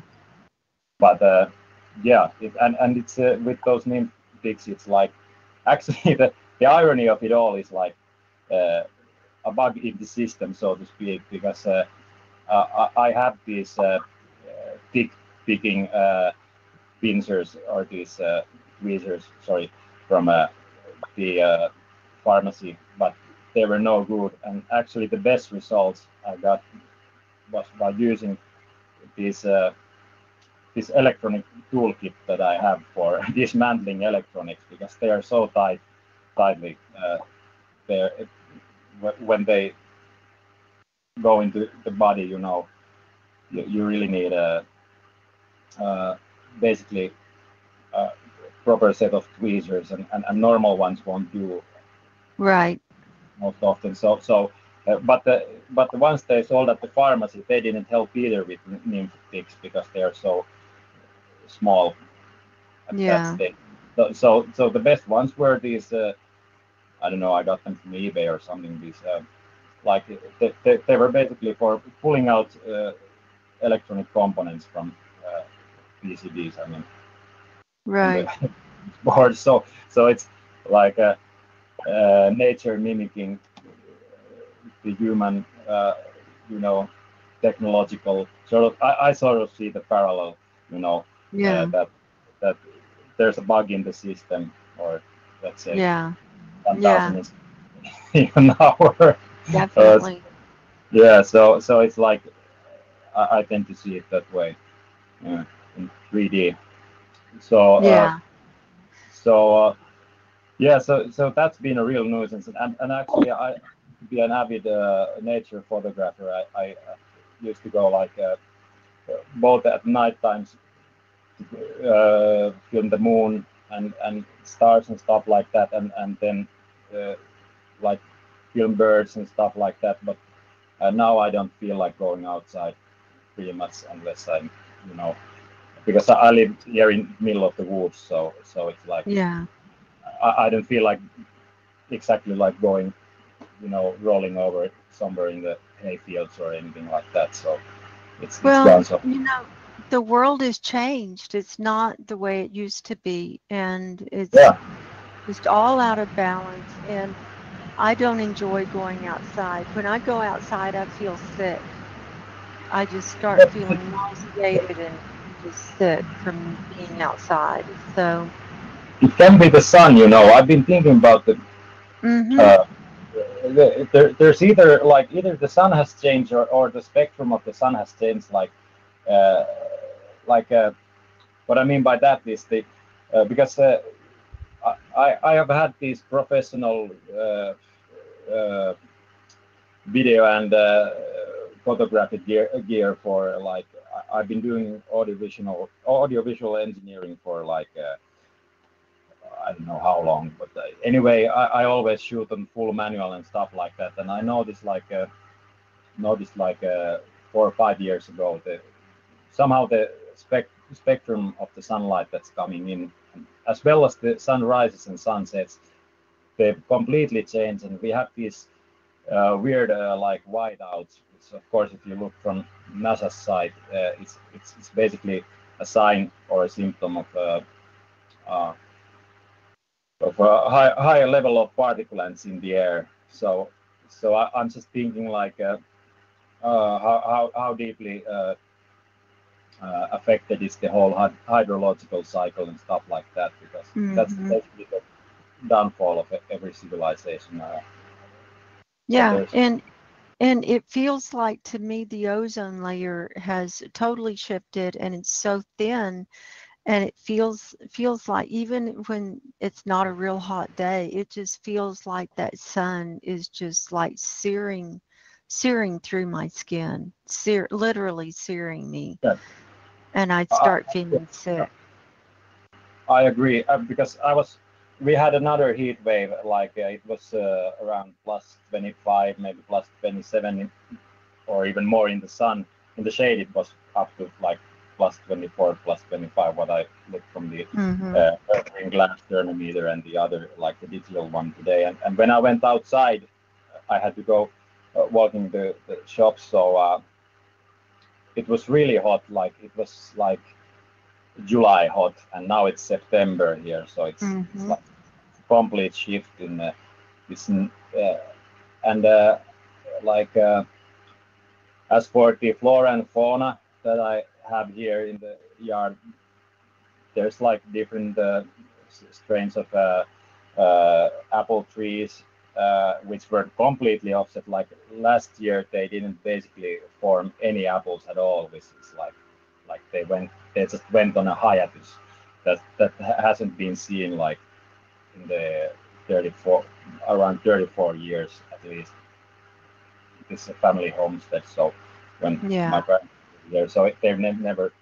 But yeah, and it's with those nymph pigs, it's like actually the irony of it all is like a bug in the system, so to speak, because I have these pig picking pincers or these tweezers, sorry, from the pharmacy, but they were no good. And actually, the best results I got was by using this this electronic toolkit that I have for dismantling electronics, because they are so tightly there when they go into the body. You know, you really need a basically a proper set of tweezers, and normal ones won't do. Right. Most often. But the ones they sold at the pharmacy, they didn't help either with nymph pigs because they are so small at that stage. So the best ones were these. I don't know. I got them from eBay or something. These like they were basically for pulling out electronic components from PCBs. I mean, right. boards. So it's like nature mimicking the human, you know, technological sort of. I sort of see the parallel, you know, that there's a bug in the system, or let's say 1,000 an hour. Definitely. Yeah, so it's like I tend to see it that way in 3D. So so that's been a real nuisance, and actually I to be an avid nature photographer, I used to go like both at night times film the moon and stars and stuff like that, and then like film birds and stuff like that. But now I don't feel like going outside pretty much unless I'm, you know, because I live here in the middle of the woods, so it's like I don't feel like exactly like going, you know, rolling over somewhere in the hayfields or anything like that. So it's gone. So you know, the world has changed. It's not the way it used to be, and it's just all out of balance. And I don't enjoy going outside. When I go outside, I feel sick. I just start feeling nauseated and just sick from being outside. So it can be the sun, you know. I've been thinking about there's either the sun has changed or the spectrum of the sun has changed. What I mean by that is because I have had these professional video and photographic gear for like I've been doing audiovisual engineering for like I don't know how long, but anyway, I always shoot on full manual and stuff like that. And I noticed like 4 or 5 years ago that somehow the spectrum of the sunlight that's coming in, as well as the sunrises and sunsets, they've completely changed, and we have these weird like whiteouts. Which, of course, if you look from NASA's side, it's basically a sign or a symptom of a higher level of particulates in the air. So I'm just thinking like how deeply affected is the whole hydrological cycle and stuff like that, because that's basically the downfall of every civilization. And it feels like to me the ozone layer has totally shifted, and it's so thin. And it feels like, even when it's not a real hot day, it just feels like that sun is just like searing through my skin, literally searing me. Yeah. And I'd start feeling sick. I agree, because we had another heat wave, like it was around plus 25, maybe plus 27, or even more in the sun. In the shade, it was up to like plus 24, plus 25, what I looked from the glass thermometer and the other, like the digital one today. And when I went outside, I had to go walking the shops, so it was really hot, like it was like July hot, and now it's September here, so it's like a complete shift in this, and like as for the flora and fauna that I have here in the yard, there's like different strains of apple trees, which were completely offset. Like last year, they didn't basically form any apples at all, which is like they just went on a hiatus that hasn't been seen like in the around 34 years at least. This family homestead, so when my parents were there, so they've never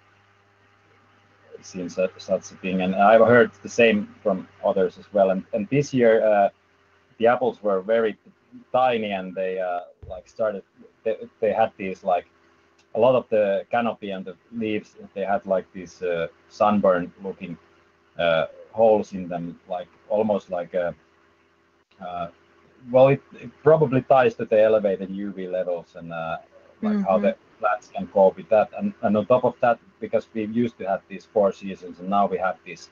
seen such a thing, and I've heard the same from others as well. And this year the apples were very tiny, and they like started. They had these like a lot of the canopy and the leaves. They had like these sunburn looking holes in them, like almost like a. Well, it probably ties to the elevated UV levels and like how the plants can cope with that. And on top of that, because we used to have these 4 seasons, and now we have this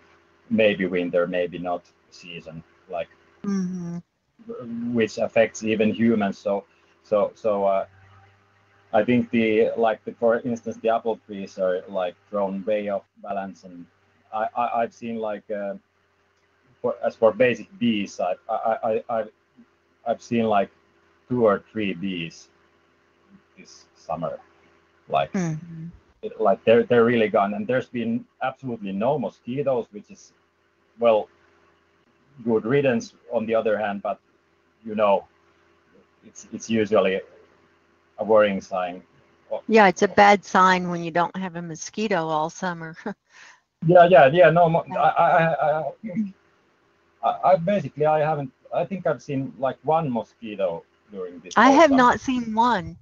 maybe winter, maybe not season, like which affects even humans. So I think for instance, the apple trees are like thrown way off balance, and I've seen like as for basic bees, I've seen like 2 or 3 bees this summer, like like they're really gone, and there's been absolutely no mosquitoes, which is, well, good riddance on the other hand, but you know, it's usually a worrying sign. Yeah, it's a bad sign when you don't have a mosquito all summer. Yeah. No, I basically I haven't. I think I've seen like 1 mosquito during this. I have not seen one,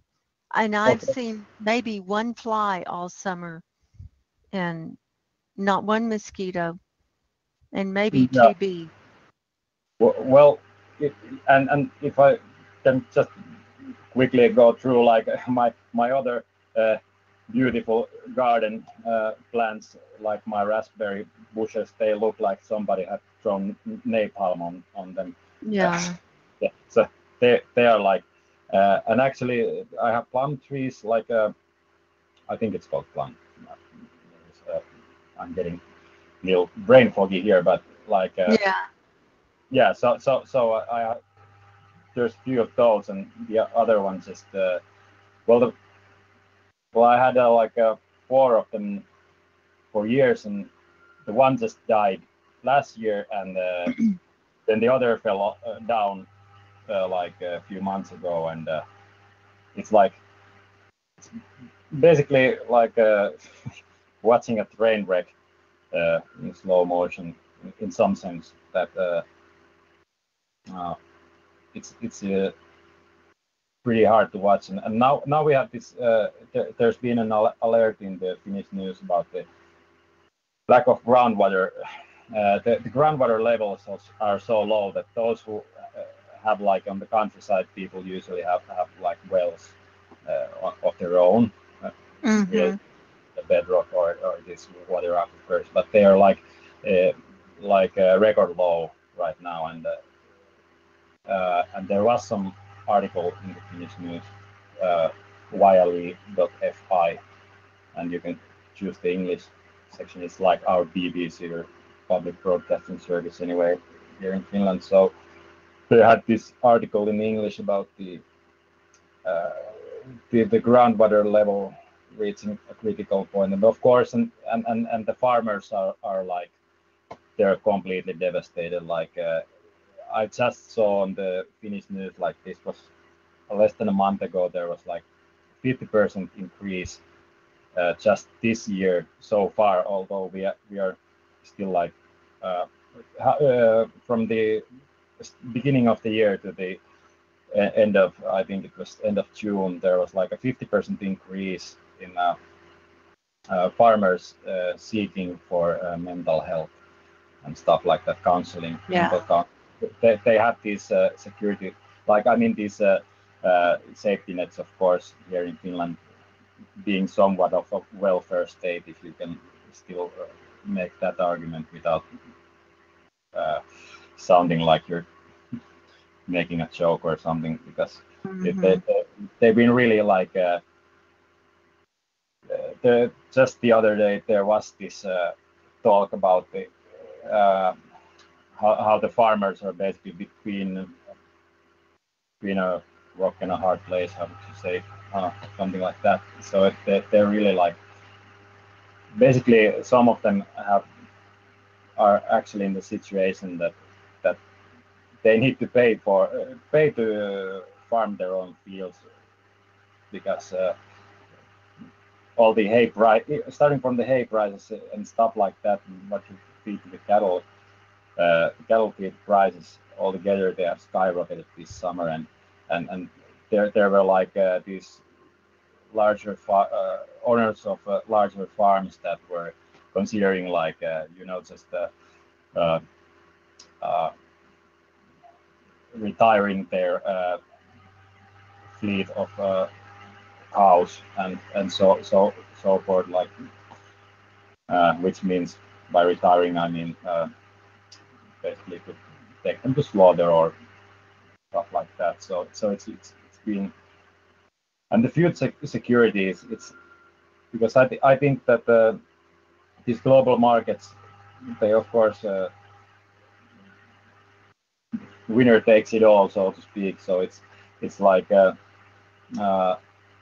and I've seen maybe 1 fly all summer, and not 1 mosquito, and maybe 2 bees. Well, and if I can just quickly go through like my other beautiful garden plants, like my raspberry bushes, they look like somebody had thrown napalm on them. Yeah. So they are like, and actually I have plum trees, like I think it's called plum. I'm getting a little brain foggy here, but like yeah. So I there's a few of those, and the other ones just well I had like 4 of them for years, and the one just died last year, and then the other fell down like a few months ago, and it's like it's basically like watching a train wreck in slow motion in some sense. That it's pretty hard to watch, and now we have this. There's been an alert in the Finnish news about the lack of groundwater. The groundwater levels are so low that those who have like on the countryside, people usually have like wells of their own, the bedrock or this water aquifers, but they are like record low right now, and there was some article in the Finnish news, yle.fi, and you can choose the English section. It's like our BBC or public broadcasting service anyway here in Finland. So they had this article in English about the groundwater level reaching a critical point. And of course, and the farmers are like, they're completely devastated. Like I just saw on the Finnish news, like this was less than a month ago, there was like 50% increase just this year so far, although we are still like from the beginning of the year to the end of, I think it was end of June, there was like a 50% increase in farmers seeking for mental health and stuff like that, counseling. Yeah. They have these security, like I mean these safety nets, of course, here in Finland, being somewhat of a welfare state, if you can still make that argument without sounding like you're making a joke or something, because they've been really like just the other day there was this talk about the how the farmers are basically between a rock and a hard place, how would you say, something like that. So they're really like, basically some of them are actually in the situation that they need to pay to farm their own fields, because all the hay price, starting from the hay prices and stuff like that, and what you feed to the cattle feed prices altogether, they have skyrocketed this summer, and there were like these larger owners of larger farms that were considering like just retiring their fleet of cows and so forth, like which means by retiring I mean basically to take them to slaughter or stuff like that. So it's been, and the food security is, it's because I think that these global markets, they of course winner takes it all, so to speak. So it's like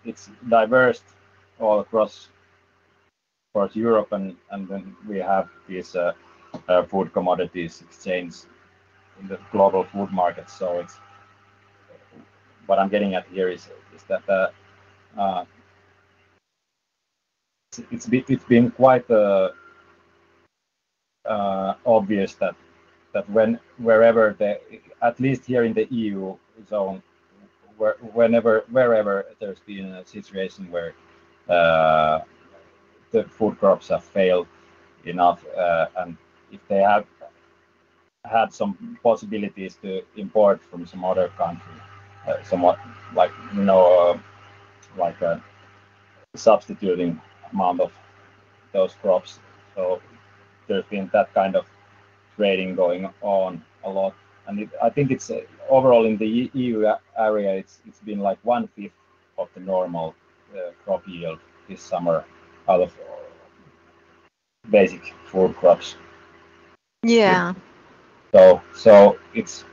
it's diverse all across Europe, and then we have these food commodities exchange in the global food market. So it's, what I'm getting at here is that it's been quite obvious that wherever at least here in the EU zone, wherever there's been a situation where the food crops have failed enough, and if they have had some possibilities to import from some other country, somewhat like like a substituting amount of those crops. So there's been that kind of trading going on a lot, and I think it's overall in the EU area, it's been like 1/5 of the normal crop yield this summer out of basic food crops. Yeah. So it's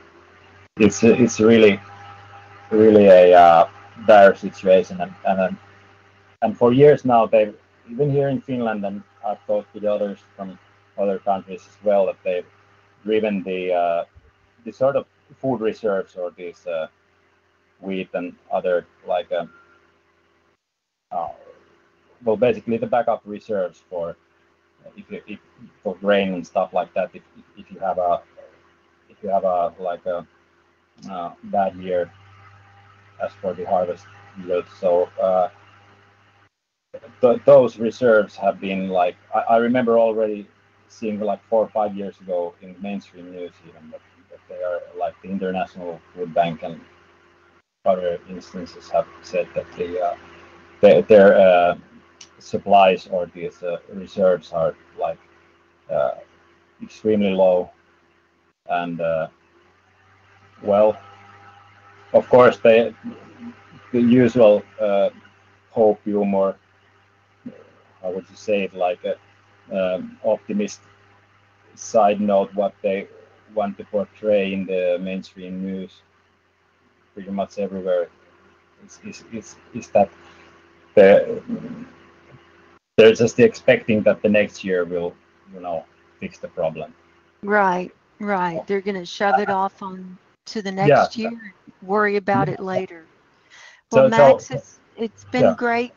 really a dire situation, and for years now they've, even here in Finland, and I've talked with others from other countries as well, that they've driven the sort of food reserves, or these wheat and other like well, basically the backup reserves for if for grain and stuff like that. If you have a like a bad year as for the harvest yield, so those reserves have been like, I remember already seeing like 4 or 5 years ago in the mainstream news even that they are like the International Food Bank and other instances have said that their supplies or these reserves are like extremely low, and well, of course the usual hopium, or how would you say it, like a optimist side note, what they want to portray in the mainstream news pretty much everywhere is that they're just expecting that the next year will, fix the problem. Right. They're going to shove it off on to the next year and worry about it later. Well, Max, it's been great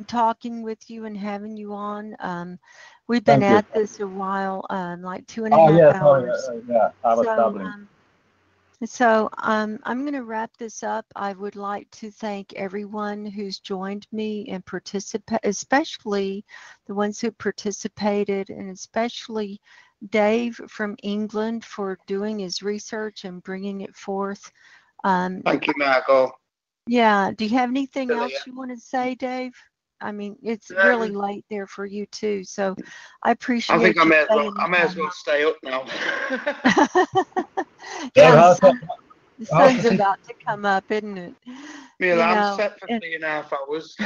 talking with you and having you on. We've been at this a while, like 2.5 hours. I was doubling. So I'm going to wrap this up. I would like to thank everyone who's joined me and participate, especially the ones who participated, and especially Dave from England for doing his research and bringing it forth. Thank you, Margo. Yeah. Do you have anything else you want to say, Dave? I mean, it's really late there for you too, so I appreciate. I think I may as well stay up now. Yeah, the sun's about to come up, isn't it? I'm set for 3.5 hours.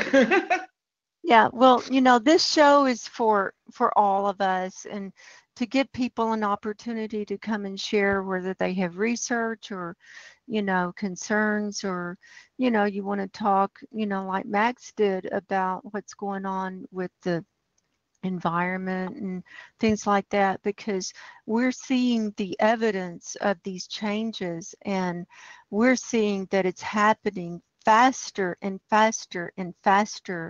Yeah, well, this show is for all of us, and to give people an opportunity to come and share whether they have research or, concerns, or, you want to talk, like Max did about what's going on with the environment and things like that, because we're seeing the evidence of these changes, and we're seeing that it's happening faster and faster and faster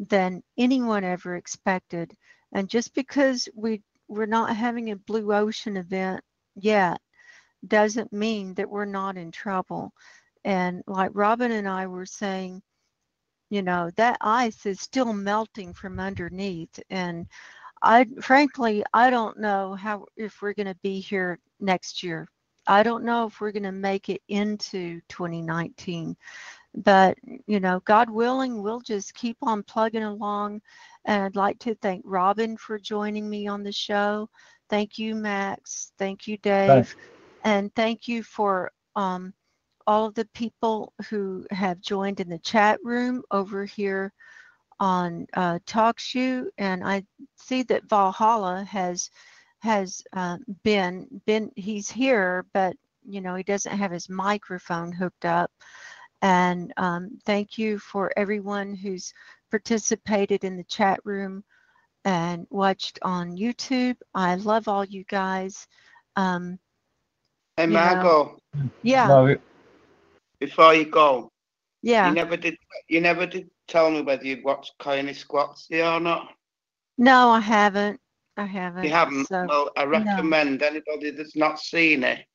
than anyone ever expected. And just because we're not having a blue ocean event yet doesn't mean that we're not in trouble. And like Robin and I were saying, that ice is still melting from underneath. And frankly, I don't know if we're going to be here next year. I don't know if we're going to make it into 2019. But, God willing, we'll just keep on plugging along. And I'd like to thank Robin for joining me on the show. Thank you, Max. Thank you, Dave. Thanks. And thank you for all of the people who have joined in the chat room over here on TalkShoe. And I see that Valhalla has been, he's here, but, he doesn't have his microphone hooked up. And thank you for everyone who's participated in the chat room and watched on YouTube. I love all you guys. Hey, Margo. Yeah. No, Before you go. Yeah. You never did tell me whether you'd watched Coyote Squats or not. No, I haven't. You haven't? So, well, I recommend anybody that's not seen it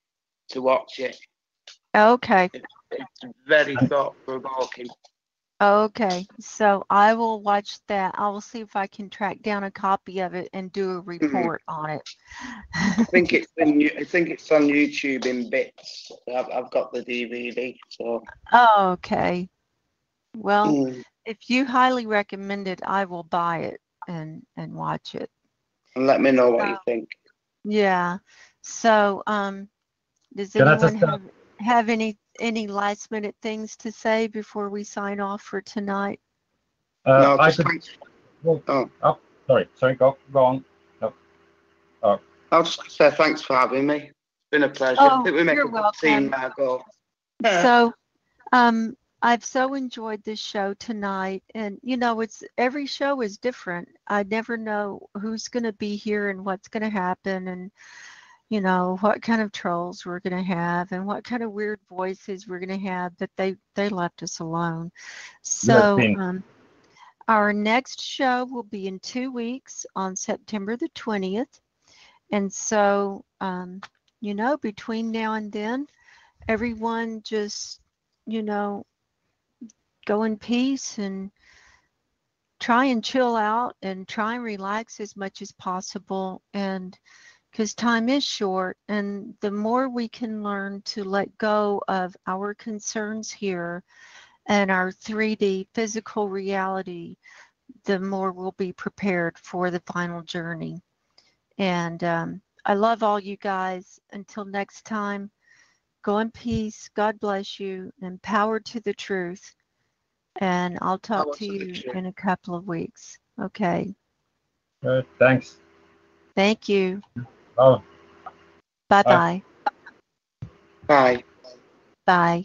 to watch it. Okay. It's very thought-provoking. Okay, so I will watch that. I will see if I can track down a copy of it and do a report on it. I think it's on YouTube in bits. I've got the DVD. So. Oh, okay. Well, if you highly recommend it, I will buy it and watch it. And let me know what you think. Yeah. So, does anyone have any last minute things to say before we sign off for tonight? No, I could. Sorry. Go on. No. Oh. I'll just say thanks for having me. It's been a pleasure. Oh, I think we make you're a good team, Margo. So, I've so enjoyed this show tonight, and it's every show is different. I never know who's going to be here and what's going to happen, and what kind of trolls we're going to have and what kind of weird voices we're going to have, but they left us alone. So our next show will be in 2 weeks on September the 20th. And so, between now and then, everyone just, go in peace and try and chill out and try and relax as much as possible. And because time is short, and the more we can learn to let go of our concerns here and our 3D physical reality, the more we'll be prepared for the final journey. And I love all you guys. Until next time, go in peace. God bless you, and power to the truth. And I'll talk to you in a couple of weeks. Okay. Good. Thanks. Thank you. Oh. Bye-bye. Bye. Bye.